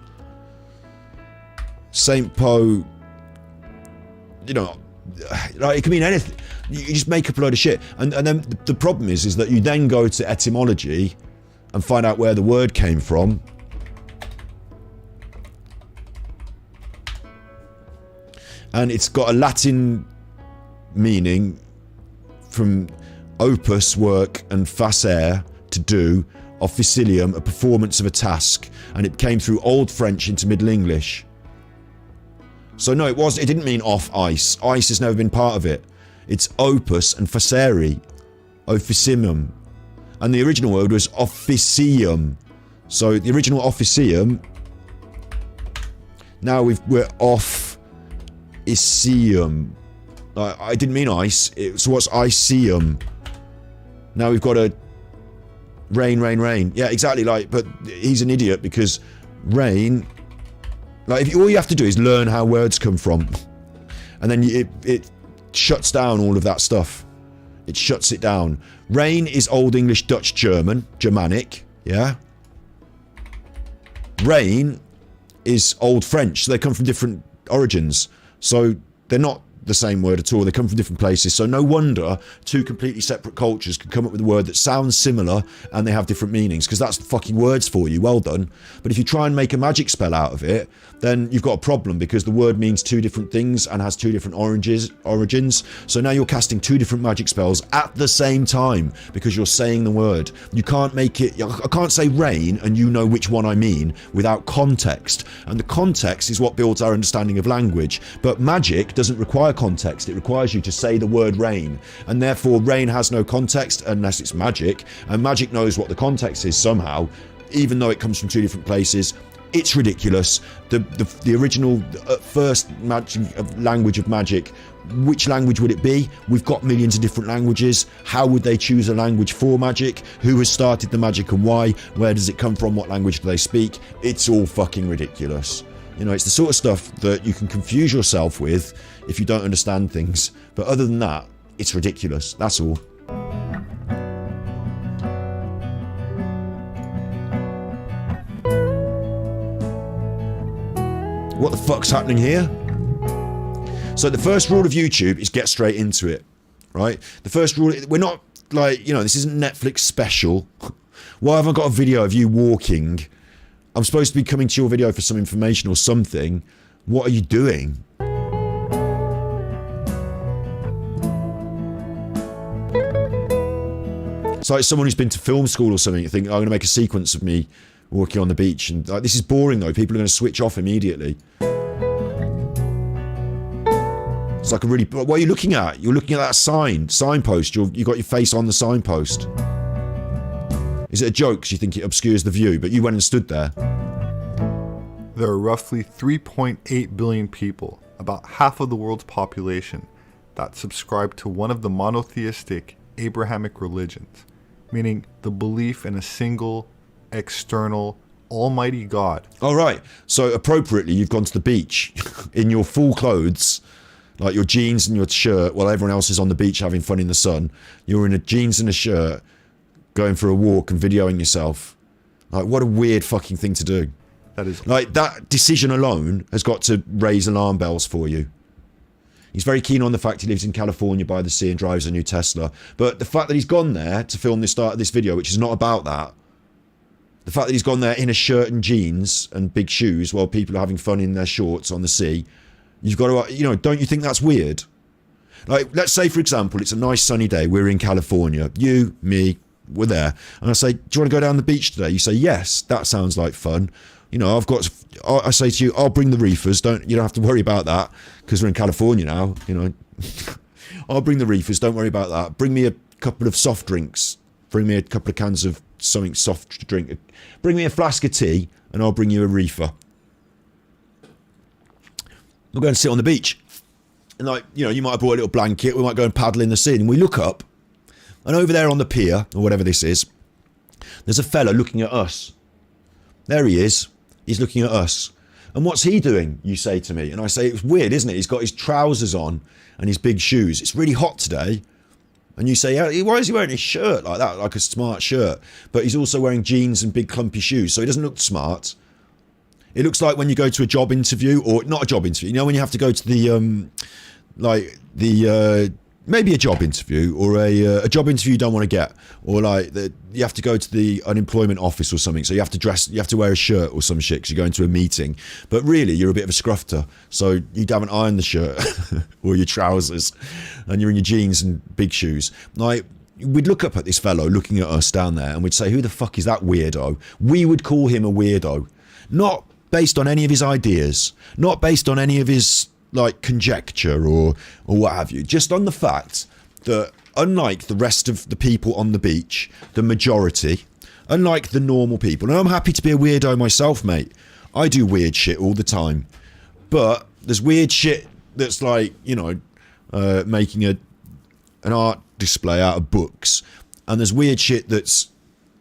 you know, like, it can mean anything. You just make up a load of shit. And then the problem is that you then go to etymology and find out where the word came from. And it's got a Latin meaning from opus, work, and facere, to do, officilium, a performance of a task. And it came through Old French into Middle English. So no, it didn't mean off ice. Ice has never been part of it. It's opus and facere, officimum. And the original word was officium. So the original officium, now we're off isium. I didn't mean ice. So what's isium? Now we've got a rain. Yeah, exactly. Like, but he's an idiot, because rain, like, all you have to do is learn how words come from, and then it shuts down all of that stuff. It shuts it down. Rain is Old English, Dutch, German, Germanic, yeah? Rain is Old French, so they come from different origins. So they're not the same word at all. They come from different places. So no wonder two completely separate cultures can come up with a word that sounds similar and they have different meanings, because that's the fucking words for you. Well done. But if you try and make a magic spell out of it, then you've got a problem, because the word means two different things and has two different origins. So now you're casting two different magic spells at the same time because you're saying the word. You can't make it, I can't say rain and you know which one I mean without context. And the context is what builds our understanding of language. But magic doesn't require require context. It requires you to say the word rain, and therefore rain has no context unless it's magic, and magic knows what the context is somehow, even though it comes from two different places. It's ridiculous. The original first language of magic, which language would it be? We've got millions of different languages. How would they choose a language for magic? Who has started the magic and why? Where does it come from? What language do they speak? It's all fucking ridiculous. You know, it's the sort of stuff that you can confuse yourself with if you don't understand things. But other than that, it's ridiculous. That's all. What the fuck's happening here? So the first rule of YouTube is get straight into it, right? The first rule, we're not like, you know, this isn't Netflix special. Why haven't I got a video of you walking? I'm supposed to be coming to your video for some information or something. What are you doing? It's like someone who's been to film school or something. You think, oh, I'm going to make a sequence of me walking on the beach. And like, this is boring though. People are going to switch off immediately. It's like a really... What are you looking at? You're looking at that signpost. You got your face on the signpost. Is it a joke because you think it obscures the view, but you went and stood there? There are roughly 3.8 billion people, about half of the world's population, that subscribe to one of the monotheistic Abrahamic religions, meaning the belief in a single, external, almighty God. All right. So appropriately, you've gone to the beach in your full clothes, like your jeans and your shirt, while everyone else is on the beach having fun in the sun. You're in a jeans and a shirt, going for a walk and videoing yourself. Like, what a weird fucking thing to do. That is... Like, that decision alone has got to raise alarm bells for you. He's very keen on the fact he lives in California by the sea and drives a new Tesla. But the fact that he's gone there to film the start of this video, which is not about that, the fact that he's gone there in a shirt and jeans and big shoes while people are having fun in their shorts on the sea, you've got to, you know, don't you think that's weird? Like, let's say, for example, it's a nice sunny day. We're in California. You, me, we're there. And I say, do you want to go down the beach today? You say, yes, that sounds like fun. You know, I say to you, I'll bring the reefers. You don't have to worry about that because we're in California now, you know. I'll bring the reefers. Don't worry about that. Bring me a couple of soft drinks. Bring me a couple of cans of something soft to drink. Bring me a flask of tea and I'll bring you a reefer. We'll go and sit on the beach. And like, you know, you might have brought a little blanket. We might go and paddle in the sea. And we look up and over there on the pier or whatever this is, there's a fella looking at us. There he is. He's looking at us. And what's he doing, you say to me? And I say, it's weird, isn't it? He's got his trousers on and his big shoes. It's really hot today. And you say, why is he wearing his shirt like that, like a smart shirt? But he's also wearing jeans and big clumpy shoes, so he doesn't look smart. It looks like when you go to a job interview, or not a job interview, you know when you have to go to the, maybe a job interview, or a job interview you don't want to get, or like you have to go to the unemployment office or something, so you have to wear a shirt or some shit because you're going to a meeting, but really you're a bit of a scrufter, so you haven't ironed the shirt or your trousers, and you're in your jeans and big shoes. Like, we'd look up at this fellow looking at us down there, and we'd say, who the fuck is that weirdo? We would call him a weirdo, not based on any of his ideas, not based on any of his like conjecture or what have you, just on the fact that unlike the rest of the people on the beach, the majority, unlike the normal people, and I'm happy to be a weirdo myself, mate, I do weird shit all the time, but there's weird shit that's like, you know, making an art display out of books, and there's weird shit that's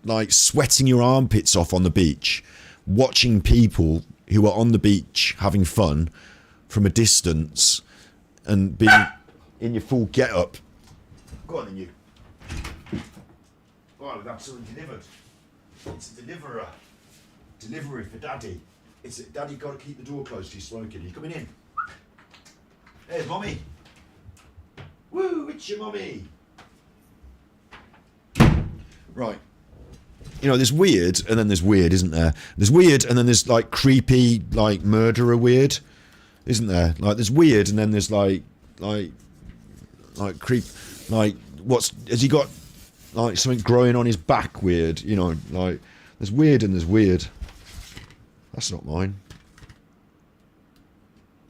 like sweating your armpits off on the beach, watching people who are on the beach having fun from a distance and being in your full get-up. Go on then, you. Oh, we've absolutely delivered. It's a deliverer. Delivery for Daddy. Daddy got to keep the door closed, he's smoking. Are you coming in? There's Mommy. Woo, it's your Mommy. Right. You know, there's weird and then there's weird, isn't there? There's weird and then there's like creepy, like murderer weird, isn't there? Like there's weird and then there's like creep, like has he got like something growing on his back weird, you know, like there's weird and there's weird. That's not mine.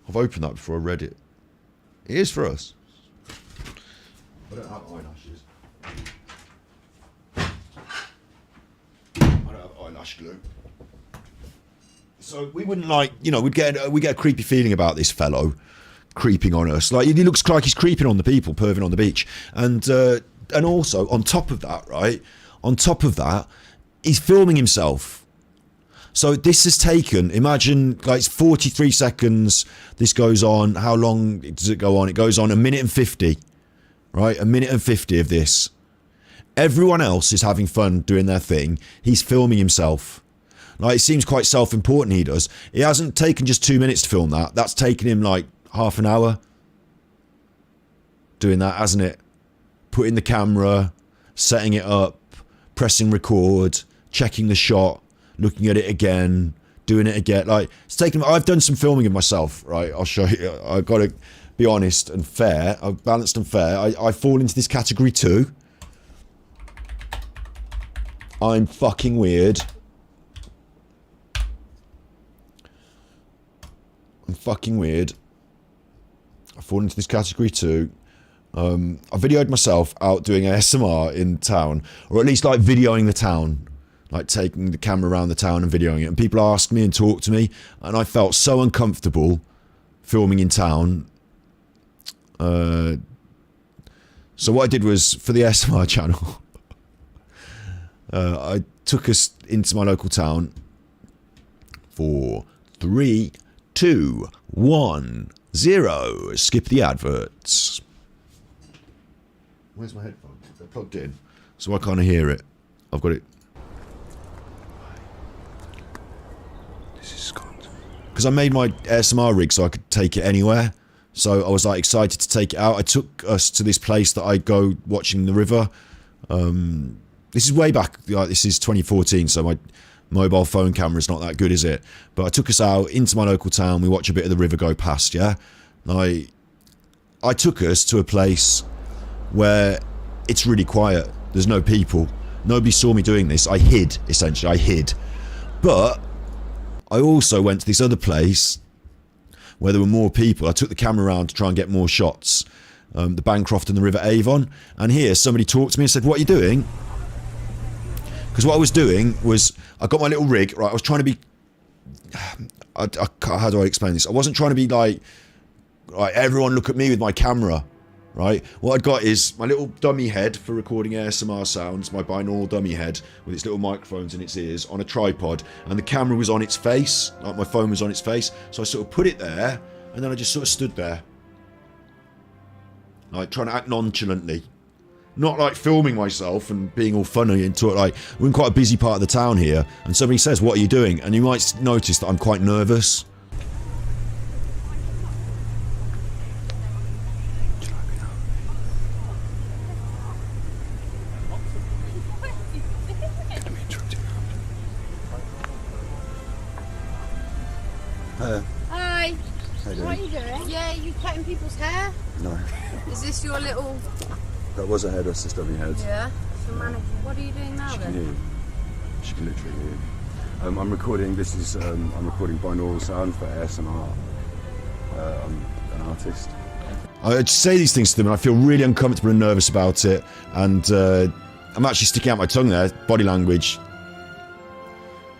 I've opened that before I read it. It is for us. I don't have eyelashes. I don't have eyelash glue. So we wouldn't like, you know, we get a creepy feeling about this fellow creeping on us. Like, he looks like he's creeping on the people, perving on the beach. And also, on top of that, right? On top of that, he's filming himself. So this has taken, imagine, like, it's 43 seconds. This goes on. How long does it go on? It goes on 1 minute and 50. Right? 1 minute and 50 of this. Everyone else is having fun doing their thing. He's filming himself. Like, it seems quite self-important he does. It hasn't taken just 2 minutes to film that. That's taken him like half an hour doing that, hasn't it? Putting the camera, setting it up, pressing record, checking the shot, looking at it again, doing it again. Like, it's taken. I've done some filming of myself, right? I'll show you. I've got to be honest and fair. I've balanced and fair. I fall into this category too. I'm fucking weird. I'm fucking weird. I fall into this category too. I videoed myself out doing ASMR in town, or at least like videoing the town, like taking the camera around the town and videoing it. And people asked me and talked to me, and I felt so uncomfortable filming in town. So what I did was, for the ASMR channel, I took us into my local town for 3, 2, 1, 0. Skip the adverts. Where's my headphones? They're plugged in, so I can't hear it. I've got it. This is Scott. Because I made my ASMR rig so I could take it anywhere. So I was like excited to take it out. I took us to this place that I go watching the river. This is way back. Like, this is 2014, so my mobile phone camera is not that good, is it? But I took us out into my local town. We watch a bit of the river go past, yeah? I took us to a place where it's really quiet. There's no people. Nobody saw me doing this. I hid, essentially. I hid. But I also went to this other place where there were more people. I took the camera around to try and get more shots. The Bancroft and the River Avon. And here, somebody talked to me and said, "What are you doing?" Because what I was doing was, I got my little rig, right? I was trying to be... how do I explain this? I wasn't trying to be like, right, everyone look at me with my camera, right? What I'd got is my little dummy head for recording ASMR sounds, my binaural dummy head with its little microphones in its ears on a tripod, and the camera was on its face, like my phone was on its face, so I sort of put it there, and then I just sort of stood there, like trying to act nonchalantly. Not like filming myself and being all funny into it. Like, we're in quite a busy part of the town here, and somebody says, "What are you doing?" And you might notice that I'm quite nervous. Hi. What are you doing? Yeah, you cutting people's hair? No. Is this your little... That was a head, that's just dummy head. Yeah. So what are you doing now She can then? hear you. She can literally hear you. I'm recording, this is, I'm recording binaural sound for ASMR. I'm an artist. I just say these things to them and I feel really uncomfortable and nervous about it, and I'm actually sticking out my tongue there, body language.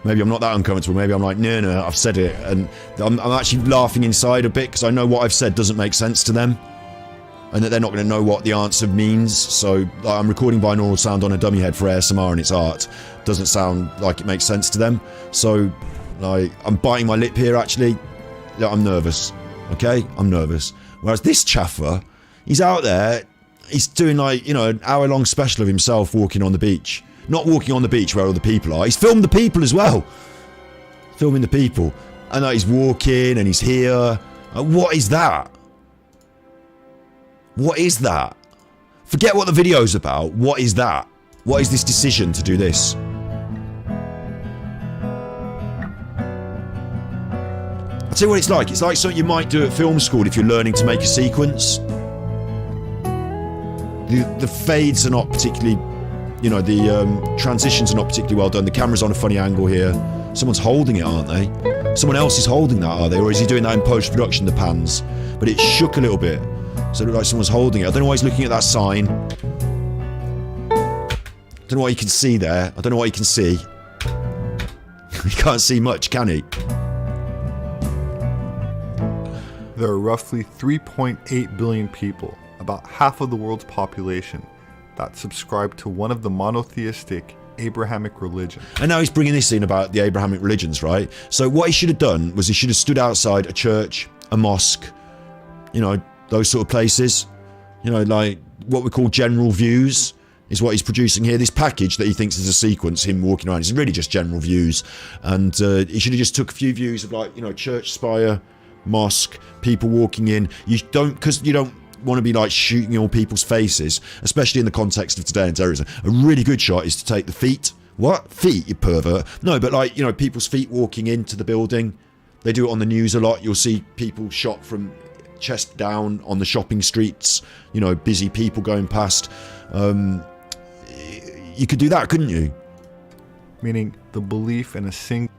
Maybe I'm not that uncomfortable, maybe I'm like, no, I've said it, and I'm actually laughing inside a bit because I know what I've said doesn't make sense to them, and that they're not going to know what the answer means. So like, I'm recording binaural sound on a dummy head for ASMR and it's art. Doesn't sound like it makes sense to them. So like, I'm biting my lip here actually. Yeah, I'm nervous, okay? I'm nervous. Whereas this chaffer, he's out there, he's doing like, you know, an hour-long special of himself walking on the beach. Not walking on the beach where all the people are. He's filmed the people as well. Filming the people. I know he's walking and he's here. What is that? What is that? Forget what the video's about. What is that? What is this decision to do this? I'll tell you what it's like. It's like something you might do at film school if you're learning to make a sequence. The fades are not particularly... You know, the transitions are not particularly well done. The camera's on a funny angle here. Someone's holding it, aren't they? Someone else is holding that, are they? Or is he doing that in post-production, the pans? But it shook a little bit. So it looks like someone's holding it. I don't know why he's looking at that sign. I don't know what he can see there. I don't know what he can see. He can't see much, can he? There are roughly 3.8 billion people, about half of the world's population, that subscribe to one of the monotheistic Abrahamic religions. And now he's bringing this in about the Abrahamic religions, right? So what he should have done was he should have stood outside a church, a mosque, you know, those sort of places. You know, like what we call general views is what he's producing here. This package that he thinks is a sequence, him walking around, is really just general views. And he should have just took a few views of, like, you know, church spire, mosque, people walking in. You don't, because you don't want to be like shooting all people's faces, especially in the context of today and terrorism. A really good shot is to take the feet. What? Feet, you pervert. No, but like, you know, people's feet walking into the building. They do it on the news a lot. You'll see people shot from chest down on the shopping streets, you know, busy people going past. You could do that, couldn't you? Meaning the belief in a single...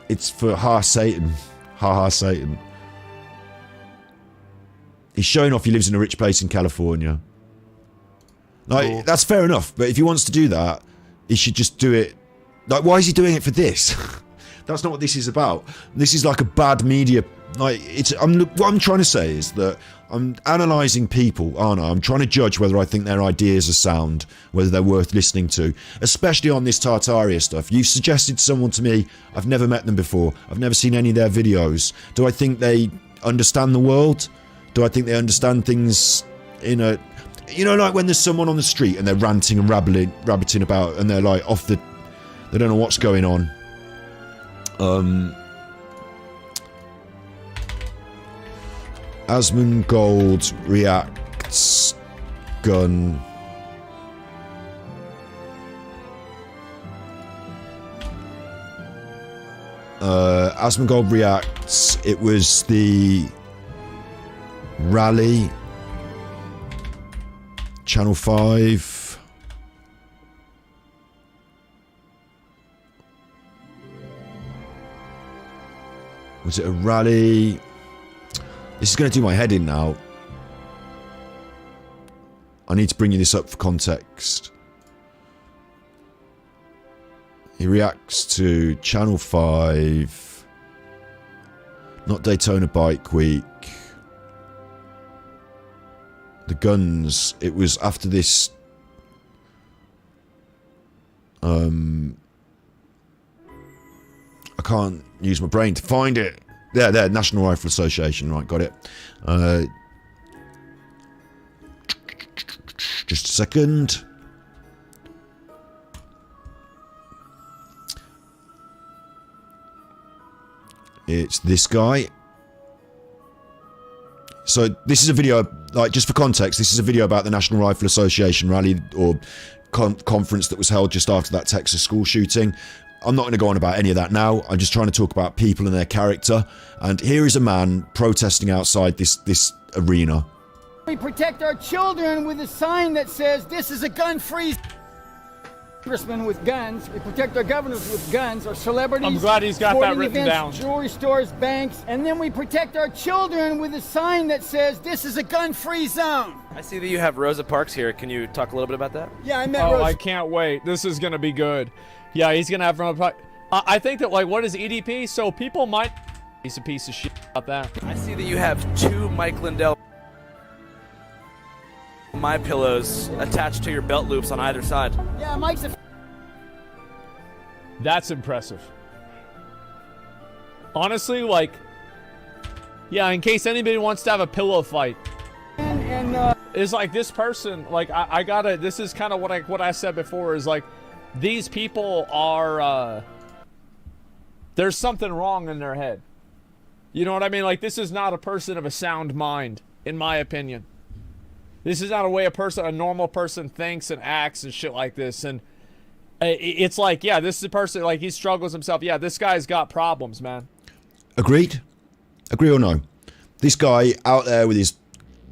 It's for Satan. Ha Satan. He's showing off he lives in a rich place in California. Like, that's fair enough, but if he wants to do that, he should just do it. Like, why is he doing it for this? That's not what this is about. This is like a bad media. Like, what I'm trying to say is that I'm analysing people, aren't I? I'm trying to judge whether I think their ideas are sound, whether they're worth listening to, especially on this Tartaria stuff. You've suggested someone to me. I've never met them before. I've never seen any of their videos. Do I think they understand the world? Do I think they understand things in a... You know, like when there's someone on the street and they're ranting and rabbiting about, and they're like off the... They don't know what's going on. Asmongold reacts gun. Asmongold reacts. It was the rally. Channel 5. Was it a rally? This is going to do my head in now. I need to bring you this up for context. He reacts to Channel 5. Not Daytona Bike Week. The guns. It was after this... I can't use my brain to find it. There, National Rifle Association. Right, got it. Just a second. It's this guy. So this is a video, like, just for context, this is a video about the National Rifle Association rally or conference that was held just after that Texas school shooting. I'm not going to go on about any of that now. I'm just trying to talk about people and their character. And here is a man protesting outside this arena. We protect our children with a sign that says, "This is a gun-free." Congressmen with guns. We protect our governors with guns, our celebrities. I'm glad he's got that written down. Jewelry stores, banks, and then we protect our children with a sign that says, "This is a gun-free zone." I see that you have Rosa Parks here. Can you talk a little bit about that? Yeah, I met Rosa. I can't wait. This is gonna be good. Yeah, he's gonna have Rosa Parks. I think that, like, what is EDP? So people might. He's a piece of shit about that. I see that you have 2 Mike Lindell My Pillows attached to your belt loops on either side. Yeah, Mike's a... That's impressive. Honestly, like, yeah, in case anybody wants to have a pillow fight. It's like this person, like, I gotta, this is kind of what I said before, is like, these people are, there's something wrong in their head. You know what I mean? Like, this is not a person of a sound mind, in my opinion. This is not a way a normal person thinks and acts and shit like this. And it's like, yeah, this is a person, like, he struggles himself. Yeah, this guy's got problems, man. Agreed? Agree or no? This guy out there with his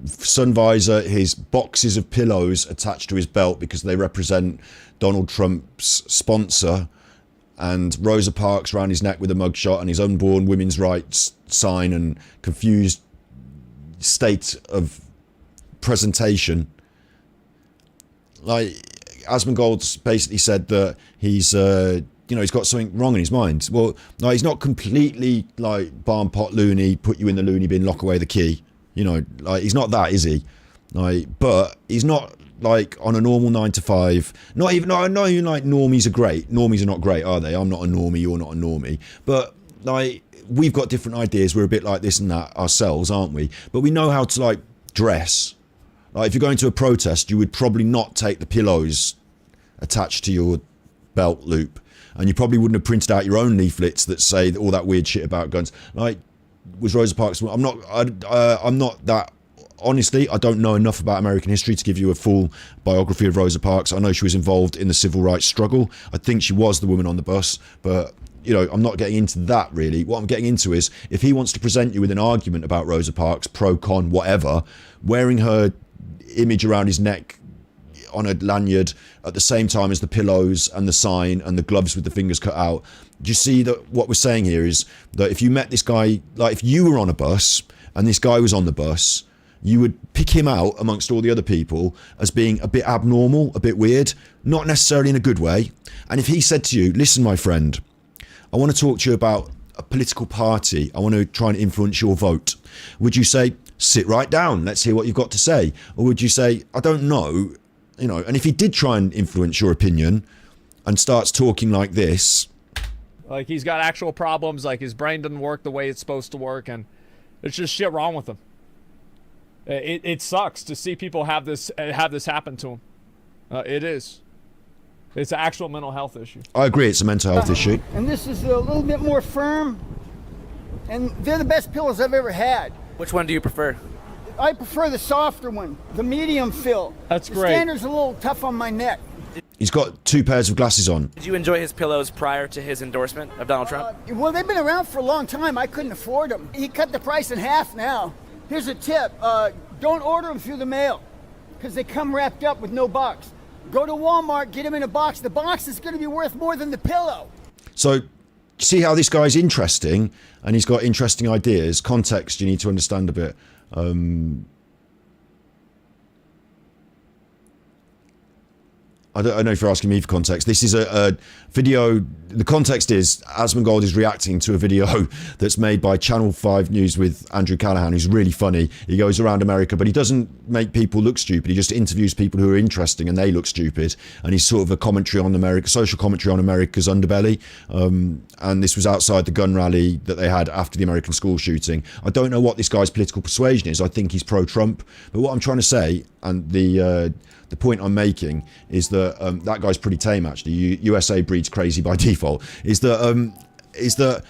sun visor, his boxes of pillows attached to his belt because they represent Donald Trump's sponsor, and Rosa Parks around his neck with a mugshot and his unborn women's rights sign and confused state of presentation. Like, Asmongold's basically said that he's, he's got something wrong in his mind. Well, no, he's not completely, like, barn pot loony, put you in the loony bin, lock away the key. You know, like, he's not that, is he? Like, but he's not, like, on a normal 9 to 5. Not even like normies are great. Normies are not great, are they? I'm not a normie, you're not a normie. But, like, we've got different ideas. We're a bit like this and that ourselves, aren't we? But we know how to, like, dress. Like, if you're going to a protest, you would probably not take the pillows attached to your belt loop, and you probably wouldn't have printed out your own leaflets that say all that weird shit about guns. Like, was Rosa Parks? I'm not that. Honestly, I don't know enough about American history to give you a full biography of Rosa Parks. I know she was involved in the civil rights struggle. I think she was the woman on the bus, but, you know, I'm not getting into that really. What I'm getting into is, if he wants to present you with an argument about Rosa Parks, pro, con, whatever, wearing her image around his neck on a lanyard at the same time as the pillows and the sign and the gloves with the fingers cut out. Do you see that what we're saying here is that if you met this guy, like if you were on a bus and this guy was on the bus, you would pick him out amongst all the other people as being a bit abnormal, a bit weird, not necessarily in a good way. And if he said to you, listen, my friend, I want to talk to you about a political party. I want to try and influence your vote. Would you say, sit right down, let's hear what you've got to say? Or would you say, I don't know, you know? And if he did try and influence your opinion and starts talking like this, like he's got actual problems, like his brain doesn't work the way it's supposed to work, and there's just shit wrong with him. It sucks to see people have this happen to them. It is. It's an actual mental health issue. I agree, it's a mental health issue. And this is a little bit more firm, and they're the best pillows I've ever had. Which one do you prefer? I prefer the softer one, the medium fill. That's great. The standard's a little tough on my neck. He's got 2 pairs of glasses on. Did you enjoy his pillows prior to his endorsement of Donald Trump? Well, they've been around for a long time. I couldn't afford them. He cut the price in half now. Here's a tip. Don't order them through the mail because they come wrapped up with no box. Go to Walmart, get them in a box. The box is going to be worth more than the pillow. So, see how this guy's interesting, and he's got interesting ideas. Context you need to understand a bit. I don't know if you're asking me for context. This is a video. The context is Asmongold is reacting to a video that's made by Channel 5 News with Andrew Callahan, who's really funny. He goes around America, but he doesn't make people look stupid. He just interviews people who are interesting and they look stupid. And he's sort of a commentary on America, social commentary on America's underbelly. And this was outside the gun rally that they had after the American school shooting. I don't know what this guy's political persuasion is. I think he's pro-Trump. But what I'm trying to say, and the point I'm making, is that that guy's pretty tame, actually. USA breeds crazy by default. Is that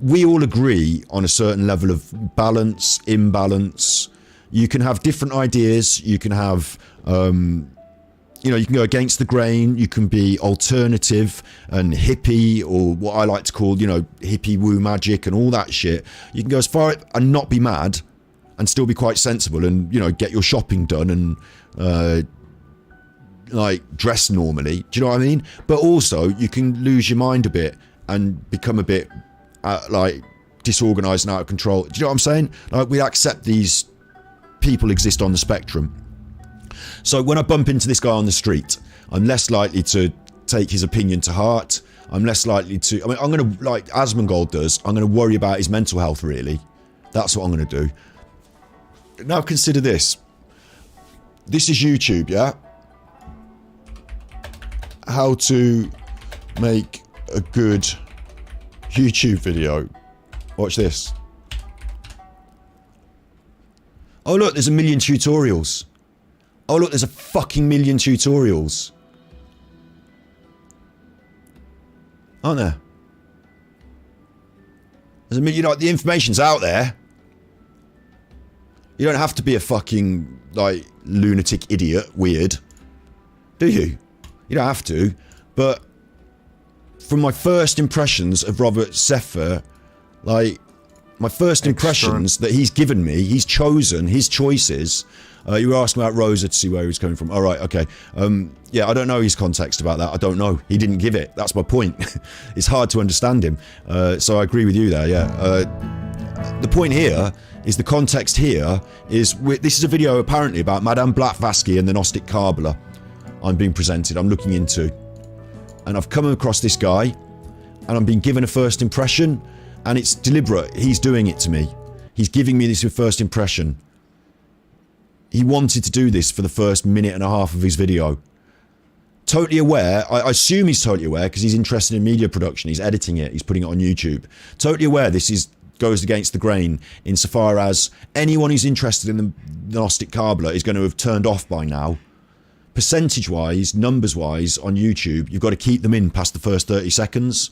we all agree on a certain level of balance, imbalance. You can have different ideas. You can have, you can go against the grain. You can be alternative and hippie, or what I like to call, hippie woo magic and all that shit. You can go as far and not be mad and still be quite sensible and, get your shopping done and, dress normally. Do you know what I mean? But also you can lose your mind a bit and become a bit disorganized and out of control. Do you know what I'm saying? Like, we accept these people exist on the spectrum. So when I bump into this guy on the street, I'm less likely to take his opinion to heart. I'm less likely to, I'm going to, like Asmongold does, I'm going to worry about his mental health, really. That's what I'm going to do. Now consider this. This is YouTube, yeah? How to make a good YouTube video. Watch this. Oh look, there's a million tutorials. Oh look, there's a fucking million tutorials. Aren't there? There's a million, the information's out there. You don't have to be a fucking, lunatic idiot, weird. Do you? You don't have to. But from my first impressions of Robert Seffer, my My first impressions that he's given me, he's chosen, his choices. You were asking about Rosa to see where he was coming from. All right, okay. Yeah, I don't know his context about that. I don't know. He didn't give it. That's my point. It's hard to understand him. So I agree with you there, yeah. The point here is the context here is... This is a video apparently about Madame Blavatsky and the Gnostic Kabbalah I'm being presented, I'm looking into. And I've come across this guy and I'm being given a first impression, and it's deliberate. He's doing it to me. He's giving me this first impression. He wanted to do this for the first minute and a half of his video. Totally aware, I assume he's totally aware because he's interested in media production, he's editing it, he's putting it on YouTube. Totally aware this goes against the grain insofar as anyone who's interested in the Gnostic Kabbalah is going to have turned off by now. Percentage-wise, numbers-wise, on YouTube, you've got to keep them in past the first 30 seconds.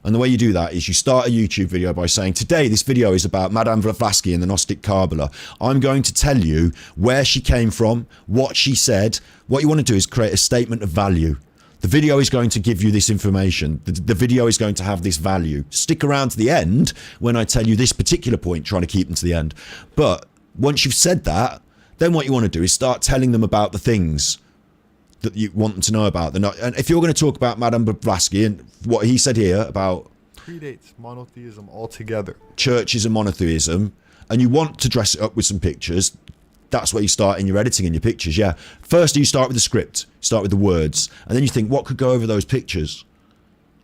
And the way you do that is you start a YouTube video by saying, today this video is about Madame Blavatsky and the Gnostic Kabbalah. I'm going to tell you where she came from, what she said. What you want to do is create a statement of value. The video is going to give you this information. The video is going to have this value. Stick around to the end when I tell you this particular point, trying to keep them to the end. But once you've said that, then what you want to do is start telling them about the things that you want them to know about. And if you're going to talk about Madame Blavatsky and what he said here about... predates monotheism altogether. Churches and monotheism, and you want to dress it up with some pictures, that's where you start in your editing and your pictures, yeah. First you start with the script, start with the words, and then you think, what could go over those pictures?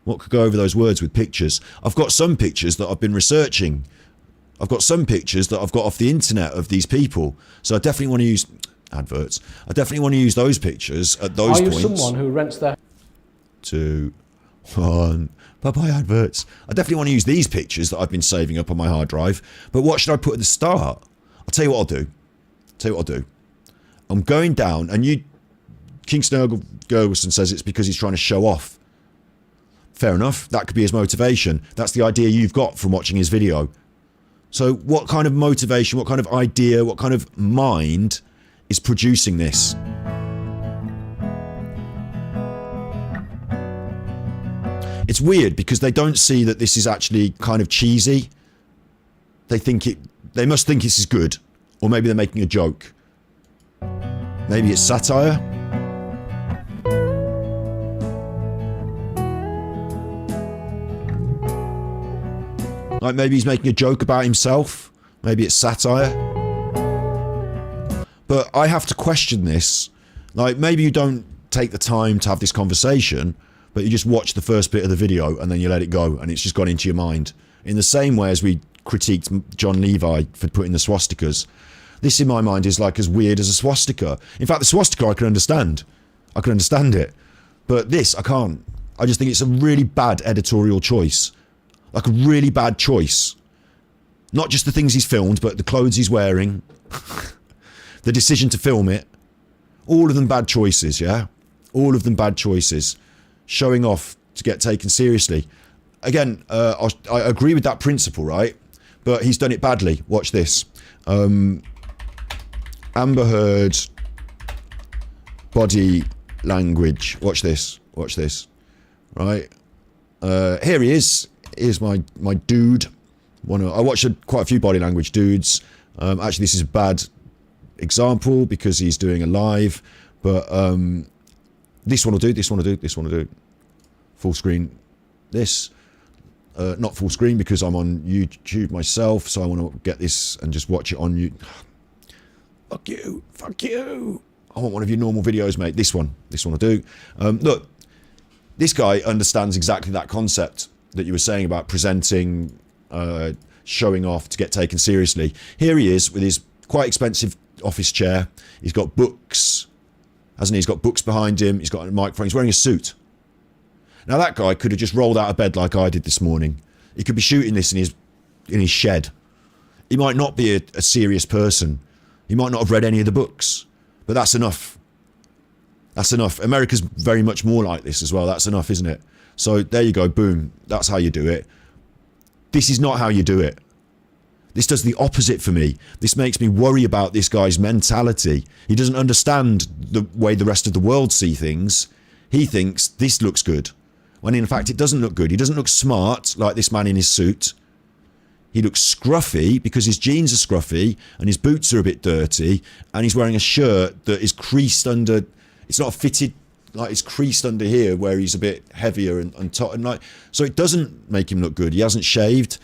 What could go over those words with pictures? I've got some pictures that I've been researching. I've got some pictures that I've got off the internet of these people. So I definitely want to use... adverts. I definitely want to use those pictures at those points. Are you someone who rents their... 2, 1... Bye-bye adverts. I definitely want to use these pictures that I've been saving up on my hard drive. But what should I put at the start? I'll tell you what I'll do. I'm going down, and Kingston Gergelson says it's because he's trying to show off. Fair enough. That could be his motivation. That's the idea you've got from watching his video. So what kind of motivation, what kind of idea, what kind of mind is producing this? It's weird because they don't see that this is actually kind of cheesy. They must think this is good, or maybe they're making a joke. Maybe it's satire. Like maybe he's making a joke about himself. Maybe it's satire. But I have to question this. Like, maybe you don't take the time to have this conversation, but you just watch the first bit of the video and then you let it go and it's just gone into your mind. In the same way as we critiqued JonLevi for putting the swastikas. This, in my mind, is like as weird as a swastika. In fact, the swastika I can understand. I can understand it. But this, I can't. I just think it's a really bad editorial choice. Like a really bad choice. Not just the things he's filmed, but the clothes he's wearing. The decision to film it. All of them bad choices, yeah? All of them bad choices. Showing off to get taken seriously. Again, I agree with that principle, right? But he's done it badly. Watch this. Amber Heard body language. Watch this. Watch this. Right? Here he is. Here's my dude. I watched quite a few body language dudes. Actually, this is a bad example because he's doing a live. But this one will do. This one will do. This one will do. Full screen. This. Not full screen because I'm on YouTube myself, so I want to get this and just watch it on you. Fuck you. Fuck you. I want one of your normal videos, mate. This one will do. Look, this guy understands exactly that concept that you were saying about presenting, showing off to get taken seriously. Here he is with his quite expensive office chair. He's got books, hasn't he? He's got books behind him. He's got a microphone. He's wearing a suit. Now that guy could have just rolled out of bed like I did this morning. He could be shooting this in his shed. He might not be a serious person. He might not have read any of the books. But that's enough. That's enough. America's very much more like this as well. That's enough, isn't it? So there you go. Boom. That's how you do it. This is not how you do it. This does the opposite for me. This makes me worry about this guy's mentality. He doesn't understand the way the rest of the world see things. He thinks this looks good. When in fact it doesn't look good. He doesn't look smart like this man in his suit. He looks scruffy because his jeans are scruffy and his boots are a bit dirty, and he's wearing a shirt that is creased under. It's not fitted, like it's creased under here where he's a bit heavier and top, and like, so it doesn't make him look good. He hasn't shaved.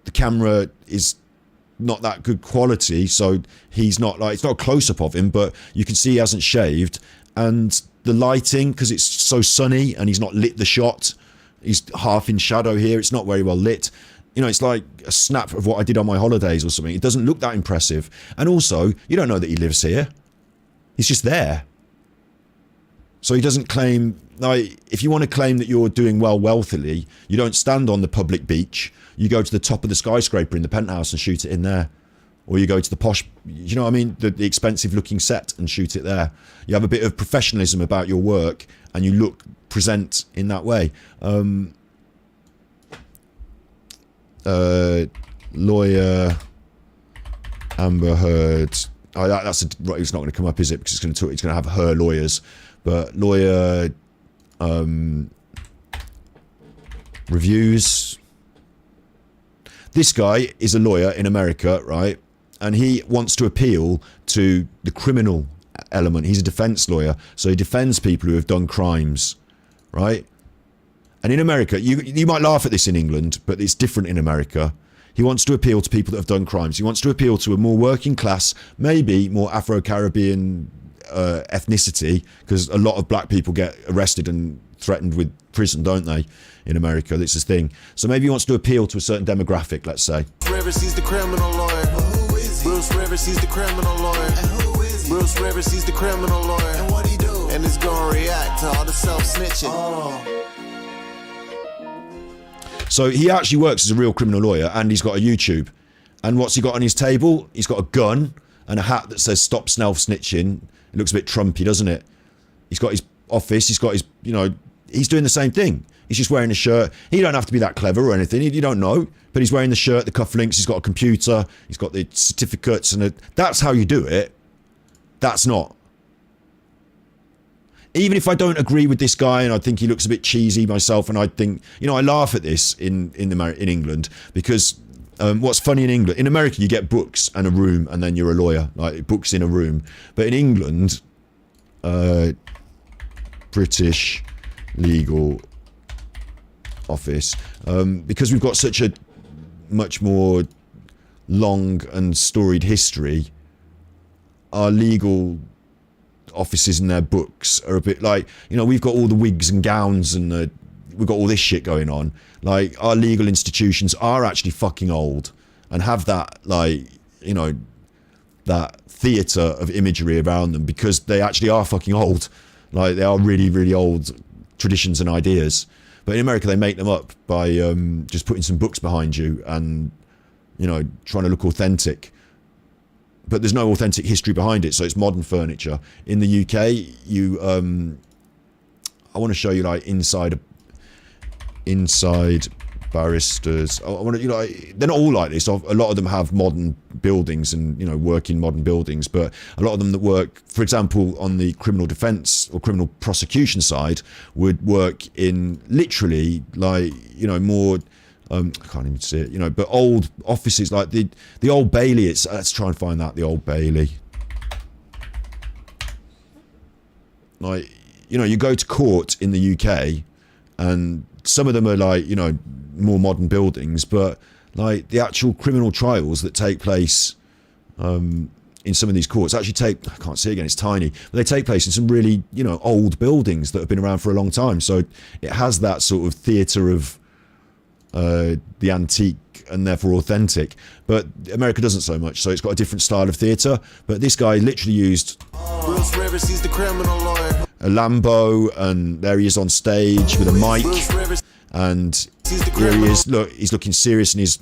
The camera is not that good quality, so he's not like, it's not a close-up of him, but you can see he hasn't shaved. And the lighting, because it's so sunny and he's not lit the shot, he's half in shadow here, it's not very well lit. You know, it's like a snap of what I did on my holidays or something. It doesn't look that impressive. And also, you don't know that he lives here. He's just there. So he doesn't claim, like, if you want to claim that you're doing well wealthily, you don't stand on the public beach. You go to the top of the skyscraper in the penthouse and shoot it in there. Or you go to the posh, you know what I mean, the expensive looking set and shoot it there. You have a bit of professionalism about your work and you present in that way. Lawyer Amber Heard. Oh, that's right. It's not going to come up, is it? Because it's going to have her lawyers. But lawyer reviews. This guy is a lawyer in America, right? And he wants to appeal to the criminal element. He's a defense lawyer, so he defends people who have done crimes, right? And in America, you might laugh at this in England, but it's different in America. He wants to appeal to people that have done crimes. He wants to appeal to a more working class, maybe more Afro-Caribbean ethnicity, because a lot of black people get arrested and threatened with prison, don't they, in America? That's his thing. So maybe he wants to appeal to a certain demographic, let's say. Rivers, he's the criminal lawyer. Bruce Rivers, he's the criminal lawyer. Bruce Rivers, he's the criminal lawyer. And what he do? And it's gonna react to all the self-snitching. So he actually works as a real criminal lawyer, and he's got a YouTube. And what's he got on his table? He's got a gun and a hat that says "Stop Self-Snitching." It looks a bit Trumpy, doesn't it? He's got his office. He's got his, you know, he's doing the same thing. He's just wearing a shirt. He don't have to be that clever or anything. You don't know. But he's wearing the shirt, the cufflinks. He's got a computer. He's got the certificates. And that's how you do it. That's not. Even if I don't agree with this guy and I think he looks a bit cheesy myself, and I think, you know, I laugh at this in England because what's funny in England, in America you get books and a room and then you're a lawyer, like books in a room. But in England, British legal office, because we've got such a much more long and storied history, our legal offices and their books are a bit like, you know, we've got all the wigs and gowns and we've got all this shit going on. Like, our legal institutions are actually fucking old and have that, like, you know, that theatre of imagery around them because they actually are fucking old. Like, they are really, really old traditions and ideas. But in America, they make them up by just putting some books behind you and, you know, trying to look authentic. But there's no authentic history behind it, so it's modern furniture. In the UK, I want to show you, like, inside barristers. I want to, you know, they're not all like this. A lot of them have modern buildings and, you know, work in modern buildings, but a lot of them that work, for example, on the criminal defense or criminal prosecution side, would work in literally, like, you know, more. I can't even see it, you know, but old offices like the Old Bailey. Let's try and find that, the Old Bailey. Like, you know, you go to court in the UK, and some of them are like, you know, more modern buildings, but like the actual criminal trials that take place in some of these courts actually take, I can't see again, it's tiny, but they take place in some really, you know, old buildings that have been around for a long time. So it has that sort of theatre of the antique and therefore authentic, but America doesn't so much, so it's got a different style of theatre. But this guy literally used Bruce Rivers, he's the criminal lawyer. A Lambo, and there he is on stage with a mic, and here he is, look, he's looking serious, and he's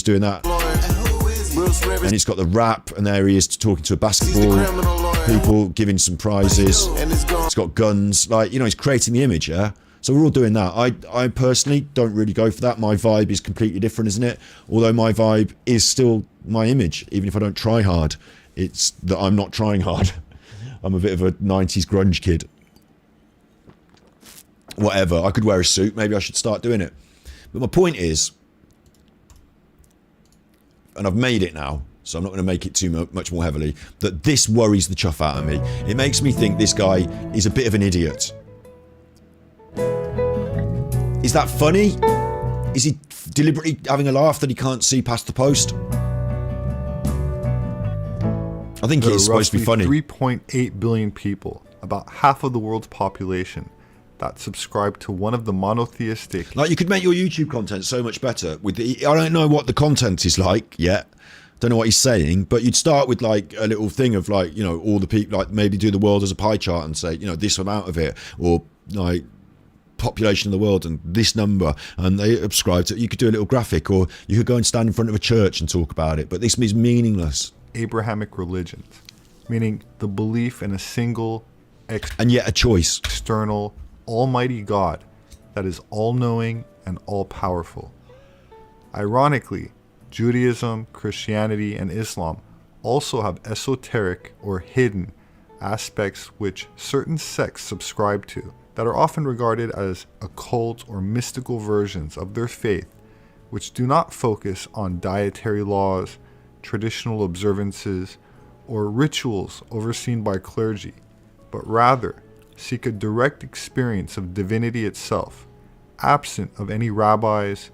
doing that, and he's got the rap, and there he is talking to a basketball people, giving some prizes. He's got guns, like, you know, he's creating the image, yeah. So we're all doing that. I personally don't really go for that. My vibe is completely different, isn't it? Although my vibe is still my image, even if I don't try hard. It's that I'm not trying hard. I'm a bit of a 90s grunge kid. Whatever. I could wear a suit. Maybe I should start doing it. But my point is, and I've made it now, so I'm not going to make it too much more heavily, that this worries the chuff out of me. It makes me think this guy is a bit of an idiot. Is that funny? Is he deliberately having a laugh that he can't see past the post? I think it's supposed to be funny. 3.8 billion people, about half of the world's population, that subscribe to one of the monotheistic... Like, you could make your YouTube content so much better with the... I don't know what the content is like yet. Don't know what he's saying, but you'd start with like a little thing of like, you know, all the people, like maybe do the world as a pie chart and say, you know, this amount of it, or like population of the world and this number, and they subscribe to it. You could do a little graphic, or you could go and stand in front of a church and talk about it, but this is meaningless. Abrahamic religions, meaning the belief in a single and yet a choice external almighty God that is all-knowing and all-powerful. Ironically, Judaism, Christianity, and Islam also have esoteric or hidden aspects which certain sects subscribe to that are often regarded as occult or mystical versions of their faith, which do not focus on dietary laws, traditional observances, or rituals overseen by clergy, but rather seek a direct experience of divinity itself, absent of any rabbis.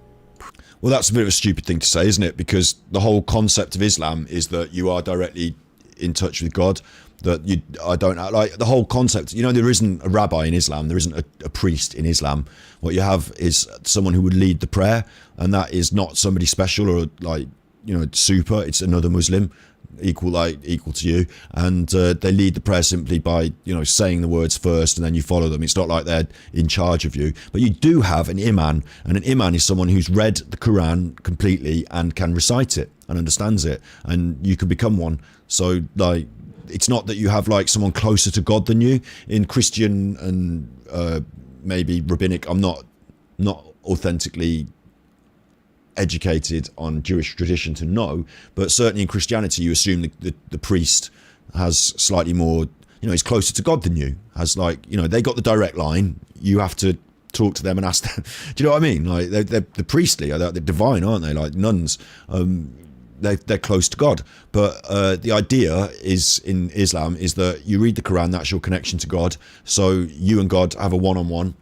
Well, that's a bit of a stupid thing to say, isn't it? Because the whole concept of Islam is that you are directly in touch with God. That I don't like the whole concept. You know, there isn't a rabbi in Islam. There isn't a priest in Islam. What you have is someone who would lead the prayer, and that is not somebody special or like, you know, super. It's another Muslim, equal to you, and they lead the prayer simply by, you know, saying the words first, and then you follow them. It's not like they're in charge of you. But you do have an imam, and an imam is someone who's read the Quran completely and can recite it and understands it, and you can become one. So like, it's not that you have like someone closer to God than you. In Christian and maybe rabbinic, I'm not authentically educated on Jewish tradition to know, but certainly in Christianity you assume the priest has slightly more, you know, he's closer to God than you, has like, you know, they got the direct line, you have to talk to them and ask them. Do you know what I mean? Like they're priestly, they're divine, aren't they? Like nuns, they're close to God. But the idea is in Islam is that you read the Quran, that's your connection to God, so you and God have a one-on-one,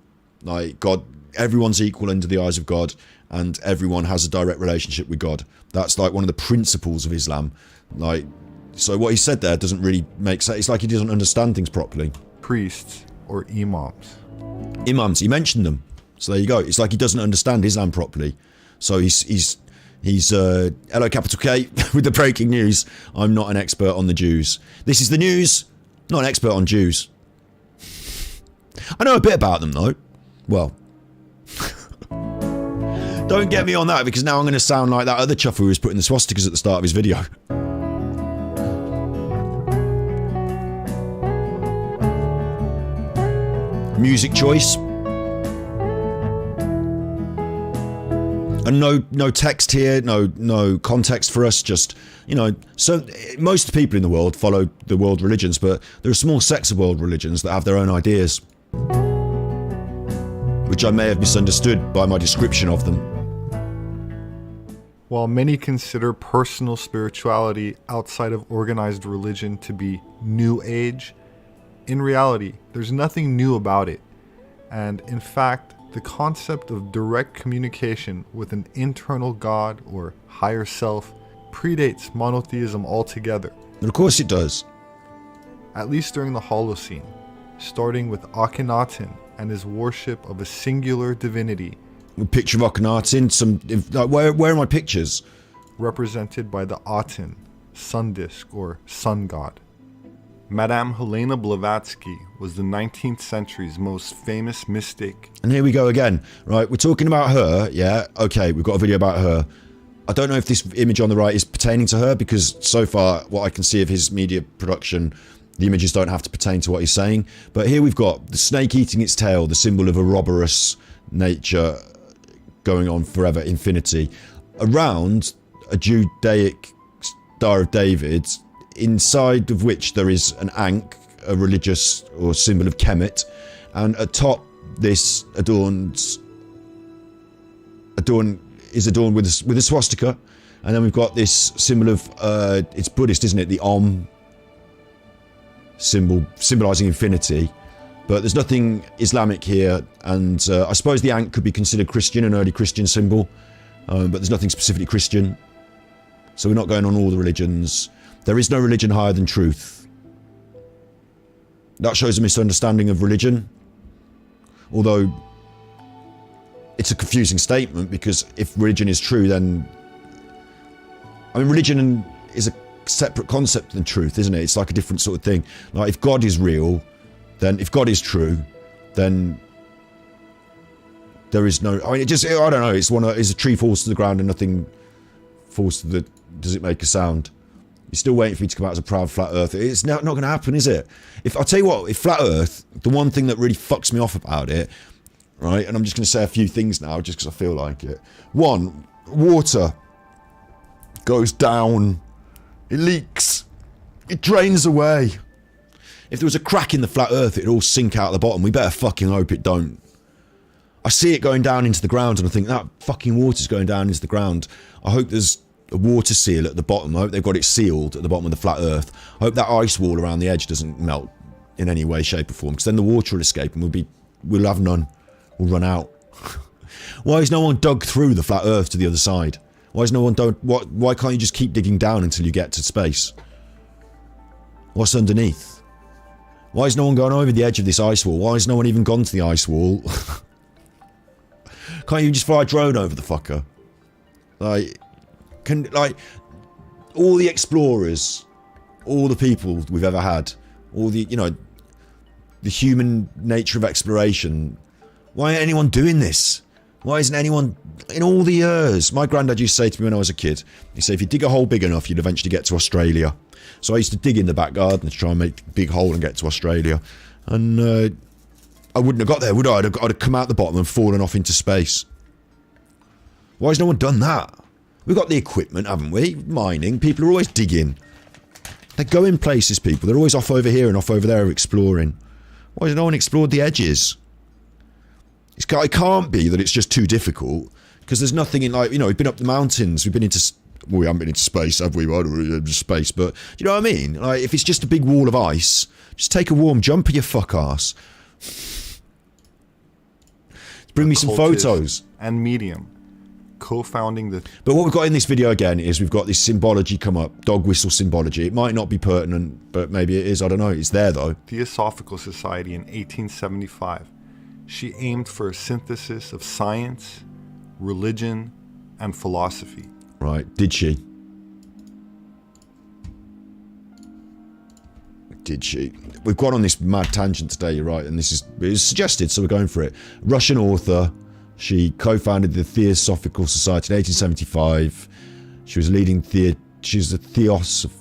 like God, everyone's equal under the eyes of God, and everyone has a direct relationship with God. That's like one of the principles of Islam. Like, so what he said there doesn't really make sense. It's like he doesn't understand things properly. Priests or imams. Imams, he mentioned them. So there you go. It's like he doesn't understand Islam properly. So he's hello capital K with the breaking news. I'm not an expert on the Jews. This is the news. Not an expert on Jews. I know a bit about them though. Well, don't get me on that, because now I'm going to sound like that other chuffer who was putting the swastikas at the start of his video. Music choice. And no text here, no context for us, just, you know, so most people in the world follow the world religions, but there are small sects of world religions that have their own ideas, which I may have misunderstood by my description of them. While many consider personal spirituality outside of organized religion to be New Age, in reality, there's nothing new about it. And in fact, the concept of direct communication with an internal God or higher self predates monotheism altogether. And of course it does. At least during the Holocene, starting with Akhenaten and his worship of a singular divinity. A picture of Akhenaten, where are my pictures? Represented by the Aten, sun disk or sun god. Madame Helena Blavatsky was the 19th century's most famous mystic. And here we go again, right? We're talking about her, yeah? Okay, we've got a video about her. I don't know if this image on the right is pertaining to her, because so far, what I can see of his media production, the images don't have to pertain to what he's saying. But here we've got the snake eating its tail, the symbol of a robberous nature going on forever, infinity. Around a Judaic Star of David, inside of which there is an Ankh, a religious or symbol of Kemet, and atop this is adorned with a swastika, And then we've got this symbol of, it's Buddhist, isn't it? The Om symbol, symbolising infinity. But there's nothing Islamic here, and I suppose the Ankh could be considered Christian, an early Christian symbol, but there's nothing specifically Christian. So we're not going on all the religions. There is no religion higher than truth. That shows a misunderstanding of religion. Although, it's a confusing statement, because if religion is true, then... I mean, religion is a separate concept than truth, isn't it? It's like a different sort of thing. Like, if God is real... then if God is true, then there is no... I mean, it just... I don't know. It's a tree falls to the ground and nothing falls to the... Does it make a sound? You're still waiting for me to come out as a proud flat earther. It's not going to happen, is it? I'll tell you what, if flat earth, the one thing that really fucks me off about it, right, and I'm just going to say a few things now just because I feel like it. One, water goes down. It leaks. It drains away. If there was a crack in the flat earth, it'd all sink out the bottom. We better fucking hope it don't. I see it going down into the ground and I think that fucking water's going down into the ground. I hope there's a water seal at the bottom. I hope they've got it sealed at the bottom of the flat earth. I hope that ice wall around the edge doesn't melt in any way, shape or form, because then the water will escape and we'll have none. We'll run out. Why has no one dug through the flat earth to the other side? Why can't you just keep digging down until you get to space? What's underneath? Why has no one gone over the edge of this ice wall? Why has no one even gone to the ice wall? Can't you just fly a drone over the fucker? All the explorers, all the people we've ever had, all the, the human nature of exploration. Why ain't anyone doing this? Why isn't anyone, in all the years? My granddad used to say to me when I was a kid, he said if you dig a hole big enough, you'd eventually get to Australia. So I used to dig in the back garden to try and make a big hole and get to Australia. And I wouldn't have got there, would I? I'd have come out the bottom and fallen off into space. Why has no one done that? We've got the equipment, haven't we? Mining. People are always digging. They're going places, people. They're always off over here and off over there exploring. Why has no one explored the edges? It can't be that it's just too difficult, because there's nothing in, we've been up the mountains, we've been into... Well, we haven't been into space, have we? Well, space, but... Do you know what I mean? Like, if it's just a big wall of ice, just take a warm jumper, you fuck arse. Bring me some photos. And Medium. Co-founding the... But what we've got in this video again is we've got this symbology come up, dog whistle symbology. It might not be pertinent, but maybe it is, I don't know. It's there though. Theosophical Society in 1875. She aimed for a synthesis of science, religion, and philosophy. Right, did she? Did she? We've gone on this mad tangent today, you're right, and it was suggested, so we're going for it. Russian author. She co-founded the Theosophical Society in 1875. She was a leading she's a theosoph.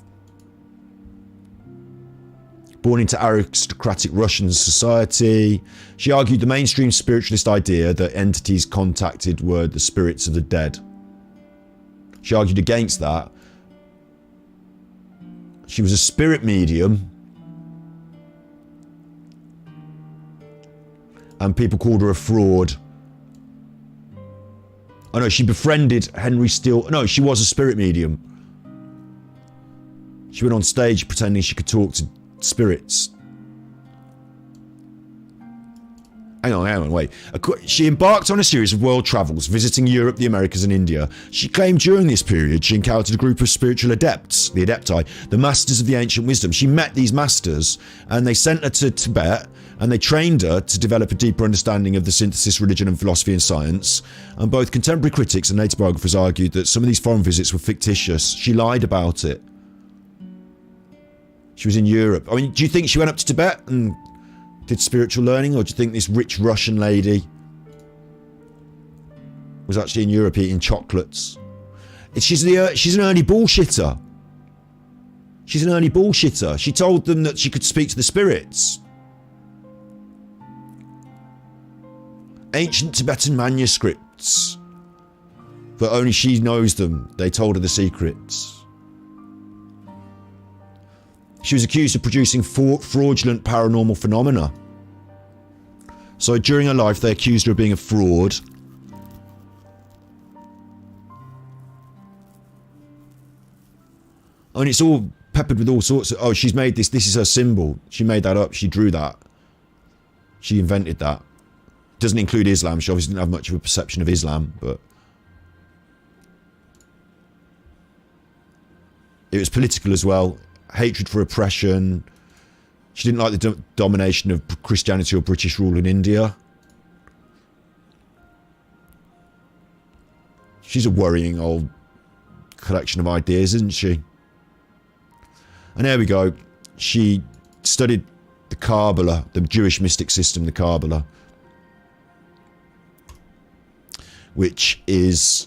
Born into aristocratic Russian society, she argued the mainstream spiritualist idea that entities contacted were the spirits of the dead. She argued against that. She was a spirit medium. And people called her a fraud. Oh no, she befriended Henry Steele. No, she was a spirit medium. She went on stage pretending she could talk to spirits. Hang on, wait. She embarked on a series of world travels, visiting Europe, the Americas and India. She claimed during this period she encountered a group of spiritual adepts, the Adepti, the masters of the ancient wisdom. She met these masters and they sent her to Tibet and they trained her to develop a deeper understanding of the synthesis, religion and philosophy and science. And both contemporary critics and later biographers argued that some of these foreign visits were fictitious. She lied about it. She was in Europe. I mean, do you think she went up to Tibet and did spiritual learning, or do you think this rich Russian lady was actually in Europe eating chocolates? She's an early bullshitter. She's an early bullshitter. She told them that she could speak to the spirits. Ancient Tibetan manuscripts. But only she knows them. They told her the secrets. She was accused of producing fraudulent paranormal phenomena. So during her life, they accused her of being a fraud. And it's all peppered with all sorts of, oh, she's made this is her symbol. She made that up, she drew that. She invented that. Doesn't include Islam, she obviously didn't have much of a perception of Islam, but... It was political as well. Hatred for oppression. She didn't like the domination of Christianity or British rule in India. She's a worrying old collection of ideas, isn't she? And there we go. She studied the Kabbalah, the Jewish mystic system, the Kabbalah, which is,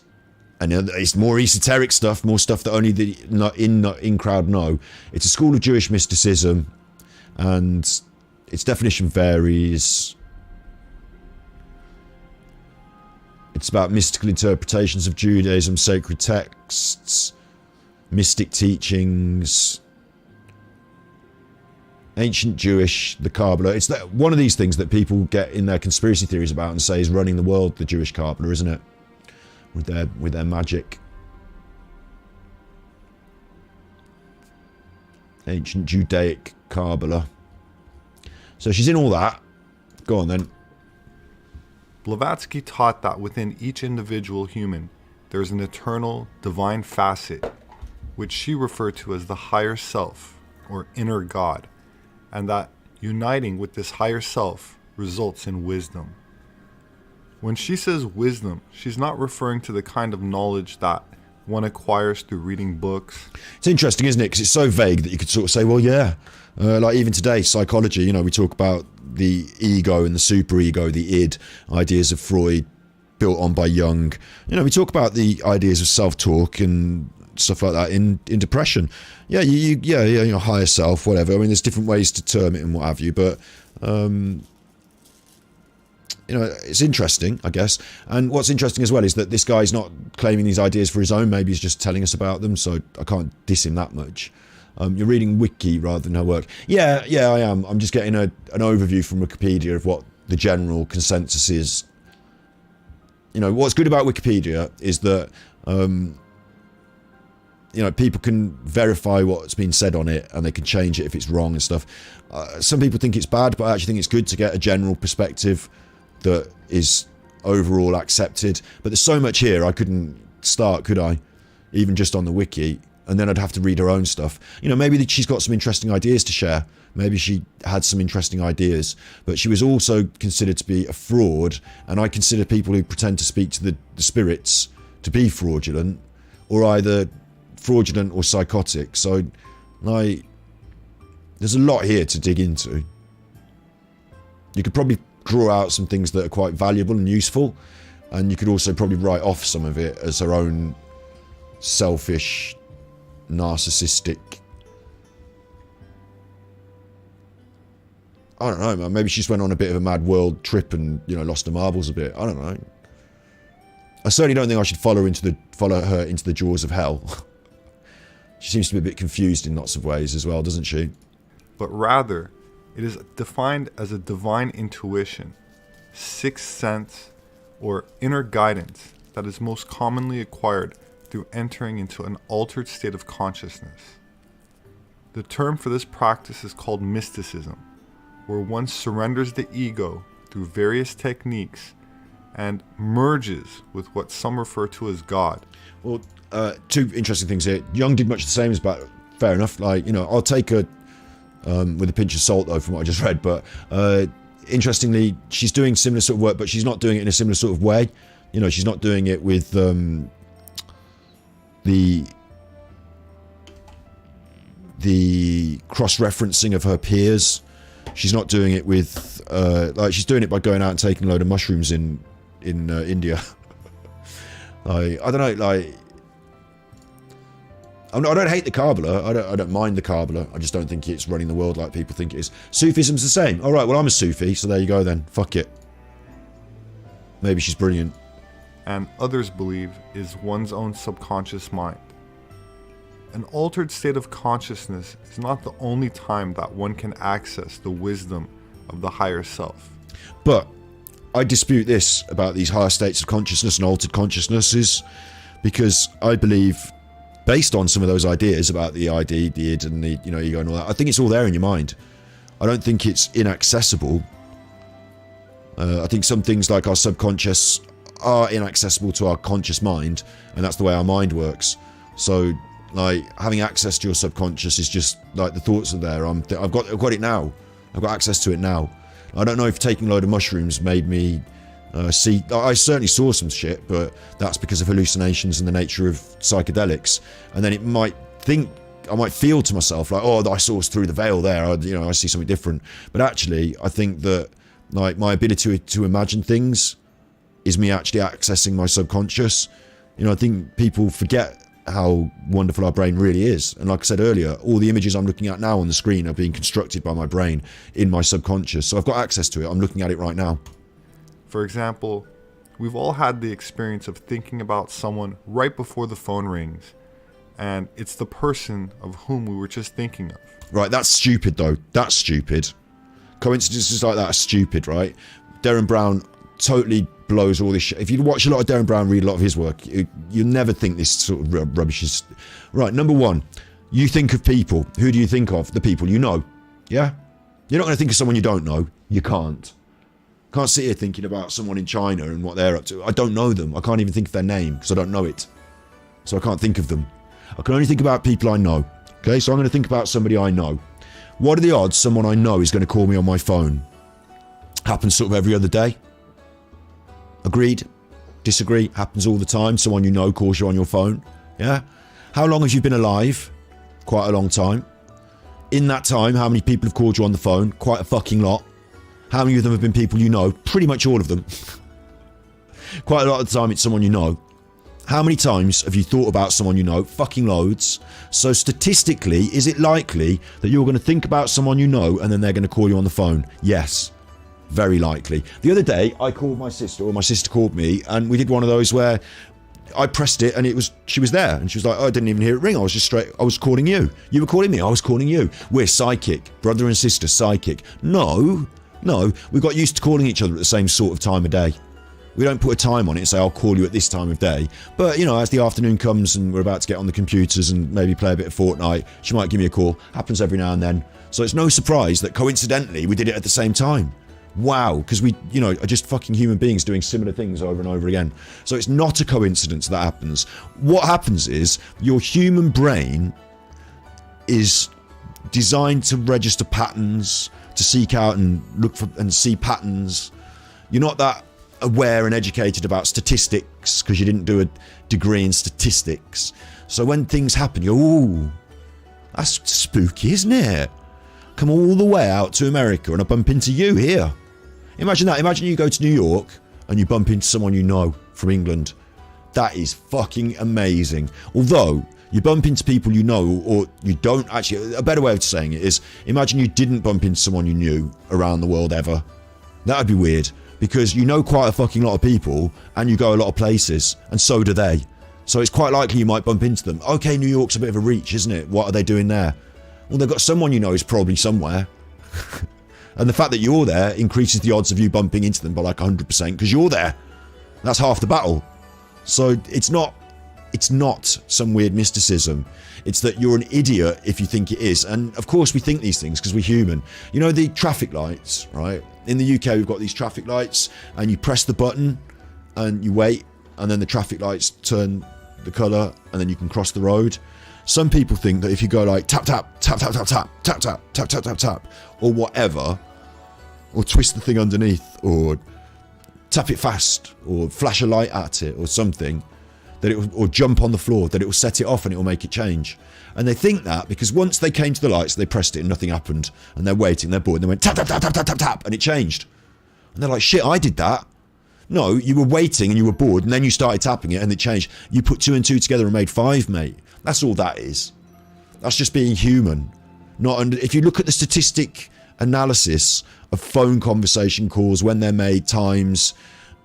and it's more esoteric stuff, more stuff that only the in crowd know. It's a school of Jewish mysticism, and its definition varies. It's about mystical interpretations of Judaism, sacred texts, mystic teachings, ancient Jewish, the Kabbalah. It's one of these things that people get in their conspiracy theories about and say is running the world, the Jewish Kabbalah, isn't it? With their magic. Ancient Judaic Kabbalah. So she's in all that. Go on then. Blavatsky taught that within each individual human, there is an eternal, divine facet, which she referred to as the higher self, or inner God, and that uniting with this higher self results in wisdom. When she says wisdom, she's not referring to the kind of knowledge that one acquires through reading books. It's interesting, isn't it? Because it's so vague that you could sort of say, well, yeah. Like even today, psychology, you know, we talk about the ego and the superego, the id, ideas of Freud, built on by Jung. You know, we talk about the ideas of self-talk and stuff like that in depression. Yeah, you know, higher self, whatever. I mean, there's different ways to term it and what have you, but... you know, it's interesting, I guess. And what's interesting as well is that this guy's not claiming these ideas for his own. Maybe he's just telling us about them, so I can't diss him that much. You're reading Wiki rather than her work. Yeah, I am. I'm just getting an overview from Wikipedia of what the general consensus is. You know, what's good about Wikipedia is that, you know, people can verify what's been said on it and they can change it if it's wrong and stuff. Some people think it's bad, but I actually think it's good to get a general perspective that is overall accepted. But there's so much here, I couldn't start, could I? Even just on the wiki. And then I'd have to read her own stuff. You know, maybe she's got some interesting ideas to share. Maybe she had some interesting ideas. But she was also considered to be a fraud. And I consider people who pretend to speak to the spirits to be fraudulent. Or either fraudulent or psychotic. So, like, there's a lot here to dig into. You could probably draw out some things that are quite valuable and useful, and you could also probably write off some of it as her own selfish, narcissistic, I don't know, man, maybe she just went on a bit of a mad world trip and, you know, lost her marbles a bit. I don't know. I certainly don't think I should follow her into the jaws of hell. She seems to be a bit confused in lots of ways as well, doesn't she? But rather, it is defined as a divine intuition, sixth sense, or inner guidance that is most commonly acquired through entering into an altered state of consciousness. The term for this practice is called mysticism, where one surrenders the ego through various techniques and merges with what some refer to as God. Well, two interesting things here. Jung did much the same as Bach. Fair enough. Like, you know, I'll take a with a pinch of salt though from what I just read, but interestingly she's doing similar sort of work, but she's not doing it in a similar sort of way. You know, she's not doing it with the cross-referencing of her peers. She's not doing it with like, she's doing it by going out and taking a load of mushrooms in India. Like, I don't know, like, I don't hate the Kabbalah. I don't mind the Kabbalah. I just don't think it's running the world like people think it is. Sufism's the same. All right, well, I'm a Sufi, so there you go then. Fuck it. Maybe she's brilliant. And others believe is one's own subconscious mind. An altered state of consciousness is not the only time that one can access the wisdom of the higher self. But I dispute this about these higher states of consciousness and altered consciousnesses, because I believe based on some of those ideas about the ID, the id, and the ego and all that. I think it's all there in your mind. I don't think it's inaccessible. I think some things like our subconscious are inaccessible to our conscious mind, and that's the way our mind works. So, like, having access to your subconscious is just like the thoughts are there. I've got it now. I've got access to it now. I don't know if taking a load of mushrooms made me see. I certainly saw some shit, but that's because of hallucinations and the nature of psychedelics. And then I might feel to myself like, oh, I saw through the veil there. I see something different. But actually, I think that like my ability to imagine things is me actually accessing my subconscious. I think people forget how wonderful our brain really is. And like I said earlier, all the images I'm looking at now on the screen are being constructed by my brain in my subconscious. So I've got access to it. I'm looking at it right now. For example, we've all had the experience of thinking about someone right before the phone rings, and it's the person of whom we were just thinking of. Right, that's stupid though. That's stupid. Coincidences like that are stupid, right? Derren Brown totally blows all this shit. If you watch a lot of Derren Brown, read a lot of his work, you'll never think this sort of rubbish is... Right, number one, you think of people. Who do you think of? The people you know. Yeah? You're not going to think of someone you don't know. You can't. Can't sit here thinking about someone in China and what they're up to. I don't know them. I can't even think of their name because I don't know it. So I can't think of them. I can only think about people I know. Okay, so I'm going to think about somebody I know. What are the odds someone I know is going to call me on my phone? Happens sort of every other day. Agreed? Disagree? Happens all the time. Someone you know calls you on your phone. Yeah? How long have you been alive? Quite a long time. In that time, how many people have called you on the phone? Quite a fucking lot. How many of them have been people you know? Pretty much all of them. Quite a lot of the time it's someone you know. How many times have you thought about someone you know? Fucking loads. So statistically, is it likely that you're going to think about someone you know and then they're going to call you on the phone? Yes. Very likely. The other day, I called my sister, or my sister called me, and we did one of those where I pressed it and she was there. And she was like, oh, I didn't even hear it ring. I was calling you. You were calling me. I was calling you. We're psychic. Brother and sister, psychic. No, we got used to calling each other at the same sort of time of day. We don't put a time on it and say, I'll call you at this time of day. But, as the afternoon comes and we're about to get on the computers and maybe play a bit of Fortnite, she might give me a call. Happens every now and then. So it's no surprise that coincidentally we did it at the same time. Wow, because we, are just fucking human beings doing similar things over and over again. So it's not a coincidence that happens. What happens is your human brain is designed to register patterns, to seek out and look for and see patterns. You're not that aware and educated about statistics because you didn't do a degree in statistics. So when things happen, you're, ooh, that's spooky, isn't it? Come all the way out to America and I bump into you here. Imagine that. Imagine you go to New York and you bump into someone you know from England. That is fucking amazing. Although you bump into people you know or you don't actually, a better way of saying it is, imagine you didn't bump into someone you knew around the world ever. That would be weird because you know quite a fucking lot of people and you go a lot of places and so do they. So it's quite likely you might bump into them. Okay, New York's a bit of a reach, isn't it? What are they doing there? Well, they've got someone you know is probably somewhere. And the fact that you're there increases the odds of you bumping into them by like 100% because you're there. That's half the battle. So it's not some weird mysticism. It's that you're an idiot if you think it is. And of course we think these things because we're human. The traffic lights, right? In the UK we've got these traffic lights and you press the button and you wait and then the traffic lights turn the colour and then you can cross the road. Some people think that if you go like tap tap tap tap tap tap tap tap tap tap tap tap or whatever, or twist the thing underneath, or tap it fast, or flash a light at it, or something, that it will, or jump on the floor, that it will set it off and it will make it change. And they think that because once they came to the lights, they pressed it and nothing happened, and they're waiting, they're bored, and they went tap tap tap tap tap tap tap, and it changed. And they're like, shit, I did that. No, you were waiting and you were bored, and then you started tapping it and it changed. You put 2 and 2 together and made 5, mate. That's all that is. That's just being human. If you look at the statistic analysis of phone conversation calls, when they're made, times,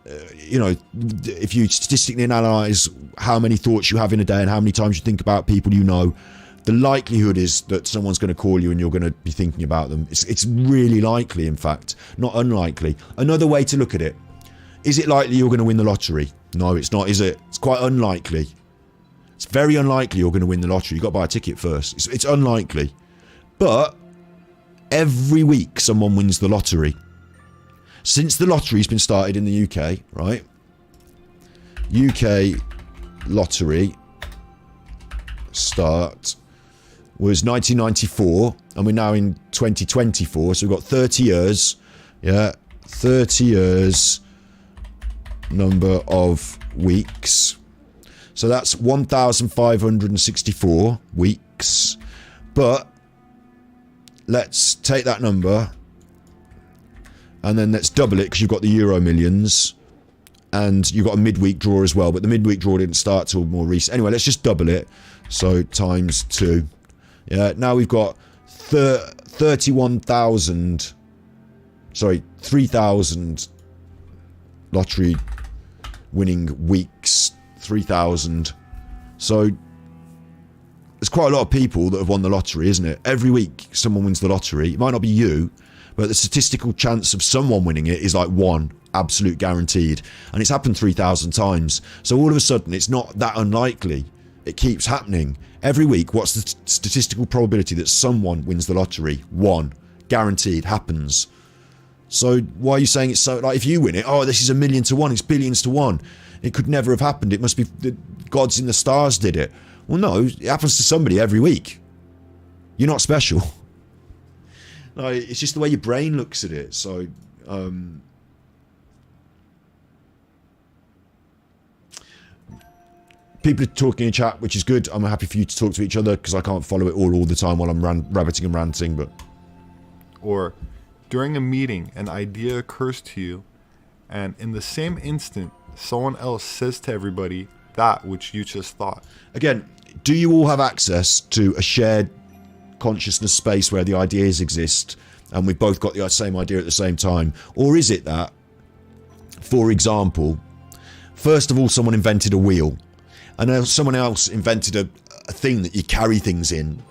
if you statistically analyse how many thoughts you have in a day and how many times you think about people you know, the likelihood is that someone's going to call you and you're going to be thinking about them. It's really likely, in fact, not unlikely. Another way to look at it, is it likely you're going to win the lottery? No, it's not, is it? It's quite unlikely. It's It's very unlikely you're going to win the lottery. You've got to buy a ticket first. It's unlikely. But every week someone wins the lottery. Since the lottery's been started in the UK, right? UK lottery start was 1994, and we're now in 2024, so we've got 30 years. Yeah, 30 years number of weeks. So that's 1,564 weeks. But let's take that number and then let's double it, because you've got the Euro Millions and you've got a midweek draw as well, but the midweek draw didn't start till more recent. Anyway, let's just double it. So times 2. Yeah, now we've got 3,000 lottery winning weeks. 3,000. So there's quite a lot of people that have won the lottery, isn't it? Every week someone wins the lottery. It might not be you, but the statistical chance of someone winning it is like 1, absolute guaranteed. And it's happened 3,000 times. So all of a sudden it's not that unlikely. It keeps happening. Every week, what's the statistical probability that someone wins the lottery? 1. Guaranteed. Happens. So why are you saying it's so... Like, if you win it, oh, this is 1,000,000 to 1. It's billions to 1. It could never have happened. It must be the gods in the stars did it. Well, no. It happens to somebody every week. You're not special. No, it's just the way your brain looks at it. So... people are talking in chat, which is good. I'm happy for you to talk to each other, because I can't follow it all the time while I'm rabbiting and ranting. But or during a meeting, an idea occurs to you, and in the same instant, someone else says to everybody that which you just thought. Again, do you all have access to a shared consciousness space where the ideas exist, and we've both got the same idea at the same time? Or is it that, for example, first of all, someone invented a wheel, and then someone else invented a thing that you carry things in,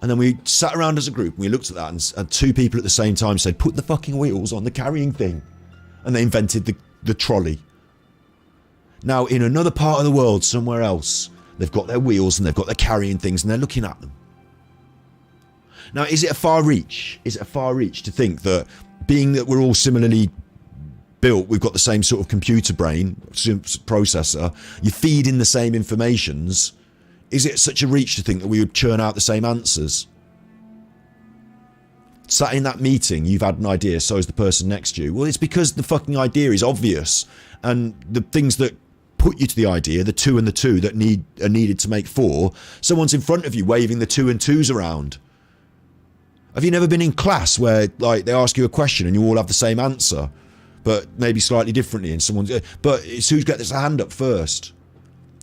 and then we sat around as a group and we looked at that, and 2 people at the same time said, put the fucking wheels on the carrying thing, and they invented the trolley. Now, in another part of the world, somewhere else, they've got their wheels and they've got their carrying things and they're looking at them. Now, is it a far reach? Is it a far reach to think that, being that we're all similarly built, we've got the same sort of computer brain, processor, you feed in the same informations, is it such a reach to think that we would churn out the same answers? Sat in that meeting, you've had an idea, so is the person next to you. Well, it's because the fucking idea is obvious, and the things that put you to the idea, the 2 and the 2 that are needed to make 4, someone's in front of you waving the 2 and 2s around. Have you never been in class where, like, they ask you a question and you all have the same answer, but maybe slightly differently, and but it's who's got their hand up first?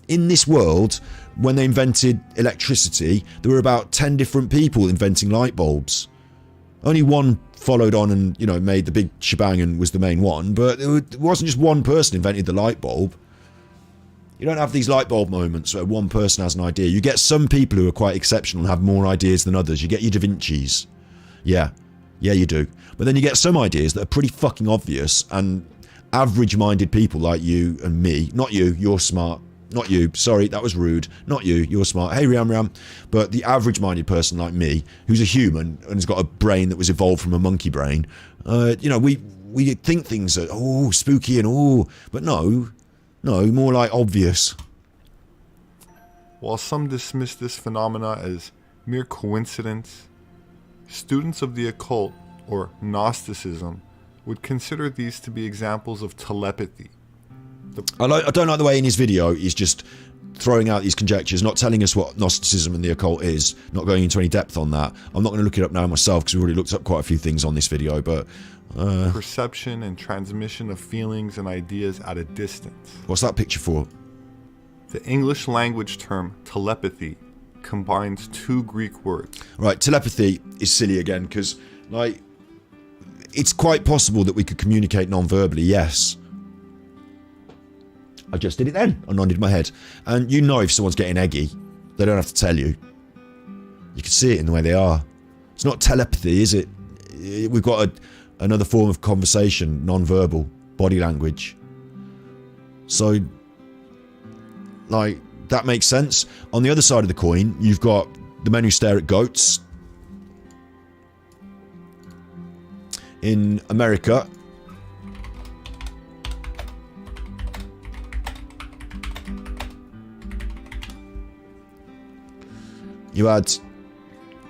In this world, when they invented electricity, there were about 10 different people inventing light bulbs. Only one followed on and, you know, made the big shebang and was the main one, but it wasn't just one person invented the light bulb. You don't have these light bulb moments where one person has an idea. You get some people who are quite exceptional and have more ideas than others. You get your Da Vinci's. Yeah, you do. But then you get some ideas that are pretty fucking obvious, and average-minded people like you and me, not you, you're smart, not you, sorry, that was rude, not you, you're smart, hey Riam, but the average-minded person like me, who's a human and has got a brain that was evolved from a monkey brain, you know, we think things are, oh, spooky and but no, more like obvious. While some dismiss this phenomena as mere coincidence, students of the occult, or Gnosticism, would consider these to be examples of telepathy. I don't like the way in his video he's just throwing out these conjectures, not telling us what Gnosticism and the occult is, not going into any depth on that. I'm not going to look it up now myself, because we've already looked up quite a few things on this video, but... perception and transmission of feelings and ideas at a distance. What's that picture for? The English language term telepathy combines 2 Greek words. Right, telepathy is silly again, because, like, it's quite possible that we could communicate non-verbally, yes. I just did it then. I nodded my head. And you know if someone's getting eggy, they don't have to tell you. You can see it in the way they are. It's not telepathy, is it? We've got another form of conversation, non-verbal, body language. So, like, that makes sense. On the other side of the coin, you've got the men who stare at goats. In America, you had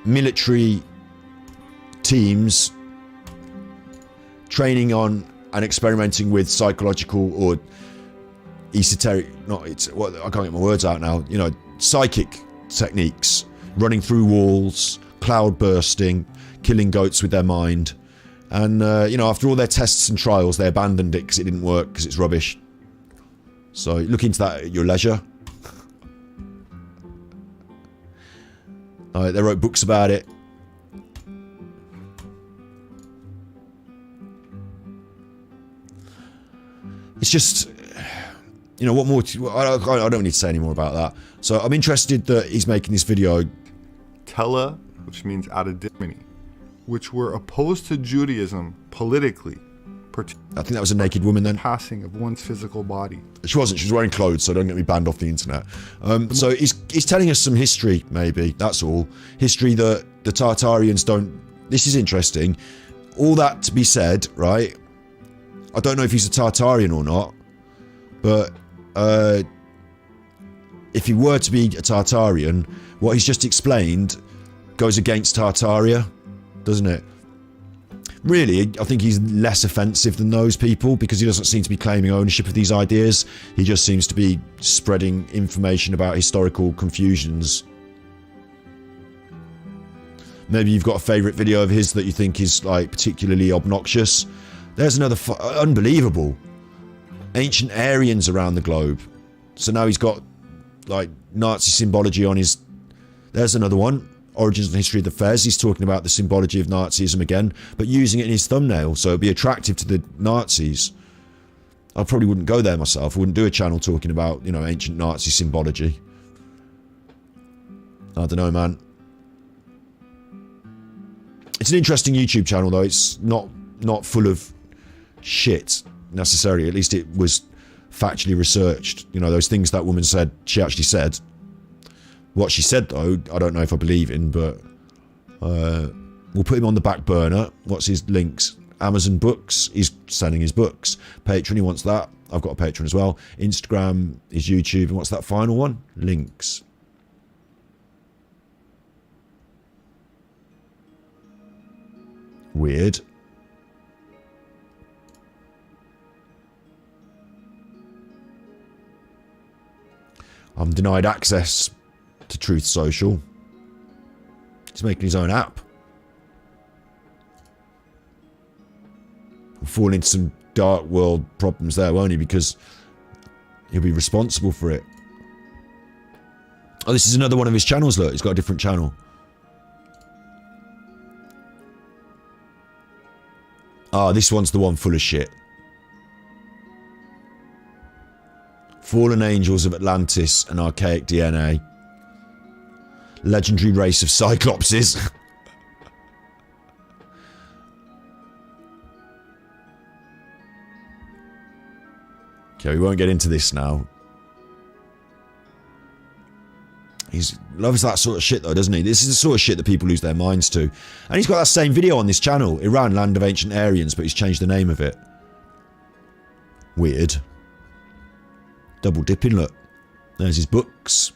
military teams training on and experimenting with psychological or esoteric, I can't get my words out now, you know, psychic techniques, running through walls, cloud bursting, killing goats with their mind. And, you know, after all their tests and trials, they abandoned it because it didn't work, because it's rubbish. So look into that at your leisure. They wrote books about it. It's just, you know, what more? I don't need to say any more about that. So I'm interested that he's making this video. Tela, which means Autodidactic, which were opposed to Judaism politically. I think that was a naked woman then. Passing of one's physical body. She wasn't. She was wearing clothes, so don't get me banned off the internet. So he's telling us some history, maybe. That's all. History that the Tartarians don't... This is interesting. All that to be said, right? I don't know if he's a Tartarian or not, but if he were to be a Tartarian, what he's just explained goes against Tartaria, doesn't it? Really, I think he's less offensive than those people because he doesn't seem to be claiming ownership of these ideas. He just seems to be spreading information about historical confusions. Maybe you've got a favourite video of his that you think is like particularly obnoxious. There's another unbelievable. Ancient Aryans around the globe. So now he's got like Nazi symbology on his... There's another one. Origins and History of the Fez. He's talking about the symbology of Nazism again, but using it in his thumbnail, so it'd be attractive to the Nazis. I probably wouldn't go there myself. I wouldn't do a channel talking about, you know, ancient Nazi symbology. I don't know, man. It's an interesting YouTube channel, though. It's not full of shit, necessarily. At least it was factually researched. You know, those things that woman said, she actually said. What she said, though, I don't know if I believe in, but we'll put him on the back burner. What's his links? Amazon Books, he's selling his books. Patreon, he wants that. I've got a Patreon as well. Instagram, his YouTube, and what's that final one? Links. Weird. I'm denied access to Truth Social. He's making his own app. We'll fall into some dark world problems there, won't he? Because he'll be responsible for it. Oh, this is another one of his channels, look. He's got a different channel. Ah, this one's the one full of shit. Fallen Angels of Atlantis and Archaic DNA. Legendary race of Cyclopses. Okay, we won't get into this now. He loves that sort of shit though, doesn't he? This is the sort of shit that people lose their minds to. And he's got that same video on this channel, Iran, Land of Ancient Aryans, but he's changed the name of it. Weird. Double dipping, look. There's his books.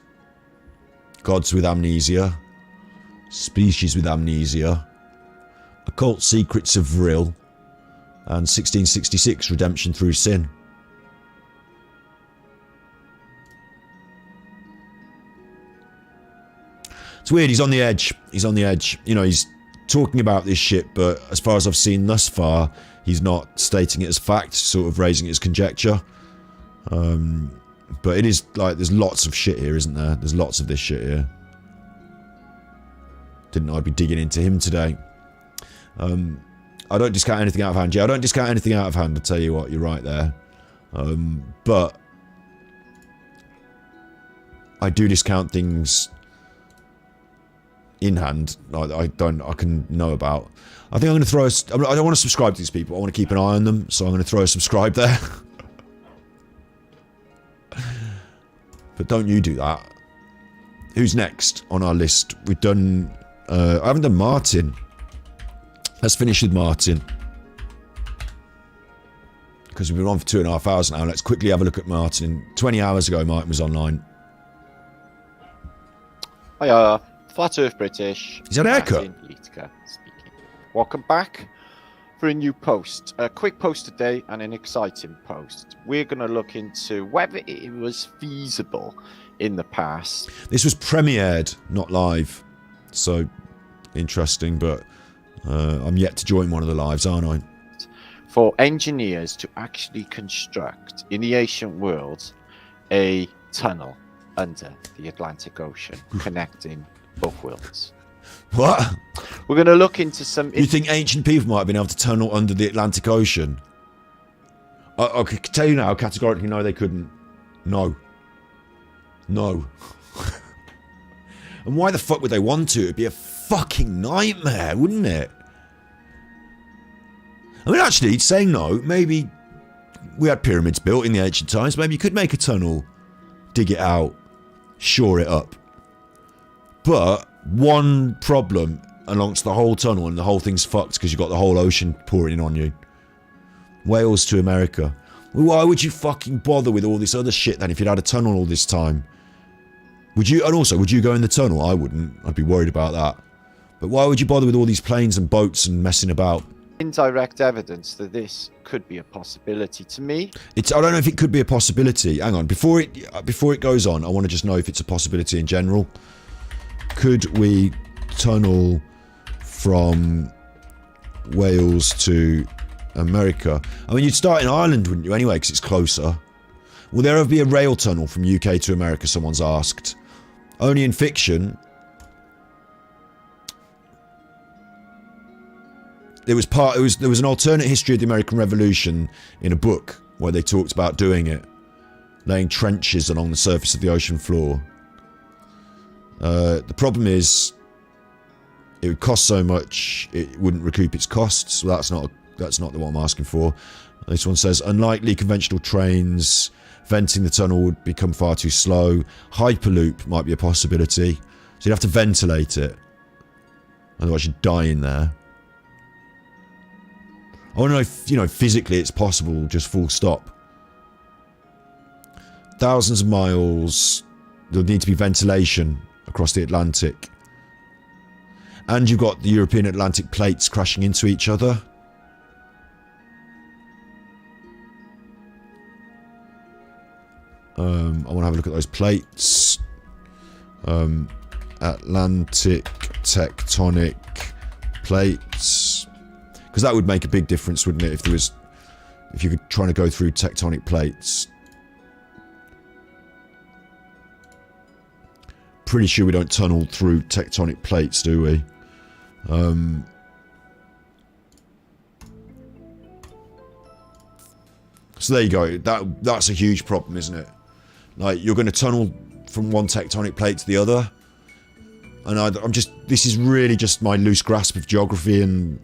Gods with Amnesia. Species with Amnesia. Occult Secrets of Vril. And 1666, Redemption Through Sin. It's weird, he's on the edge. He's on the edge. You know, he's talking about this shit, but as far as I've seen thus far, he's not stating it as fact, sort of raising it as conjecture. But it is like, there's lots of shit here, isn't there? There's lots of this shit here. Didn't know I'd be digging into him today. I don't discount anything out of hand. Yeah, I don't discount anything out of hand, I'll tell you what, you're right there. But I do discount things in hand. I can know about. I think I'm going to throw I don't want to subscribe to these people. I want to keep an eye on them, so I'm going to throw a subscribe there. But don't you do that. Who's next on our list? We've done... I haven't done Martin. Let's finish with Martin. Because we've been on for 2.5 hours now. Let's quickly have a look at Martin. 20 hours ago, Martin was online. Hiya, Flat Earth British. Is that a haircut? Martin Liedtke speaking. Welcome back for a new post. A quick post today and an exciting post. We're going to look into whether it was feasible in the past. This was premiered, not live. So, interesting, but I'm yet to join one of the lives, aren't I? For engineers to actually construct, in the ancient world, a tunnel under the Atlantic Ocean, connecting both worlds. What? We're going to look into some... You think ancient people might have been able to tunnel under the Atlantic Ocean? I can tell you now, categorically, no, they couldn't. No. No. And why the fuck would they want to? It'd be a fucking nightmare, wouldn't it? I mean, actually, saying no, maybe we had pyramids built in the ancient times. Maybe you could make a tunnel, dig it out, shore it up. But one problem amongst the whole tunnel, and the whole thing's fucked because you've got the whole ocean pouring in on you. Wales to America. Well, why would you fucking bother with all this other shit then if you'd had a tunnel all this time? Would you? And also, would you go in the tunnel? I wouldn't. I'd be worried about that. But why would you bother with all these planes and boats and messing about? Indirect evidence that this could be a possibility to me. I don't know if it could be a possibility. Hang on, before it goes on, I want to just know if it's a possibility in general. Could we tunnel from Wales to America? I mean, you'd start in Ireland, wouldn't you? Anyway, because it's closer. Will there ever be a rail tunnel from UK to America? Someone's asked. Only in fiction. There was an alternate history of the American Revolution in a book where they talked about doing it, laying trenches along the surface of the ocean floor. The problem is, it would cost so much it wouldn't recoup its costs. So that's not the one I'm asking for. This one says, unlikely conventional trains, venting the tunnel would become far too slow. Hyperloop might be a possibility. So you'd have to ventilate it. Otherwise you'd die in there. I want to know if, physically it's possible, just full stop. Thousands of miles, there'll need to be ventilation across the Atlantic. And you've got the European Atlantic plates crashing into each other. I want to have a look at those plates. Atlantic tectonic plates. Because that would make a big difference, wouldn't it, if you were trying to go through tectonic plates. Pretty sure we don't tunnel through tectonic plates, do we? So there you go. That's a huge problem, isn't it? Like, you're going to tunnel from one tectonic plate to the other. And this is really just my loose grasp of geography and...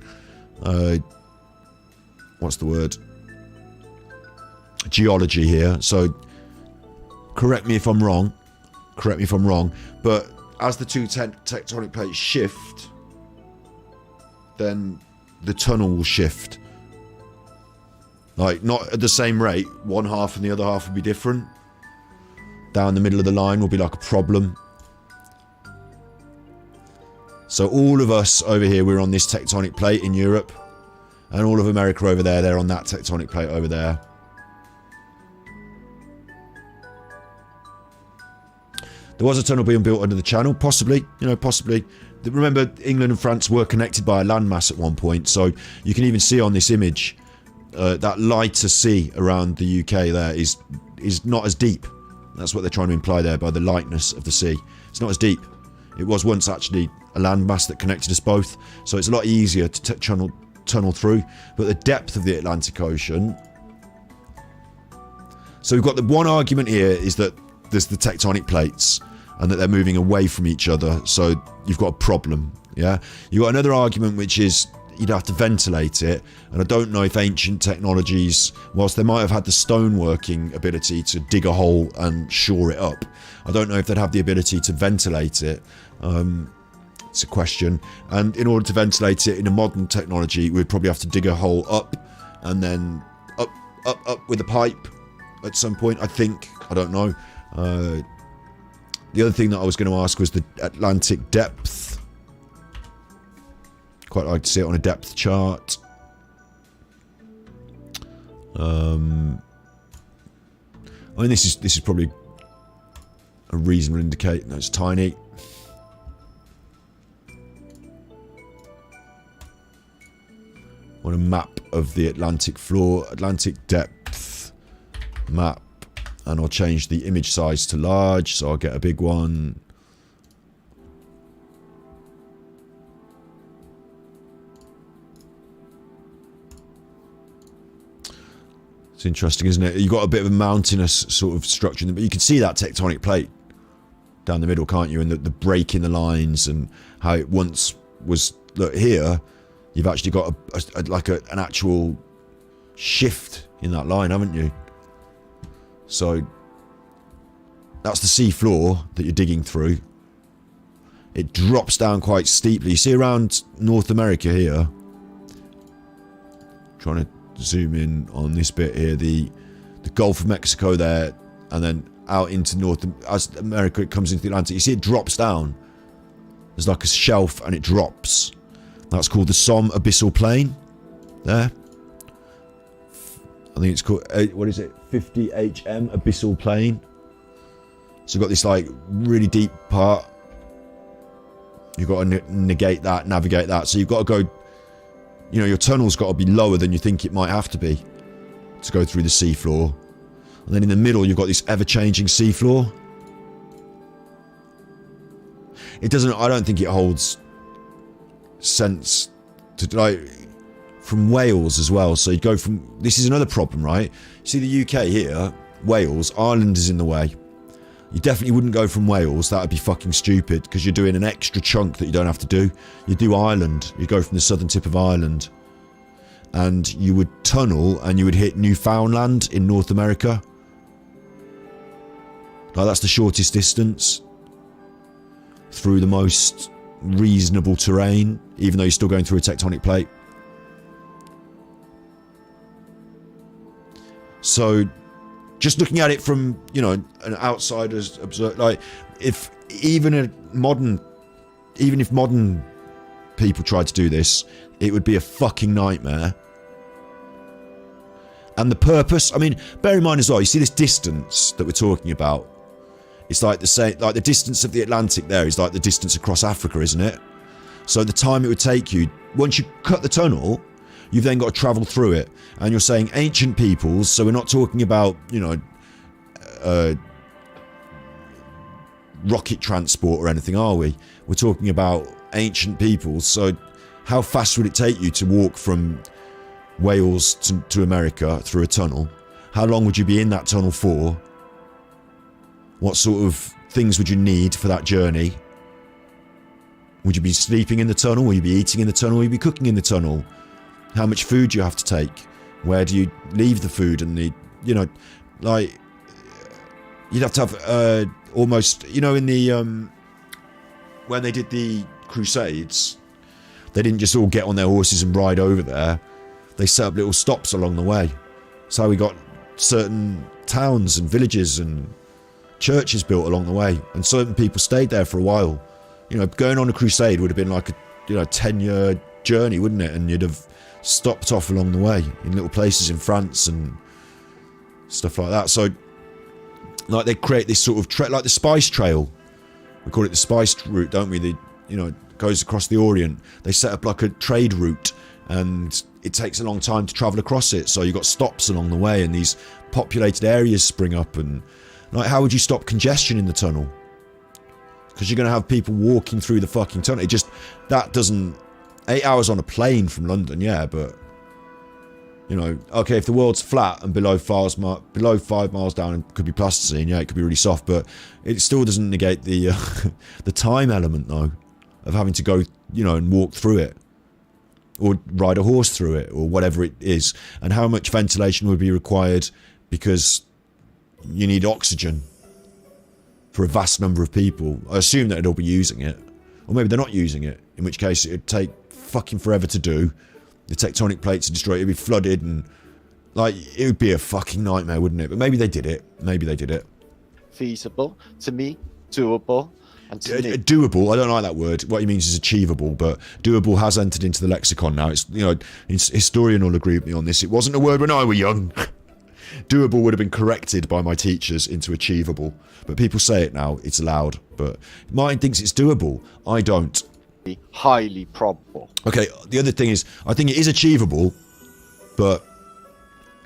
what's the word? Geology here. So, correct me if I'm wrong. But as the two tectonic plates shift, then the tunnel will shift. Like, not at the same rate. One half and the other half will be different. Down the middle of the line will be like a problem. So all of us over here, we're on this tectonic plate in Europe. And all of America over there, they're on that tectonic plate over there. There was a tunnel being built under the channel, possibly. Possibly. Remember, England and France were connected by a landmass at one point. So you can even see on this image, that lighter sea around the UK there is not as deep. That's what they're trying to imply there by the lightness of the sea. It's not as deep. It was once actually a landmass that connected us both. So it's a lot easier to tunnel through. But the depth of the Atlantic Ocean... So we've got the one argument here is that there's the tectonic plates and that they're moving away from each other. So you've got a problem, yeah? You've got another argument which is you'd have to ventilate it, and I don't know if ancient technologies, whilst they might have had the stoneworking ability to dig a hole and shore it up, I don't know if they'd have the ability to ventilate it. It's a question. And in order to ventilate it in a modern technology, we'd probably have to dig a hole up and then up with a pipe at some point, I think. I don't know. The other thing that I was going to ask was the Atlantic depth. Quite like to see it on a depth chart. I mean, this is probably a reasonable indicator. No, it's tiny. On a map of the Atlantic floor, Atlantic depth map, and I'll change the image size to large, so I'll get a big one. It's interesting, isn't it? You've got a bit of a mountainous sort of structure, but you can see that tectonic plate down the middle, can't you? And the break in the lines and how it once was. Look here, you've actually got an actual shift in that line, haven't you? So that's the sea floor that you're digging through. It drops down quite steeply. You see around North America here. Trying to zoom in on this bit here, the Gulf of Mexico there, and then out into North America. It comes into the Atlantic. You see it drops down. There's like a shelf and it drops. That's called the Somme Abyssal Plain. There. I think it's called, what is it? 50 HM Abyssal Plain. So you've got this like really deep part. You've got to negate that, navigate that. So you've got to go, you know, your tunnel's got to be lower than you think it might have to be to go through the seafloor. And then in the middle, you've got this ever-changing seafloor. It doesn't, I don't think it holds sense to, like, from Wales as well. So you go from, this is another problem, right? See the UK here, Wales, Ireland is in the way. You definitely wouldn't go from Wales. That would be fucking stupid because you're doing an extra chunk that you don't have to do. You do Ireland. You go from the southern tip of Ireland and you would tunnel and you would hit Newfoundland in North America. Like, that's the shortest distance through the most reasonable terrain, even though you're still going through a tectonic plate. So just looking at it from, you know, an outsider's observe, like, even if modern people tried to do this, it would be a fucking nightmare. And the purpose, I mean, bear in mind as well, you see this distance that we're talking about. It's like the same, like the distance of the Atlantic there is like the distance across Africa, isn't it? So the time it would take you, once you cut the tunnel, you've then got to travel through it. And you're saying ancient peoples, so we're not talking about, you know, rocket transport or anything, are we? We're talking about ancient peoples. So how fast would it take you to walk from Wales to America through a tunnel? How long would you be in that tunnel for? What sort of things would you need for that journey? Would you be sleeping in the tunnel? Will you be eating in the tunnel? Will you be cooking in the tunnel? How much food do you have to take? Where do you leave the food? And the, you know, like, you'd have to have almost, you know, in the when they did the Crusades, they didn't just all get on their horses and ride over there. They set up little stops along the way. So we got certain towns and villages and churches built along the way, and certain people stayed there for a while. You know, going on a crusade would have been like a, you know, 10-year journey, wouldn't it? And you'd have stopped off along the way in little places in France and stuff like that. So, like, they create this sort of like the spice trail. We call it the spice route, don't we? The, you know, it goes across the Orient. They set up like a trade route, and it takes a long time to travel across it. So you've got stops along the way, and these populated areas spring up. And like, how would you stop congestion in the tunnel? Because you're going to have people walking through the fucking tunnel. It just, that doesn't, 8 hours on a plane from London, yeah, but, you know, okay, if the world's flat and below 5 miles down and could be plasticine, yeah, it could be really soft, but it still doesn't negate the the time element, though, of having to go, you know, and walk through it. or ride a horse through it, or whatever it is, and how much ventilation would be required because you need oxygen for a vast number of people. I assume that they'll be using it, or maybe they're not using it, in which case it'd take fucking forever to do. The tectonic plates are destroyed, it'd be flooded, and like, it would be a fucking nightmare, wouldn't it? But maybe they did it. Maybe they did it. Feasible, to me, doable, and to me. Doable, I don't like that word. What he means is achievable, but doable has entered into the lexicon now. It's, you know, historian will agree with me on this. It wasn't a word when I was young. Doable would have been corrected by my teachers into achievable, but people say it now. It's allowed, but Martin thinks it's doable. I don't. Highly probable. Okay, the other thing is, I think it is achievable, but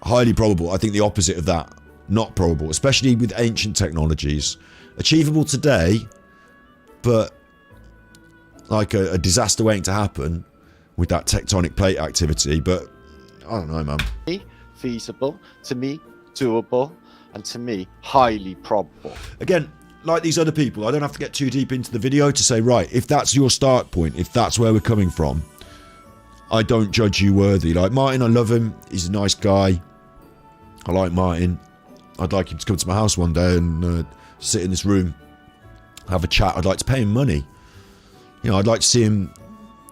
highly probable. I think the opposite of that. Not probable, especially with ancient technologies. Achievable today, but like a disaster waiting to happen with that tectonic plate activity. But I don't know, man. Feasible, to me, doable, and to me, highly probable. Again, like these other people, I don't have to get too deep into the video to say, right, if that's your start point, if that's where we're coming from, I don't judge you worthy. Like Martin, I love him. He's a nice guy. I like Martin. I'd like him to come to my house one day and sit in this room, have a chat. I'd like to pay him money. You know, I'd like to see him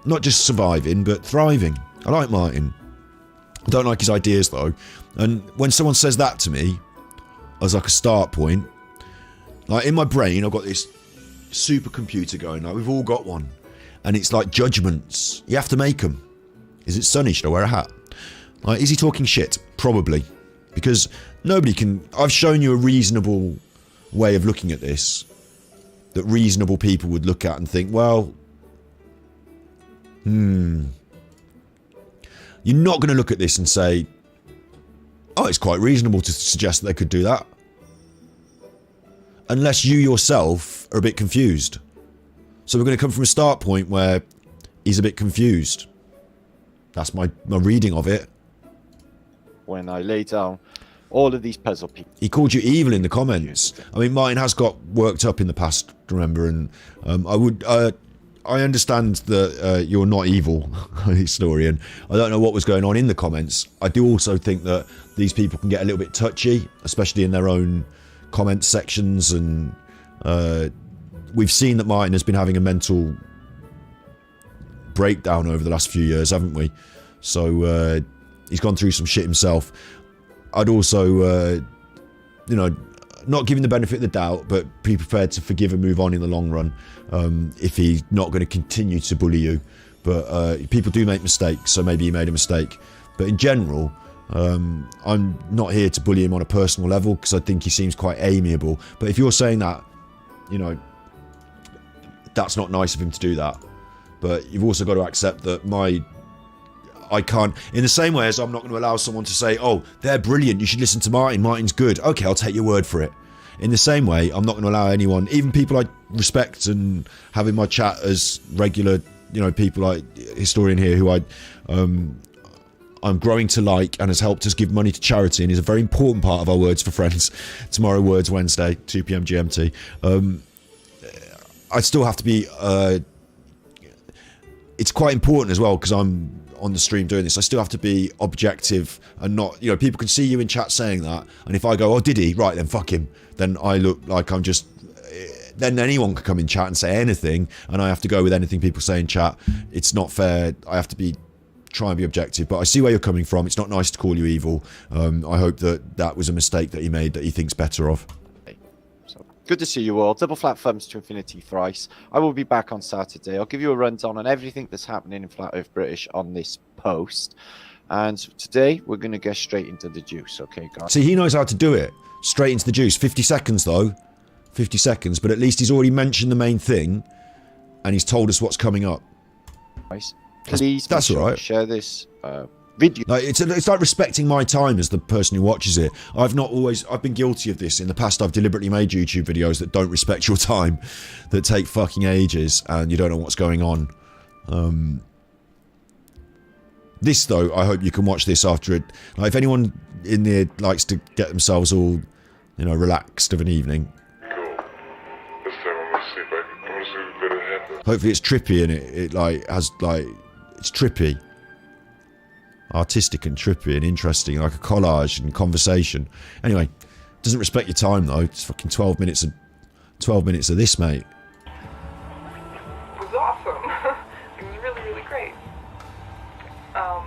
not just surviving, but thriving. I like Martin. I don't like his ideas, though. And when someone says that to me, as like a start point, like in my brain, I've got this supercomputer going. Like we've all got one. And it's like judgments. You have to make them. Is it sunny? Should I wear a hat? Like, is he talking shit? Probably. Because nobody can... I've shown you a reasonable way of looking at this that reasonable people would look at and think, well, you're not going to look at this and say, oh, it's quite reasonable to suggest that they could do that. Unless you yourself are a bit confused. So we're going to come from a start point where he's a bit confused. That's my reading of it. When I lay down all of these puzzle pieces. He called you evil in the comments. I mean, Martin has got worked up in the past, remember, and I understand that you're not evil, historian. I don't know what was going on in the comments. I do also think that these people can get a little bit touchy, especially in their own comment sections, and we've seen that Martin has been having a mental breakdown over the last few years, haven't we? So he's gone through some shit himself. I'd also, you know, not giving the benefit of the doubt, but be prepared to forgive and move on in the long run if he's not going to continue to bully you. But people do make mistakes, so maybe he made a mistake. But in general, I'm not here to bully him on a personal level because I think he seems quite amiable. But if you're saying that, you know, that's not nice of him to do that. But you've also got to accept that I can't, in the same way as I'm not going to allow someone to say, oh, they're brilliant, you should listen to Martin, Martin's good. Okay, I'll take your word for it. In the same way, I'm not going to allow anyone, even people I respect and have in my chat as regular, you know, people like historian here who I'm growing to like and has helped us give money to charity and is a very important part of our Words for Friends. Tomorrow, Words Wednesday, 2 p.m. GMT. I still have to be, it's quite important as well because I'm on the stream doing this. I still have to be objective and not, you know, people can see you in chat saying that, and if I go, oh, did he? Right, then fuck him. Then I look like I'm just, then anyone could come in chat and say anything, and I have to go with anything people say in chat. It's not fair. I have to try and be objective, but I see where you're coming from. It's not nice to call you evil. I hope that was a mistake that he made that he thinks better of. Good to see you all. Double flat thumbs to infinity thrice. I will be back on Saturday. I'll give you a rundown on everything that's happening in Flat Earth British on this post. And today, we're going to get straight into the juice, okay, guys? See, he knows how to do it. Straight into the juice. 50 seconds, though. 50 seconds. But at least he's already mentioned the main thing, and he's told us what's coming up. Guys, please that's all right. Share this video. Like, it's like respecting my time as the person who watches it. I've been guilty of this in the past. I've deliberately made YouTube videos that don't respect your time, that take fucking ages and you don't know what's going on. This though, I hope you can watch this after it. Like, if anyone in there likes to get themselves all, you know, relaxed of an evening. Cool. This time I'm gonna see if I can see what better happen. Hopefully it's trippy and it like has like, it's trippy. artistic and trippy and interesting, like a collage and conversation. Anyway, doesn't respect your time though. It's fucking 12 minutes of this, mate. It was awesome. It was really, really great. What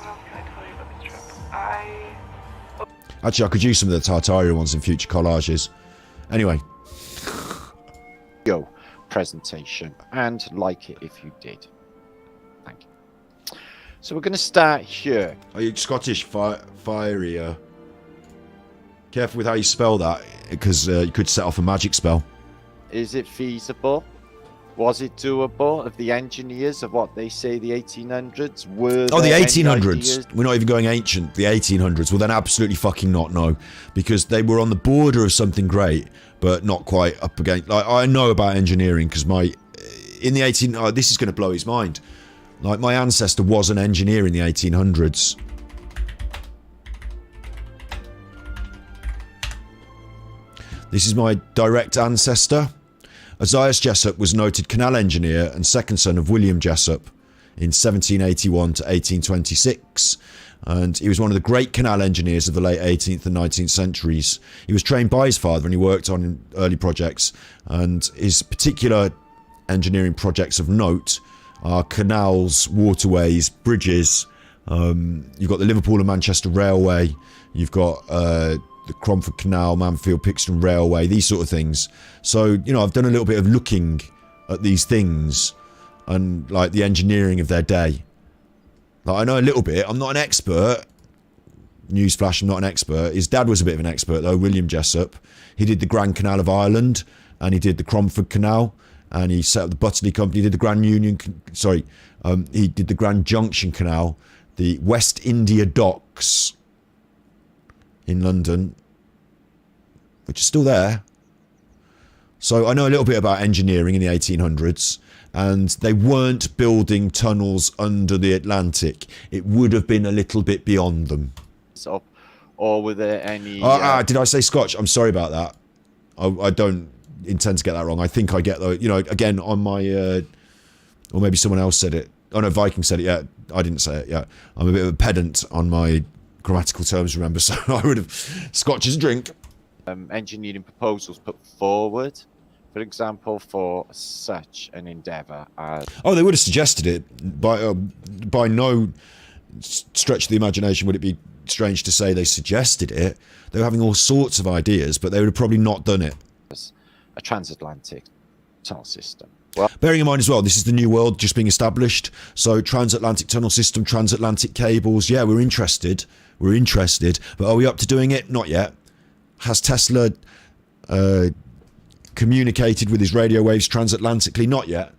else can I tell you about this trip? Actually, I could use some of the Tartaria ones in future collages. Anyway. Yo, presentation, and like it if you did. Thank you. So we're going to start here. Are you Scottish? Fiery. Careful with how you spell that, because you could set off a magic spell. Is it feasible? Was it doable of the engineers of what they say the 1800s were? Oh, the 1800s. We're not even going ancient. The 1800s. Well, then absolutely fucking not, no. Because they were on the border of something great, but not quite up against... Like, I know about engineering because in the 18... Oh, this is going to blow his mind. Like, my ancestor was an engineer in the 1800s. This is my direct ancestor. Ozias Jessup was a noted canal engineer and second son of William Jessup in 1781 to 1826, and he was one of the great canal engineers of the late 18th and 19th centuries. He was trained by his father and he worked on early projects, and his particular engineering projects of note are canals, waterways, bridges. You've got the Liverpool and Manchester Railway, you've got the Cromford Canal, Manfield Pixton Railway, these sort of things. So, you know, I've done a little bit of looking at these things and, like, the engineering of their day. Like, I know a little bit. I'm not an expert. Newsflash, I'm not an expert. His dad was a bit of an expert, though, William Jessup. He did the Grand Canal of Ireland, and he did the Cromford Canal, and he set up the Butterley Company. He did the Grand Union... he did the Grand Junction Canal, the West India Docks in London, which is still there. So I know a little bit about engineering in the 1800s, and they weren't building tunnels under the Atlantic. It would have been a little bit beyond them. So, or were there any... did I say Scotch? I'm sorry about that. I don't intend to get that wrong. I think I get, though, you know, again, on my... or maybe someone else said it. Oh, no, Viking said it, yeah. I didn't say it, yeah. I'm a bit of a pedant on my grammatical terms, remember, so I would have... Scotch is a drink. Engineering proposals put forward, for example, for such an endeavour as... Oh, they would have suggested it. By no stretch of the imagination would it be strange to say they suggested it. They were having all sorts of ideas, but they would have probably not done it. A transatlantic tunnel system. Well, bearing in mind as well, this is the new world just being established. So transatlantic tunnel system, transatlantic cables. Yeah, we're interested. We're interested. But are we up to doing it? Not yet. Has Tesla communicated with his radio waves transatlantically? Not yet.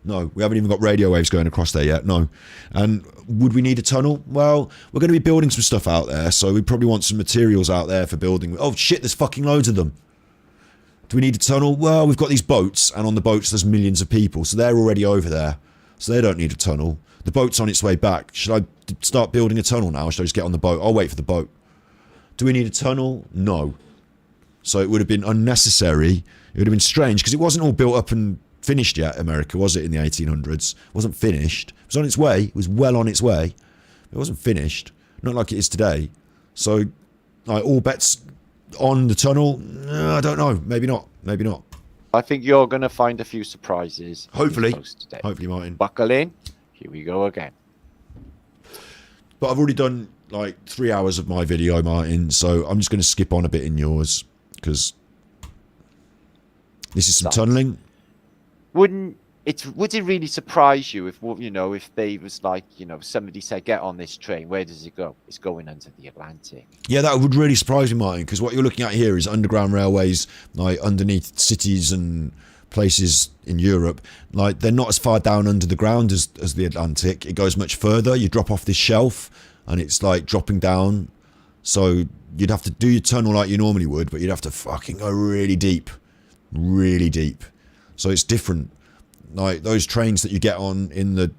No, we haven't even got radio waves going across there yet. No. And would we need a tunnel? Well, we're going to be building some stuff out there, so we probably want some materials out there for building. Oh shit, there's fucking loads of them. Do we need a tunnel? Well, we've got these boats, and on the boats there's millions of people, so they're already over there. So they don't need a tunnel. The boat's on its way back. Should I start building a tunnel now, or should I just get on the boat? I'll wait for the boat. Do we need a tunnel? No. So it would have been unnecessary. It would have been strange, because it wasn't all built up and finished yet, America, was it, in the 1800s? It wasn't finished. It was on its way. It was well on its way. It wasn't finished. Not like it is today. So, like, all bets on the tunnel? I don't know. Maybe not. Maybe not. I think you're going to find a few surprises. Hopefully. Hopefully, Martin. Buckle in. Here we go again. But I've already done, like, 3 hours of my video, Martin, so I'm just going to skip on a bit in yours, because this is some tunneling. Would it really surprise you if, you know, if they was like, you know, somebody said, get on this train, where does it go? It's going under the Atlantic. Yeah, that would really surprise me, Martin, because what you're looking at here is underground railways, like, underneath cities and places in Europe. Like, they're not as far down under the ground as the Atlantic. It goes much further. You drop off this shelf, and it's, like, dropping down. So you'd have to do your tunnel like you normally would, but you'd have to fucking go really deep. Really deep. So it's different. Like those trains that you get on in the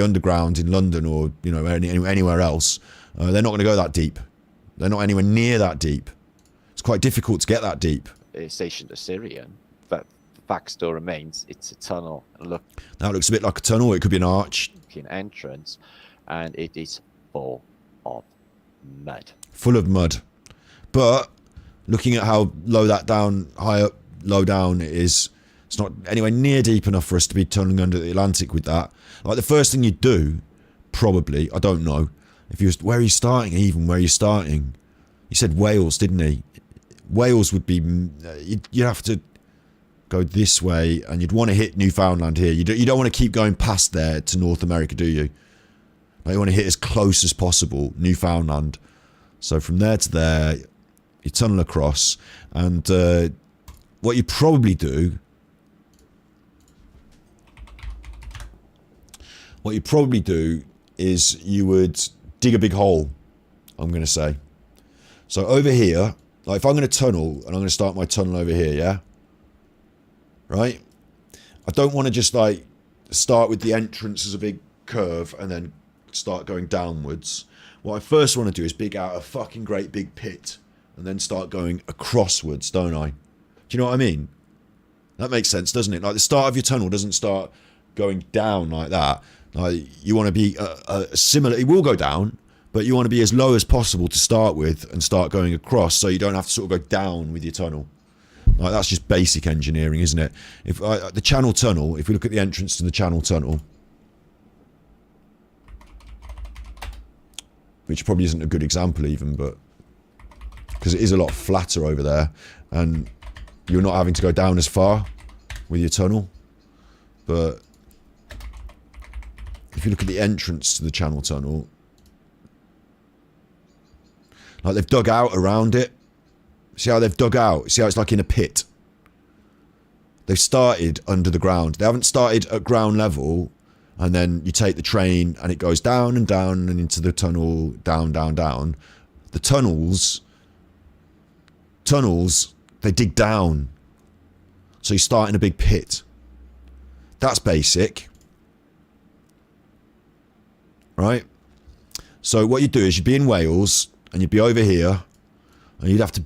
underground in London, or, you know, anywhere else, they're not going to go that deep. They're not anywhere near that deep. It's quite difficult to get that deep. Stationed Assyrian, but fact still remains, it's a tunnel. Look, that looks a bit like a tunnel. It could be an arch. An entrance, and it is full of mud. Full of mud. But looking at how low that down, high up, low down it is, it's not anywhere near deep enough for us to be tunneling under the Atlantic with that. Like the first thing you'd do, probably, I don't know, if you was, where are you starting even, where are you starting? He said Wales, didn't he? Wales would be, you'd have to go this way, and you'd want to hit Newfoundland here. You don't want to keep going past there to North America, do you? Like, you want to hit as close as possible, Newfoundland. So from there to there, you tunnel across, and what you probably do, is you would dig a big hole, I'm going to say. So over here, like if I'm going to tunnel, and I'm going to start my tunnel over here, yeah? Right? I don't want to just like start with the entrance as a big curve and then start going downwards. What I first want to do is dig out a fucking great big pit and then start going acrosswards, don't I? Do you know what I mean? That makes sense, doesn't it? Like the start of your tunnel doesn't start going down like that. Like you want to be similar. It will go down, but you want to be as low as possible to start with and start going across, so you don't have to sort of go down with your tunnel. Like that's just basic engineering, isn't it? If the Channel Tunnel, if we look at the entrance to the Channel Tunnel, which probably isn't a good example even, but because it is a lot flatter over there, and you're not having to go down as far with your tunnel. But if you look at the entrance to the Channel Tunnel, like they've dug out around it. See how they've dug out? See how it's like in a pit? They've started under the ground. They haven't started at ground level, and then you take the train and it goes down and down and into the tunnel, down, down, down. The tunnels, they dig down. So you start in a big pit. That's basic. Right? So what you'd do is you'd be in Wales and you'd be over here and you'd have to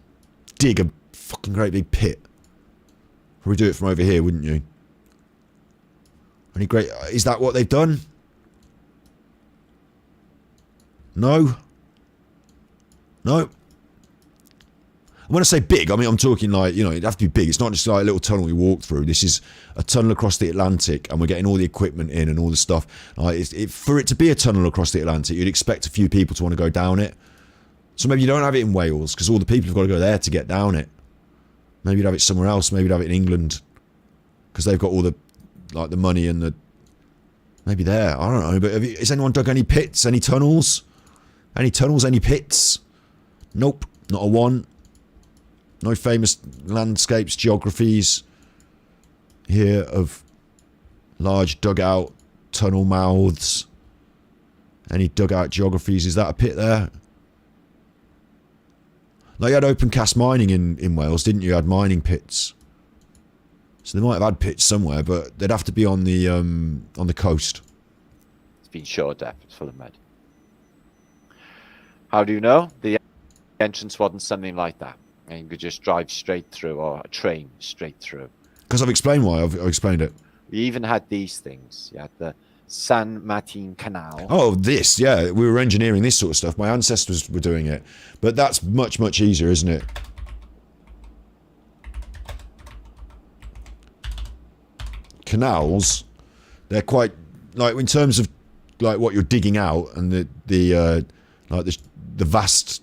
dig a fucking great big pit. Probably do it from over here, wouldn't you? Any great... Is that what they've done? No? No? When I say big, I mean, I'm talking like, you know, it'd have to be big. It's not just like a little tunnel we walk through. This is a tunnel across the Atlantic, and we're getting all the equipment in and all the stuff. Like, for it to be a tunnel across the Atlantic, you'd expect a few people to want to go down it. So maybe you don't have it in Wales, because all the people have got to go there to get down it. Maybe you'd have it somewhere else. Maybe you'd have it in England, because they've got all the, like, the money and the... Maybe there. I don't know. But has anyone dug any pits? Any tunnels? Any tunnels? Any pits? Nope. Not a one. No famous landscapes, geographies here of large dugout tunnel mouths. Any dugout geographies? Is that a pit there? Like you had open cast mining in Wales, didn't you? You had mining pits. So they might have had pits somewhere, but they'd have to be on the coast. It's been shore depth. It's full of mud. How do you know? The entrance wasn't something like that. And you could just drive straight through, or a train straight through. Because I've explained why. I've explained it. We even had these things. You had the San Martin Canal. Oh, this, yeah. We were engineering this sort of stuff. My ancestors were doing it. But that's much, much easier, isn't it? Canals, they're quite, like, in terms of, like, what you're digging out and the vast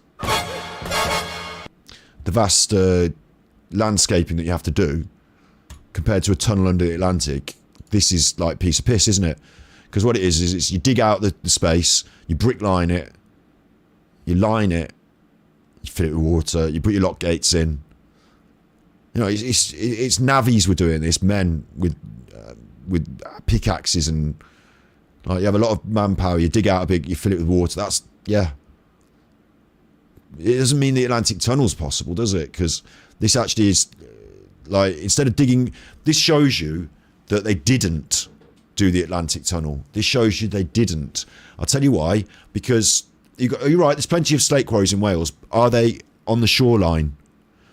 landscaping that you have to do compared to a tunnel under the Atlantic. This is like piece of piss, isn't it? Because what it is it's you dig out the space, you brick line it, you line it, you fill it with water, you put your lock gates in. You know, it's navvies were doing this, men with pickaxes, and like you have a lot of manpower. You dig out you fill it with water. That's, yeah. It doesn't mean the Atlantic Tunnel's possible, does it? Because this actually is, like, instead of digging... This shows you that they didn't do the Atlantic Tunnel. This shows you they didn't. I'll tell you why. Because, you're right, there's plenty of slate quarries in Wales. Are they on the shoreline?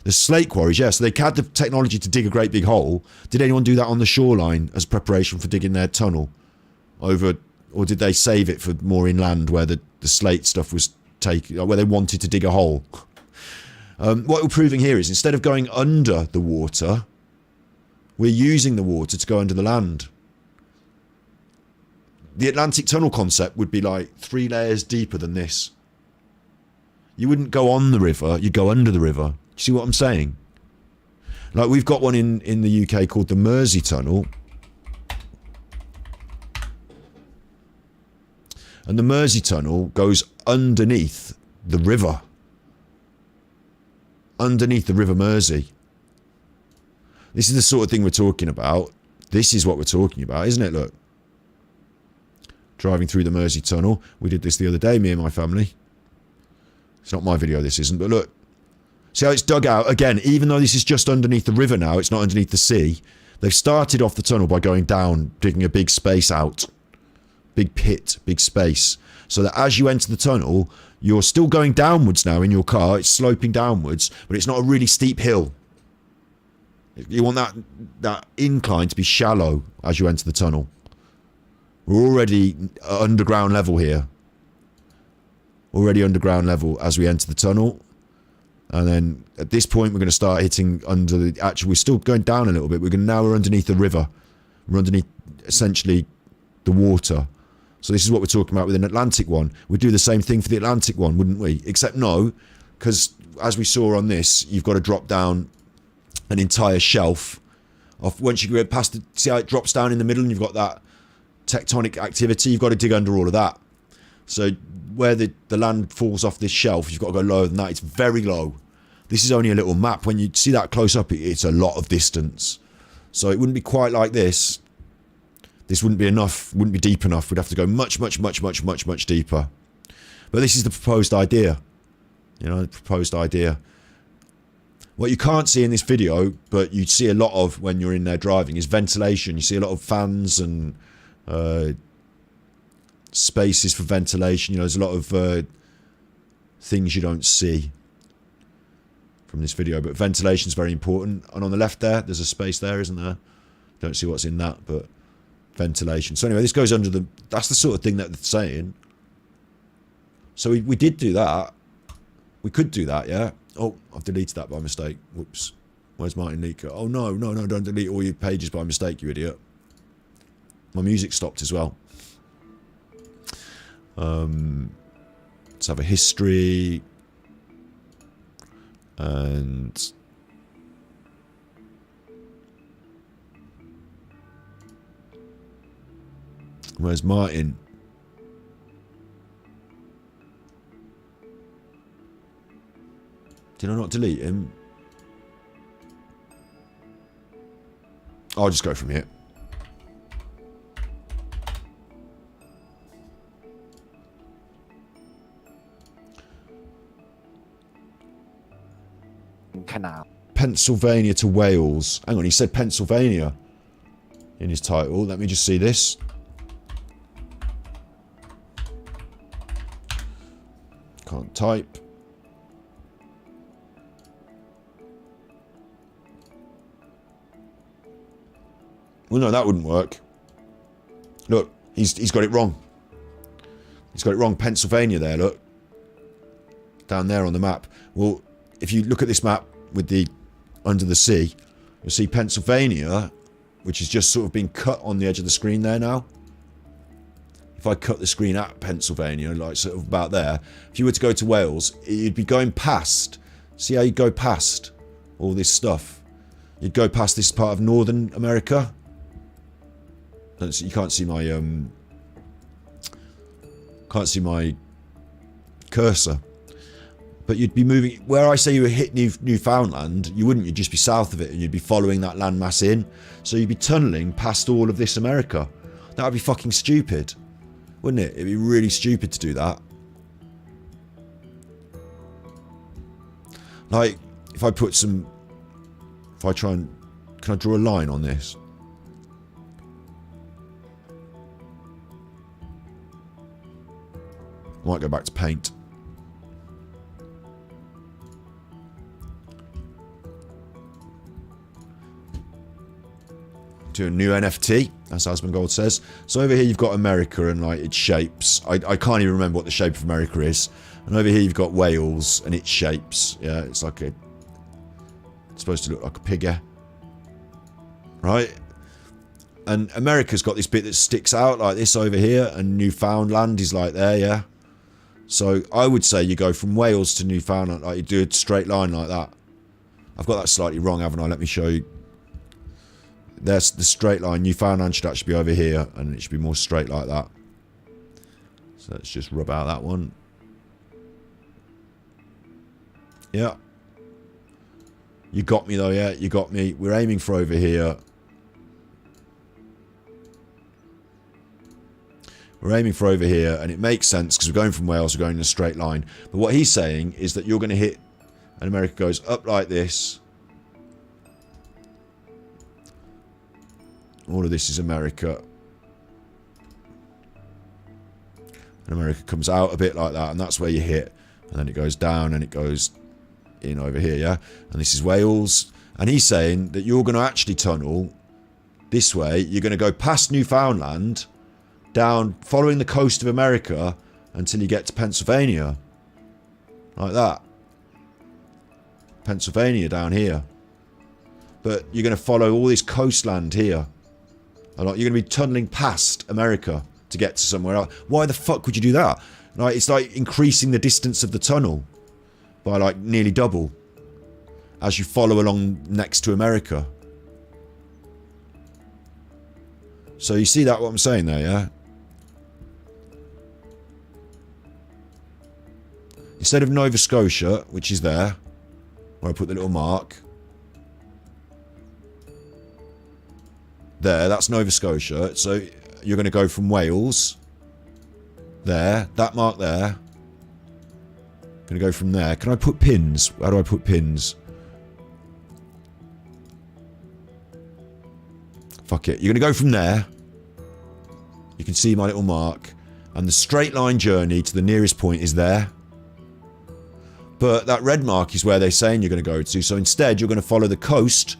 The slate quarries, yeah. So they had the technology to dig a great big hole. Did anyone do that on the shoreline as preparation for digging their tunnel? Or did they save it for more inland where the slate stuff was taken, where they wanted to dig a hole? What we're proving here is instead of going under the water, we're using the water to go under the land. The Atlantic Tunnel concept would be like 3 layers deeper than this. You wouldn't go on the river, you'd go under the river. You see what I'm saying? Like we've got one in the UK called the Mersey Tunnel. And the Mersey Tunnel goes underneath the river. Underneath the River Mersey. This is the sort of thing we're talking about. This is what we're talking about, isn't it? Look. Driving through the Mersey Tunnel. We did this the other day, me and my family. It's not my video, this isn't, but look. See how it's dug out? Again, even though this is just underneath the river now, it's not underneath the sea. They've started off the tunnel by going down, digging a big space out. Big pit, big space. So that as you enter the tunnel, you're still going downwards now in your car. It's sloping downwards, but it's not a really steep hill. You want that incline to be shallow as you enter the tunnel. We're already at underground level here. Already underground level as we enter the tunnel. And then at this point, we're going to start hitting under the... Actually, we're still going down a little bit. Now we're underneath the river. We're underneath, essentially, the water. So this is what we're talking about with an Atlantic one. We'd do the same thing for the Atlantic one, wouldn't we? Except no, because as we saw on this, you've got to drop down an entire shelf. Once you get past see how it drops down in the middle and you've got that tectonic activity, you've got to dig under all of that. So where the land falls off this shelf, you've got to go lower than that. It's very low. This is only a little map. When you see that close up, it's a lot of distance. So it wouldn't be quite like this. This wouldn't be enough, wouldn't be deep enough. We'd have to go much, much, much, much, much, much deeper. But this is the proposed idea. You know, the proposed idea. What you can't see in this video, but you see a lot of when you're in there driving, is ventilation. You see a lot of fans and spaces for ventilation. You know, there's a lot of things you don't see from this video, but ventilation is very important. And on the left there's a space there, isn't there? Don't see what's in that, but ventilation. So anyway, this goes under the... That's the sort of thing that they're saying. So we did do that. We could do that, yeah? Oh, I've deleted that by mistake. Whoops. Where's Martin Liedtke? Oh, no, don't delete all your pages by mistake, you idiot. My music stopped as well. Let's have a history. And... Where's Martin? Did I not delete him? I'll just go from here. Canal. Pennsylvania to Wales. Hang on, he said Pennsylvania in his title. Let me just see this. Can't type. Well, no, that wouldn't work. Look, he's got it wrong. He's got it wrong. Pennsylvania there, look. Down there on the map. Well, if you look at this map with the under the sea, you'll see Pennsylvania, which is just sort of been cut on the edge of the screen there now. If I cut the screen at Pennsylvania, like sort of about there, if you were to go to Wales, you'd be going past. See how you go past all this stuff? You'd go past this part of Northern America. You can't see my cursor. But you'd be moving, where I say you were hit Newfoundland, you wouldn't, you'd just be south of it and you'd be following that landmass in. So you'd be tunnelling past all of this America. That would be fucking stupid, wouldn't it? It'd be really stupid to do that. Like, if I put some, if I try and, can I draw a line on this? I might go back to paint. do a new NFT, as Asmongold says. So over here you've got America and like its shapes. I can't even remember what the shape of America is. And over here you've got Wales and its shapes. Yeah, it's like it's supposed to look like a piggy. Right? And America's got this bit that sticks out like this over here, and Newfoundland is like there, yeah? So I would say you go from Wales to Newfoundland, like you do a straight line like that. I've got that slightly wrong, haven't I? Let me show you. There's the straight line. Newfoundland should actually be over here, and it should be more straight like that. So let's just rub out that one. Yeah. You got me though, yeah? You got me. We're aiming for over here. We're aiming for over here, and it makes sense because we're going from Wales, we're going in a straight line. But what he's saying is that you're going to hit, and America goes up like this. All of this is America. And America comes out a bit like that, and that's where you hit. And then it goes down, and it goes in over here, yeah? And this is Wales. And he's saying that you're going to actually tunnel this way. You're going to go past Newfoundland, down, following the coast of America, until you get to Pennsylvania. Like that. Pennsylvania down here. But you're going to follow all this coastland here. You're going to be tunneling past America to get to somewhere else. Why the fuck would you do that? Like, it's like increasing the distance of the tunnel by like nearly double as you follow along next to America. So you see that what I'm saying there, yeah? Instead of Nova Scotia, which is there, where I put the little mark. There, that's Nova Scotia. So you're going to go from Wales. There, that mark there. Going to go from there. Can I put pins? How do I put pins? Fuck it. You're going to go from there. You can see my little mark. And the straight line journey to the nearest point is there. But that red mark is where they're saying you're going to go to. So instead, you're going to follow the coast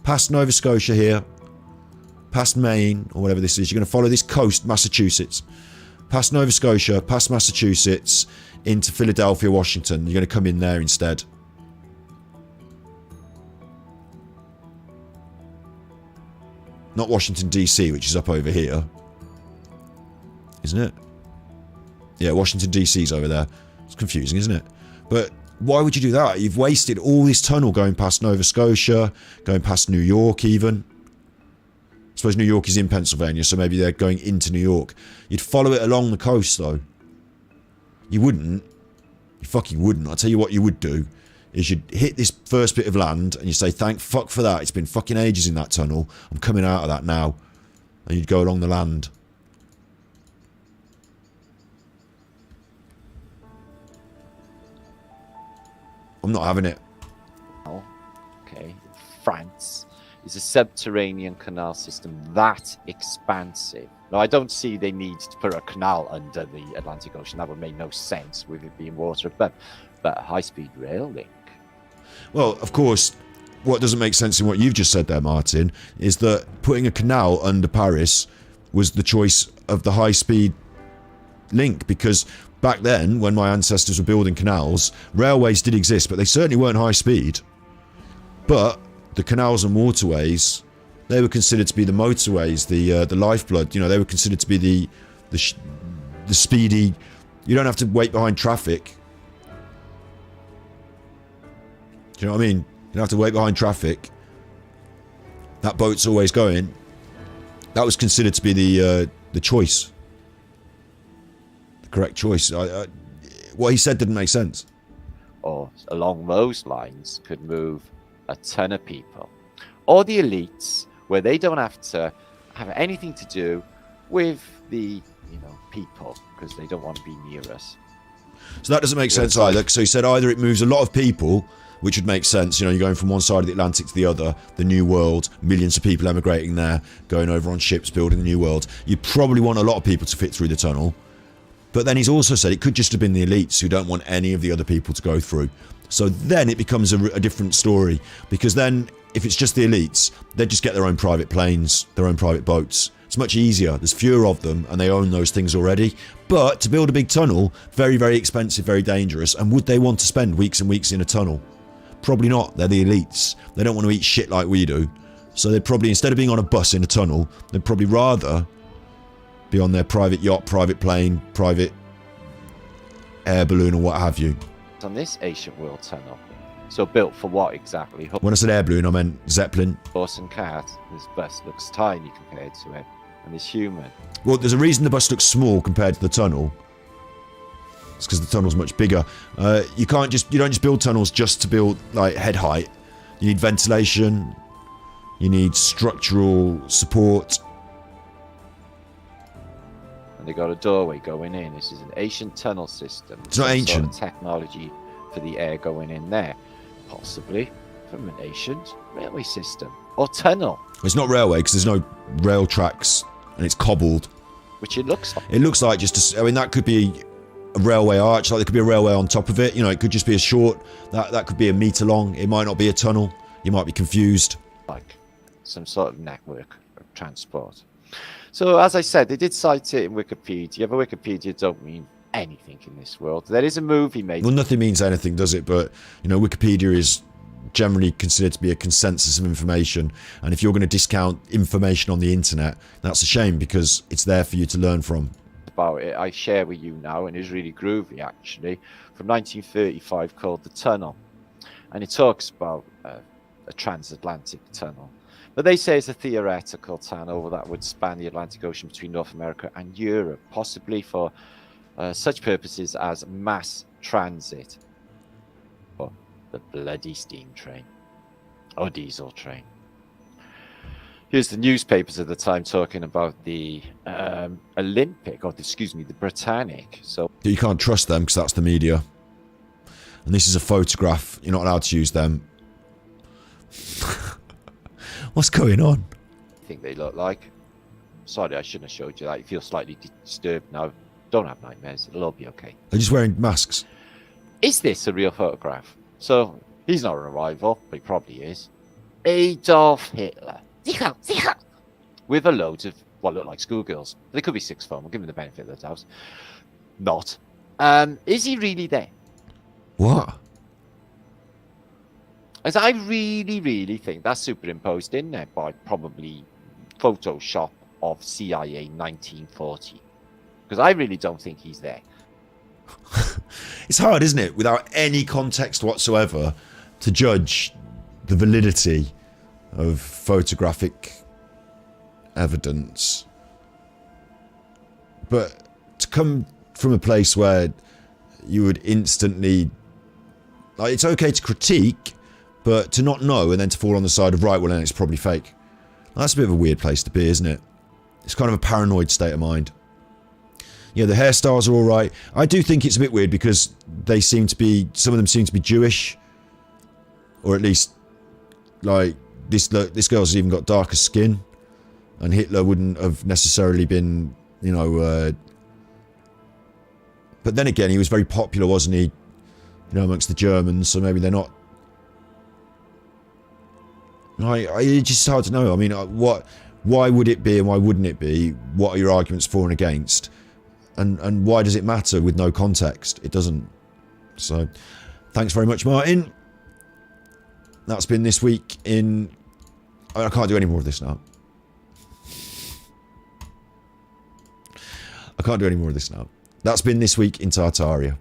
past Nova Scotia here. Past Maine, or whatever this is. You're going to follow this coast, Massachusetts. Past Nova Scotia, past Massachusetts, into Philadelphia, Washington. You're going to come in there instead. Not Washington, D.C., which is up over here. Isn't it? Yeah, Washington, D.C. is over there. It's confusing, isn't it? But why would you do that? You've wasted all this tunnel going past Nova Scotia, going past New York even. I suppose New York is in Pennsylvania, so maybe they're going into New York. You'd follow it along the coast, though. You wouldn't. You fucking wouldn't. I'll tell you what you would do. Is you'd hit this first bit of land, and you say, thank fuck for that. It's been fucking ages in that tunnel. I'm coming out of that now. And you'd go along the land. I'm not having it. Oh, okay. France is a subterranean canal system that expansive. Now, I don't see they need to put a canal under the Atlantic Ocean. That would make no sense with it being water above. But a high-speed rail link. Well, of course, what doesn't make sense in what you've just said there, Martin, is that putting a canal under Paris was the choice of the high-speed link, because back then, when my ancestors were building canals, railways did exist, but they certainly weren't high-speed. But the canals and waterways, they were considered to be the motorways, the lifeblood. You know, they were considered to be the speedy. You don't have to wait behind traffic. Do you know what I mean? You don't have to wait behind traffic. That boat's always going. That was considered to be the choice, the correct choice. What he said didn't make sense. Or along those lines could move a ton of people, or the elites, where they don't have to have anything to do with the people, because they don't want to be near us. So that doesn't make sense either. So he said either it moves a lot of people, which would make sense. You know, you're going from one side of the Atlantic to the other, the New World, millions of people emigrating there, going over on ships, building the New World. You'd probably want a lot of people to fit through the tunnel. But then he's also said it could just have been the elites who don't want any of the other people to go through. So then it becomes a different story, because then if it's just the elites, they just get their own private planes, their own private boats. It's much easier. There's fewer of them and they own those things already. But to build a big tunnel, very, very expensive, very dangerous. And would they want to spend weeks and weeks in a tunnel? Probably not. They're the elites. They don't want to eat shit like we do. So they'd probably, instead of being on a bus in a tunnel, they'd probably rather be on their private yacht, private plane, private air balloon or what have you. On this ancient world tunnel. So built for what exactly? When I said air balloon, I meant Zeppelin. Horse and cart. This bus looks tiny compared to it. And it's human. Well, there's a reason the bus looks small compared to the tunnel. It's because the tunnel's much bigger. You don't just build tunnels just to build like head height. You need ventilation. You need structural support. And they got a doorway going in. This is an ancient tunnel system. It's not ancient. Sort of technology for the air going in there. Possibly from an ancient railway system. Or tunnel. It's not railway because there's no rail tracks and it's cobbled. Which it looks like. It looks like just I mean, that could be a railway arch, like there could be a railway on top of it. You know, it could just be a short, that could be a metre long. It might not be a tunnel. You might be confused. Like some sort of network of transport. So, as I said, they did cite it in Wikipedia, but Wikipedia don't mean anything in this world. There is a movie made. Well, nothing means anything, does it? But, you know, Wikipedia is generally considered to be a consensus of information. And if you're going to discount information on the internet, that's a shame because it's there for you to learn from. About it, I share with you now, and it's really groovy, actually, from 1935 called The Tunnel. And it talks about a transatlantic tunnel. But they say it's a theoretical tunnel that would span the Atlantic Ocean between North America and Europe, possibly for such purposes as mass transit. Or the bloody steam train. Or diesel train. Here's the newspapers at the time talking about the the Britannic. So You can't trust them because that's the media. And this is a photograph. You're not allowed to use them. What's going on? I think they look like. Sorry, I shouldn't have showed you that. You feel slightly disturbed now. Don't have nightmares. It'll all be okay. They're just wearing masks. Is this a real photograph? So, he's not a rival, but he probably is. Adolf Hitler. With a load of what look like schoolgirls. They could be sixth form. We'll give him the benefit of the doubt. Not. Is he really there? What? As I really think that's superimposed in there by probably Photoshop of CIA 1940. Because I really don't think he's there. It's hard, isn't it, without any context whatsoever, to judge the validity of photographic evidence. But to come from a place where you would instantly... Like, it's okay to critique, but to not know and then to fall on the side of, right, well, then it's probably fake. That's a bit of a weird place to be, isn't it? It's kind of a paranoid state of mind. Yeah, the hairstyles are alright. I do think it's a bit weird because they seem to be... Some of them seem to be Jewish. Or at least, like, this girl's even got darker skin. And Hitler wouldn't have necessarily been, you know... But then again, he was very popular, wasn't he? You know, amongst the Germans, so maybe they're not... It's just hard to know. I mean, why would it be and why wouldn't it be? What are your arguments for and against? And why does it matter with no context? It doesn't. So, thanks very much, Martin. That's been this week in... I can't do any more of this now. I can't do any more of this now. That's been this week in Tartaria.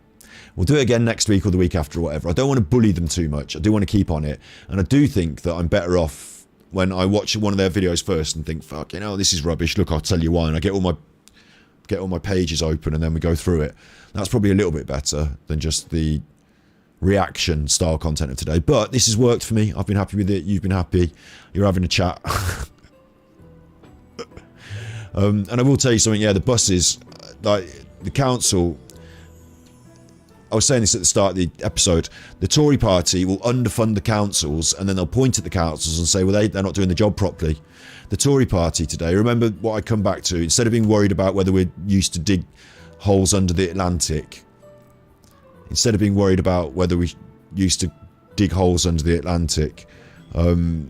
We'll do it again next week or the week after or whatever. I don't want to bully them too much. I do want to keep on it. And I do think that I'm better off when I watch one of their videos first and think, fuck, you know, this is rubbish. Look, I'll tell you why. And I get all my pages open and then we go through it. That's probably a little bit better than just the reaction style content of today. But this has worked for me. I've been happy with it. You've been happy. You're having a chat. And I will tell you something. Yeah, the buses, like the council... I was saying this at the start of the episode. The Tory party will underfund the councils and then they'll point at the councils and say, well, they're not doing the job properly. The Tory party today, remember what I come back to, instead of being worried about whether we're used to dig holes under the Atlantic, instead of being worried about whether we used to dig holes under the Atlantic. The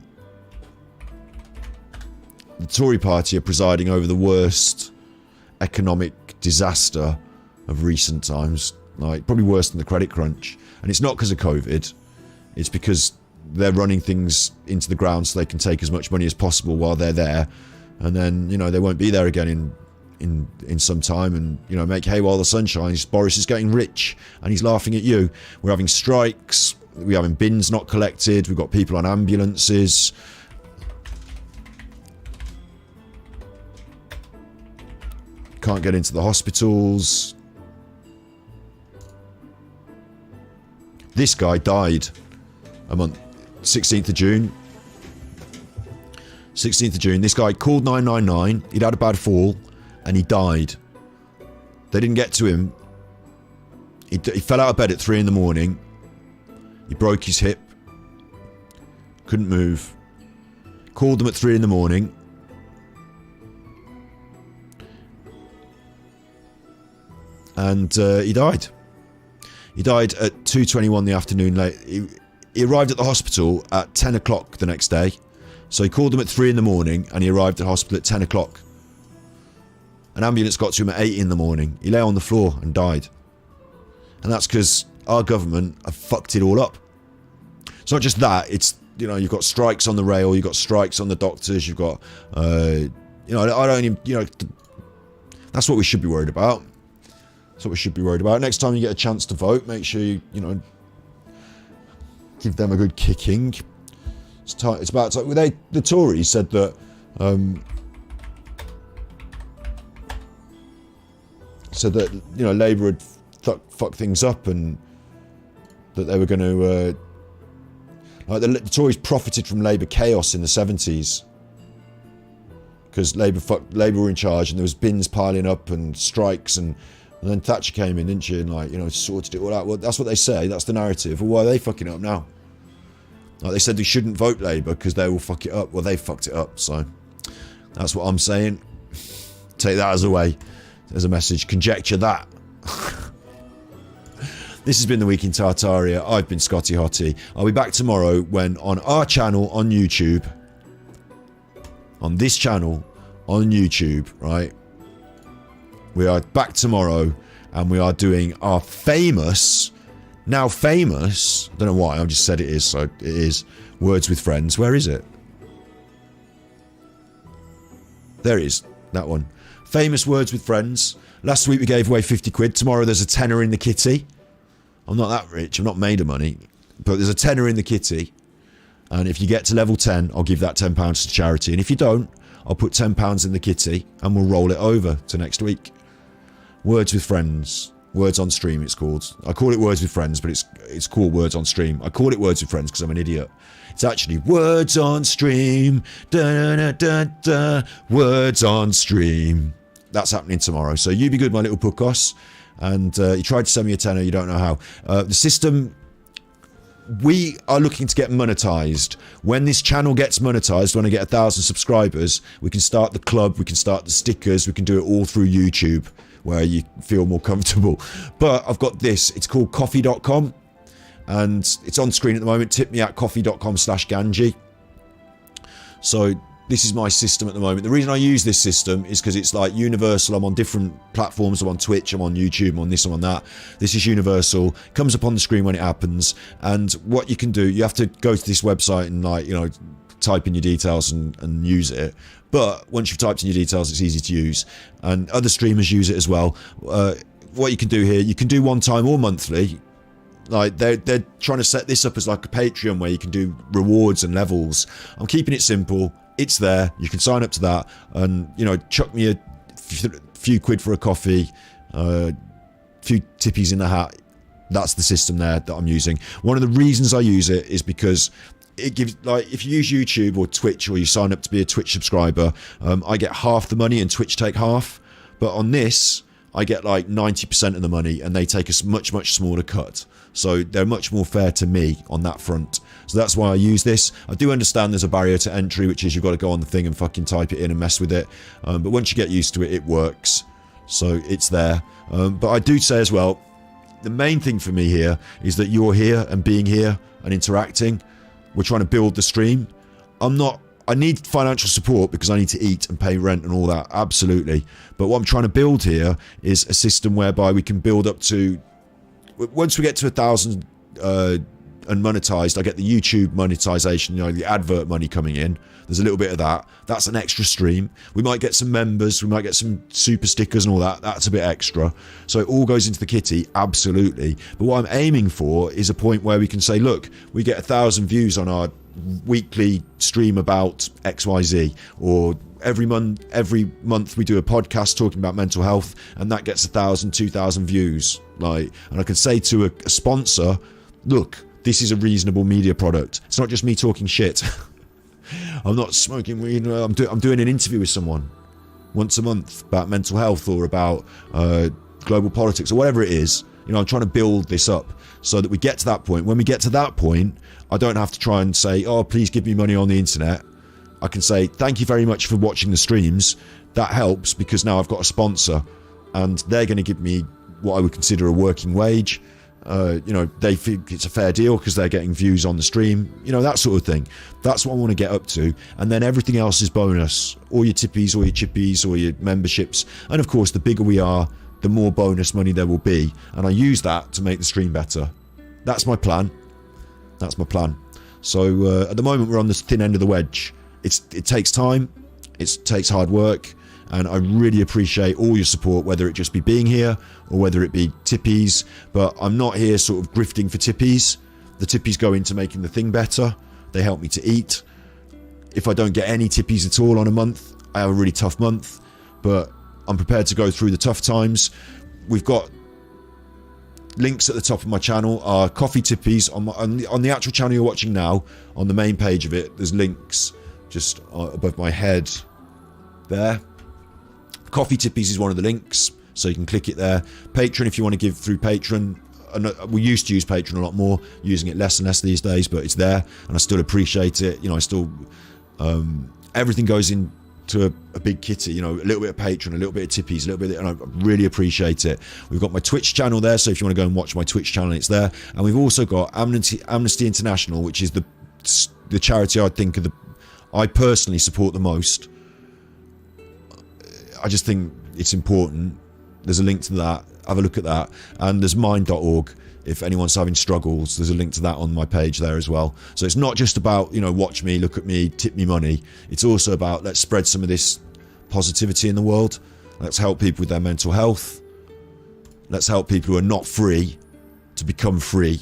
Tory party are presiding over the worst economic disaster of recent times, like probably worse than the credit crunch. And it's not because of COVID, it's because they're running things into the ground so they can take as much money as possible while they're there, and then, you know, they won't be there again in some time, and, you know, make hay while the sun shines. Boris is getting rich and he's laughing at you. We're having strikes, we're having bins not collected, we've got people on ambulances. Can't get into the hospitals. This guy died a month, 16th of June. 16th of June. This guy called 999. He'd had a bad fall and he died. They didn't get to him. He fell out of bed at 3 in the morning. He broke his hip. Couldn't move. Called them at 3 in the morning. And he died. He died at 2:21 in the afternoon. He arrived at the hospital at 10 o'clock the next day. So he called them at 3 in the morning and he arrived at the hospital at 10 o'clock. An ambulance got to him at 8 in the morning. He lay on the floor and died. And that's because our government have fucked it all up. It's not just that. It's, you know, you've got strikes on the rail. You've got strikes on the doctors. You've got, you know, I don't even, you know, that's what we should be worried about. That's what we should be worried about. Next time you get a chance to vote, make sure you know, give them a good kicking. It's about time. The Tories said that you know, Labour had fucked things up, and that they were going to like the Tories profited from Labour chaos in the 70s because Labour were in charge and there was bins piling up and strikes, and then Thatcher came in, didn't she, and, like, you know, sorted it all out. Well, that's what they say. That's the narrative. Well, why are they fucking it up now? Like, they said they shouldn't vote Labour because they will fuck it up. Well, they fucked it up. So that's what I'm saying. Take that as a message. Conjecture that. This has been The Week in Tartaria. I've been Scotty Hottie. I'll be back tomorrow when on our channel on YouTube, on this channel on YouTube, right? We are back tomorrow and we are doing our famous, now famous, I don't know why, I just said it is, so it is, Words with Friends. Where is it? There it is, that one. Famous Words with Friends. Last week we gave away 50 quid. Tomorrow there's a tenner in the kitty. I'm not that rich, I'm not made of money, but there's a tenner in the kitty. And if you get to level 10, I'll give that £10 to charity. And if you don't, I'll put £10 in the kitty and we'll roll it over to next week. Words with Friends. Words on Stream, it's called. I call it Words with Friends, but it's called Words on Stream. I call it Words with Friends because I'm an idiot. It's actually Words on Stream. Da, da, da, da, Words on Stream. That's happening tomorrow. So you be good, my little puckos. And you tried to send me a tenner, you don't know how. The system... We are looking to get monetized. When this channel gets monetized, when I get 1,000 subscribers, we can start the club, we can start the stickers, we can do it all through YouTube, where you feel more comfortable. But I've got this, it's called coffee.com, and it's on screen at the moment. Tip me at coffee.com/Ganji. So this is my system at the moment. The reason I use this system is because it's like universal. I'm on different platforms. I'm on Twitch, I'm on YouTube, I'm on this, I'm on that. This is universal. Comes up on the screen when it happens. And what you can do, you have to go to this website and, like, you know, type in your details and use it. But once you've typed in your details, it's easy to use. And other streamers use it as well. What you can do here, you can do one time or monthly. Like, they're trying to set this up as like a Patreon where you can do rewards and levels. I'm keeping it simple. It's there. You can sign up to that and, you know, chuck me a few quid for a coffee, few tippies in the hat. That's the system there that I'm using. One of the reasons I use it is because it gives, like, if you use YouTube or Twitch, or you sign up to be a Twitch subscriber, I get half the money and Twitch take half. But on this, I get like 90% of the money and they take a much, much smaller cut. So they're much more fair to me on that front. So that's why I use this. I do understand there's a barrier to entry, which is you've got to go on the thing and fucking type it in and mess with it. But once you get used to it, it works. So it's there. But I do say as well, the main thing for me here is that you're here and being here and interacting. We're trying to build the stream. I need financial support because I need to eat and pay rent and all that, absolutely. But what I'm trying to build here is a system whereby we can build up to, once we get to 1,000 and monetized, I get the YouTube monetization, the advert money coming in. There's a little bit of that. That's an extra stream. We might get some members, we might get some super stickers and all that. That's a bit extra. So it all goes into the kitty, absolutely. But what I'm aiming for is a point where we can say, look, we get 1,000 views on our weekly stream about XYZ, or every month we do a podcast talking about mental health, and that gets 1,000, 2,000 views. And I can say to a sponsor, look, this is a reasonable media product. It's not just me talking shit. I'm not smoking weed. I'm doing an interview with someone once a month about mental health or about global politics or whatever it is. I'm trying to build this up so that we get to that point. When we get to that point, I don't have to try and say, oh, please give me money on the internet. I can say, thank you very much for watching the streams. That helps because now I've got a sponsor and they're going to give me what I would consider a working wage. They think it's a fair deal because they're getting views on the stream, that sort of thing. That's what I want to get up to. And then everything else is bonus. All your tippies, all your chippies, all your memberships. And of course, the bigger we are, the more bonus money there will be. And I use that to make the stream better. That's my plan. So at the moment, we're on the thin end of the wedge. It takes time. It takes hard work. And I really appreciate all your support, whether it just be being here or whether it be tippies. But I'm not here sort of grifting for tippies. The tippies go into making the thing better. They help me to eat. If I don't get any tippies at all on a month, I have a really tough month. But I'm prepared to go through the tough times. We've got links at the top of my channel. Are coffee tippies on the actual channel you're watching now. On the main page of it, there's links just above my head there. Coffee tippies is one of the links, so you can click it there. Patreon, if you want to give through Patreon. We used to use Patreon a lot more, using it less and less these days, but it's there and I still appreciate it. I still everything goes into a big kitty, a little bit of Patreon, a little bit of tippies, a little bit and I really appreciate it. We've got my Twitch channel there, so if you want to go and watch my Twitch channel, it's there. And we've also got Amnesty International, which is the charity I personally support the most. I just think it's important. There's a link to that. Have a look at that. And there's mind.org. If anyone's having struggles, there's a link to that on my page there as well. So it's not just about, watch me, look at me, tip me money. It's also about, let's spread some of this positivity in the world. Let's help people with their mental health. Let's help people who are not free to become free.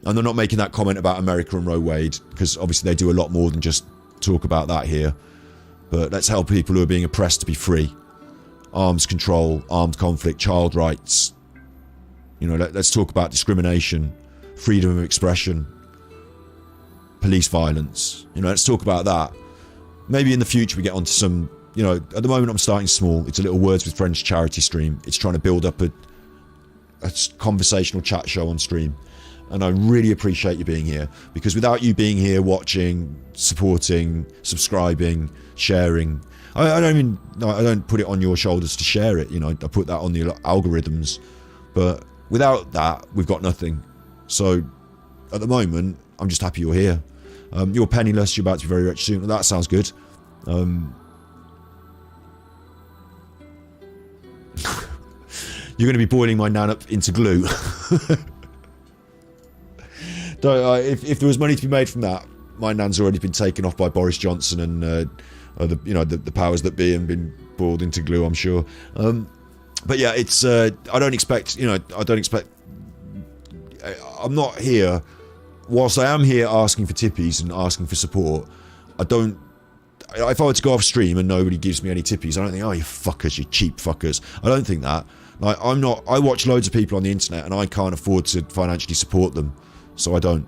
And they're not making that comment about America and Roe Wade, because obviously they do a lot more than just talk about that here. But let's help people who are being oppressed to be free. Arms control, armed conflict, child rights. Let's talk about discrimination, freedom of expression, police violence. Let's talk about that. Maybe in the future we get onto some, at the moment I'm starting small. It's a little Words with Friends charity stream. It's trying to build up a conversational chat show on stream. And I really appreciate you being here, because without you being here, watching, supporting, subscribing, sharing, I don't put it on your shoulders to share it. I put that on the algorithms, but without that, we've got nothing. So at the moment, I'm just happy you're here. You're penniless. You're about to be very rich soon. That sounds good. You're going to be boiling my nan up into glue. If there was money to be made from that, my nan's already been taken off by Boris Johnson and the powers that be and been boiled into glue, I'm sure. But yeah, it's I don't expect. I'm not here. Whilst I am here asking for tippies and asking for support, I don't. If I were to go off stream and nobody gives me any tippies, I don't think, oh, you fuckers, you cheap fuckers. I don't think that. I'm not. I watch loads of people on the internet and I can't afford to financially support them. So I don't.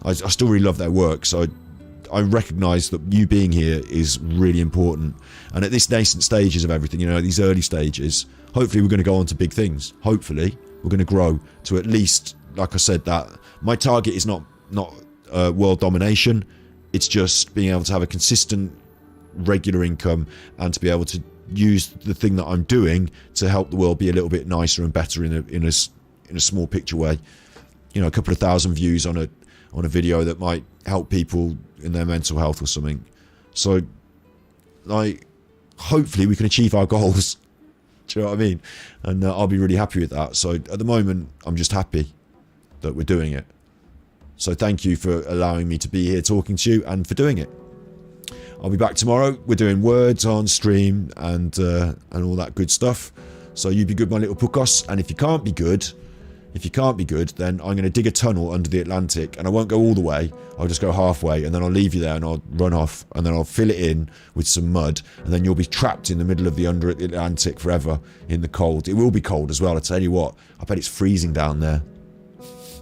I still really love their work. So I recognise that you being here is really important. And at this nascent stages of everything, these early stages, hopefully we're going to go on to big things. Hopefully we're going to grow to at least, like I said, that my target is not world domination. It's just being able to have a consistent, regular income and to be able to use the thing that I'm doing to help the world be a little bit nicer and better in a in a small picture way. You know, a couple of thousand views on a video that might help people in their mental health or something. So, like, hopefully we can achieve our goals. Do you know what I mean? And I'll be really happy with that. So at the moment, I'm just happy that we're doing it. So thank you for allowing me to be here talking to you and for doing it. I'll be back tomorrow. We're doing words on stream and all that good stuff. So you be good, my little puckos. And if you can't be good, then I'm going to dig a tunnel under the Atlantic, and I won't go all the way. I'll just go halfway, and then I'll leave you there, and I'll run off, and then I'll fill it in with some mud, and then you'll be trapped in the middle of the under Atlantic forever in the cold. It will be cold as well. I tell you what, I bet it's freezing down there.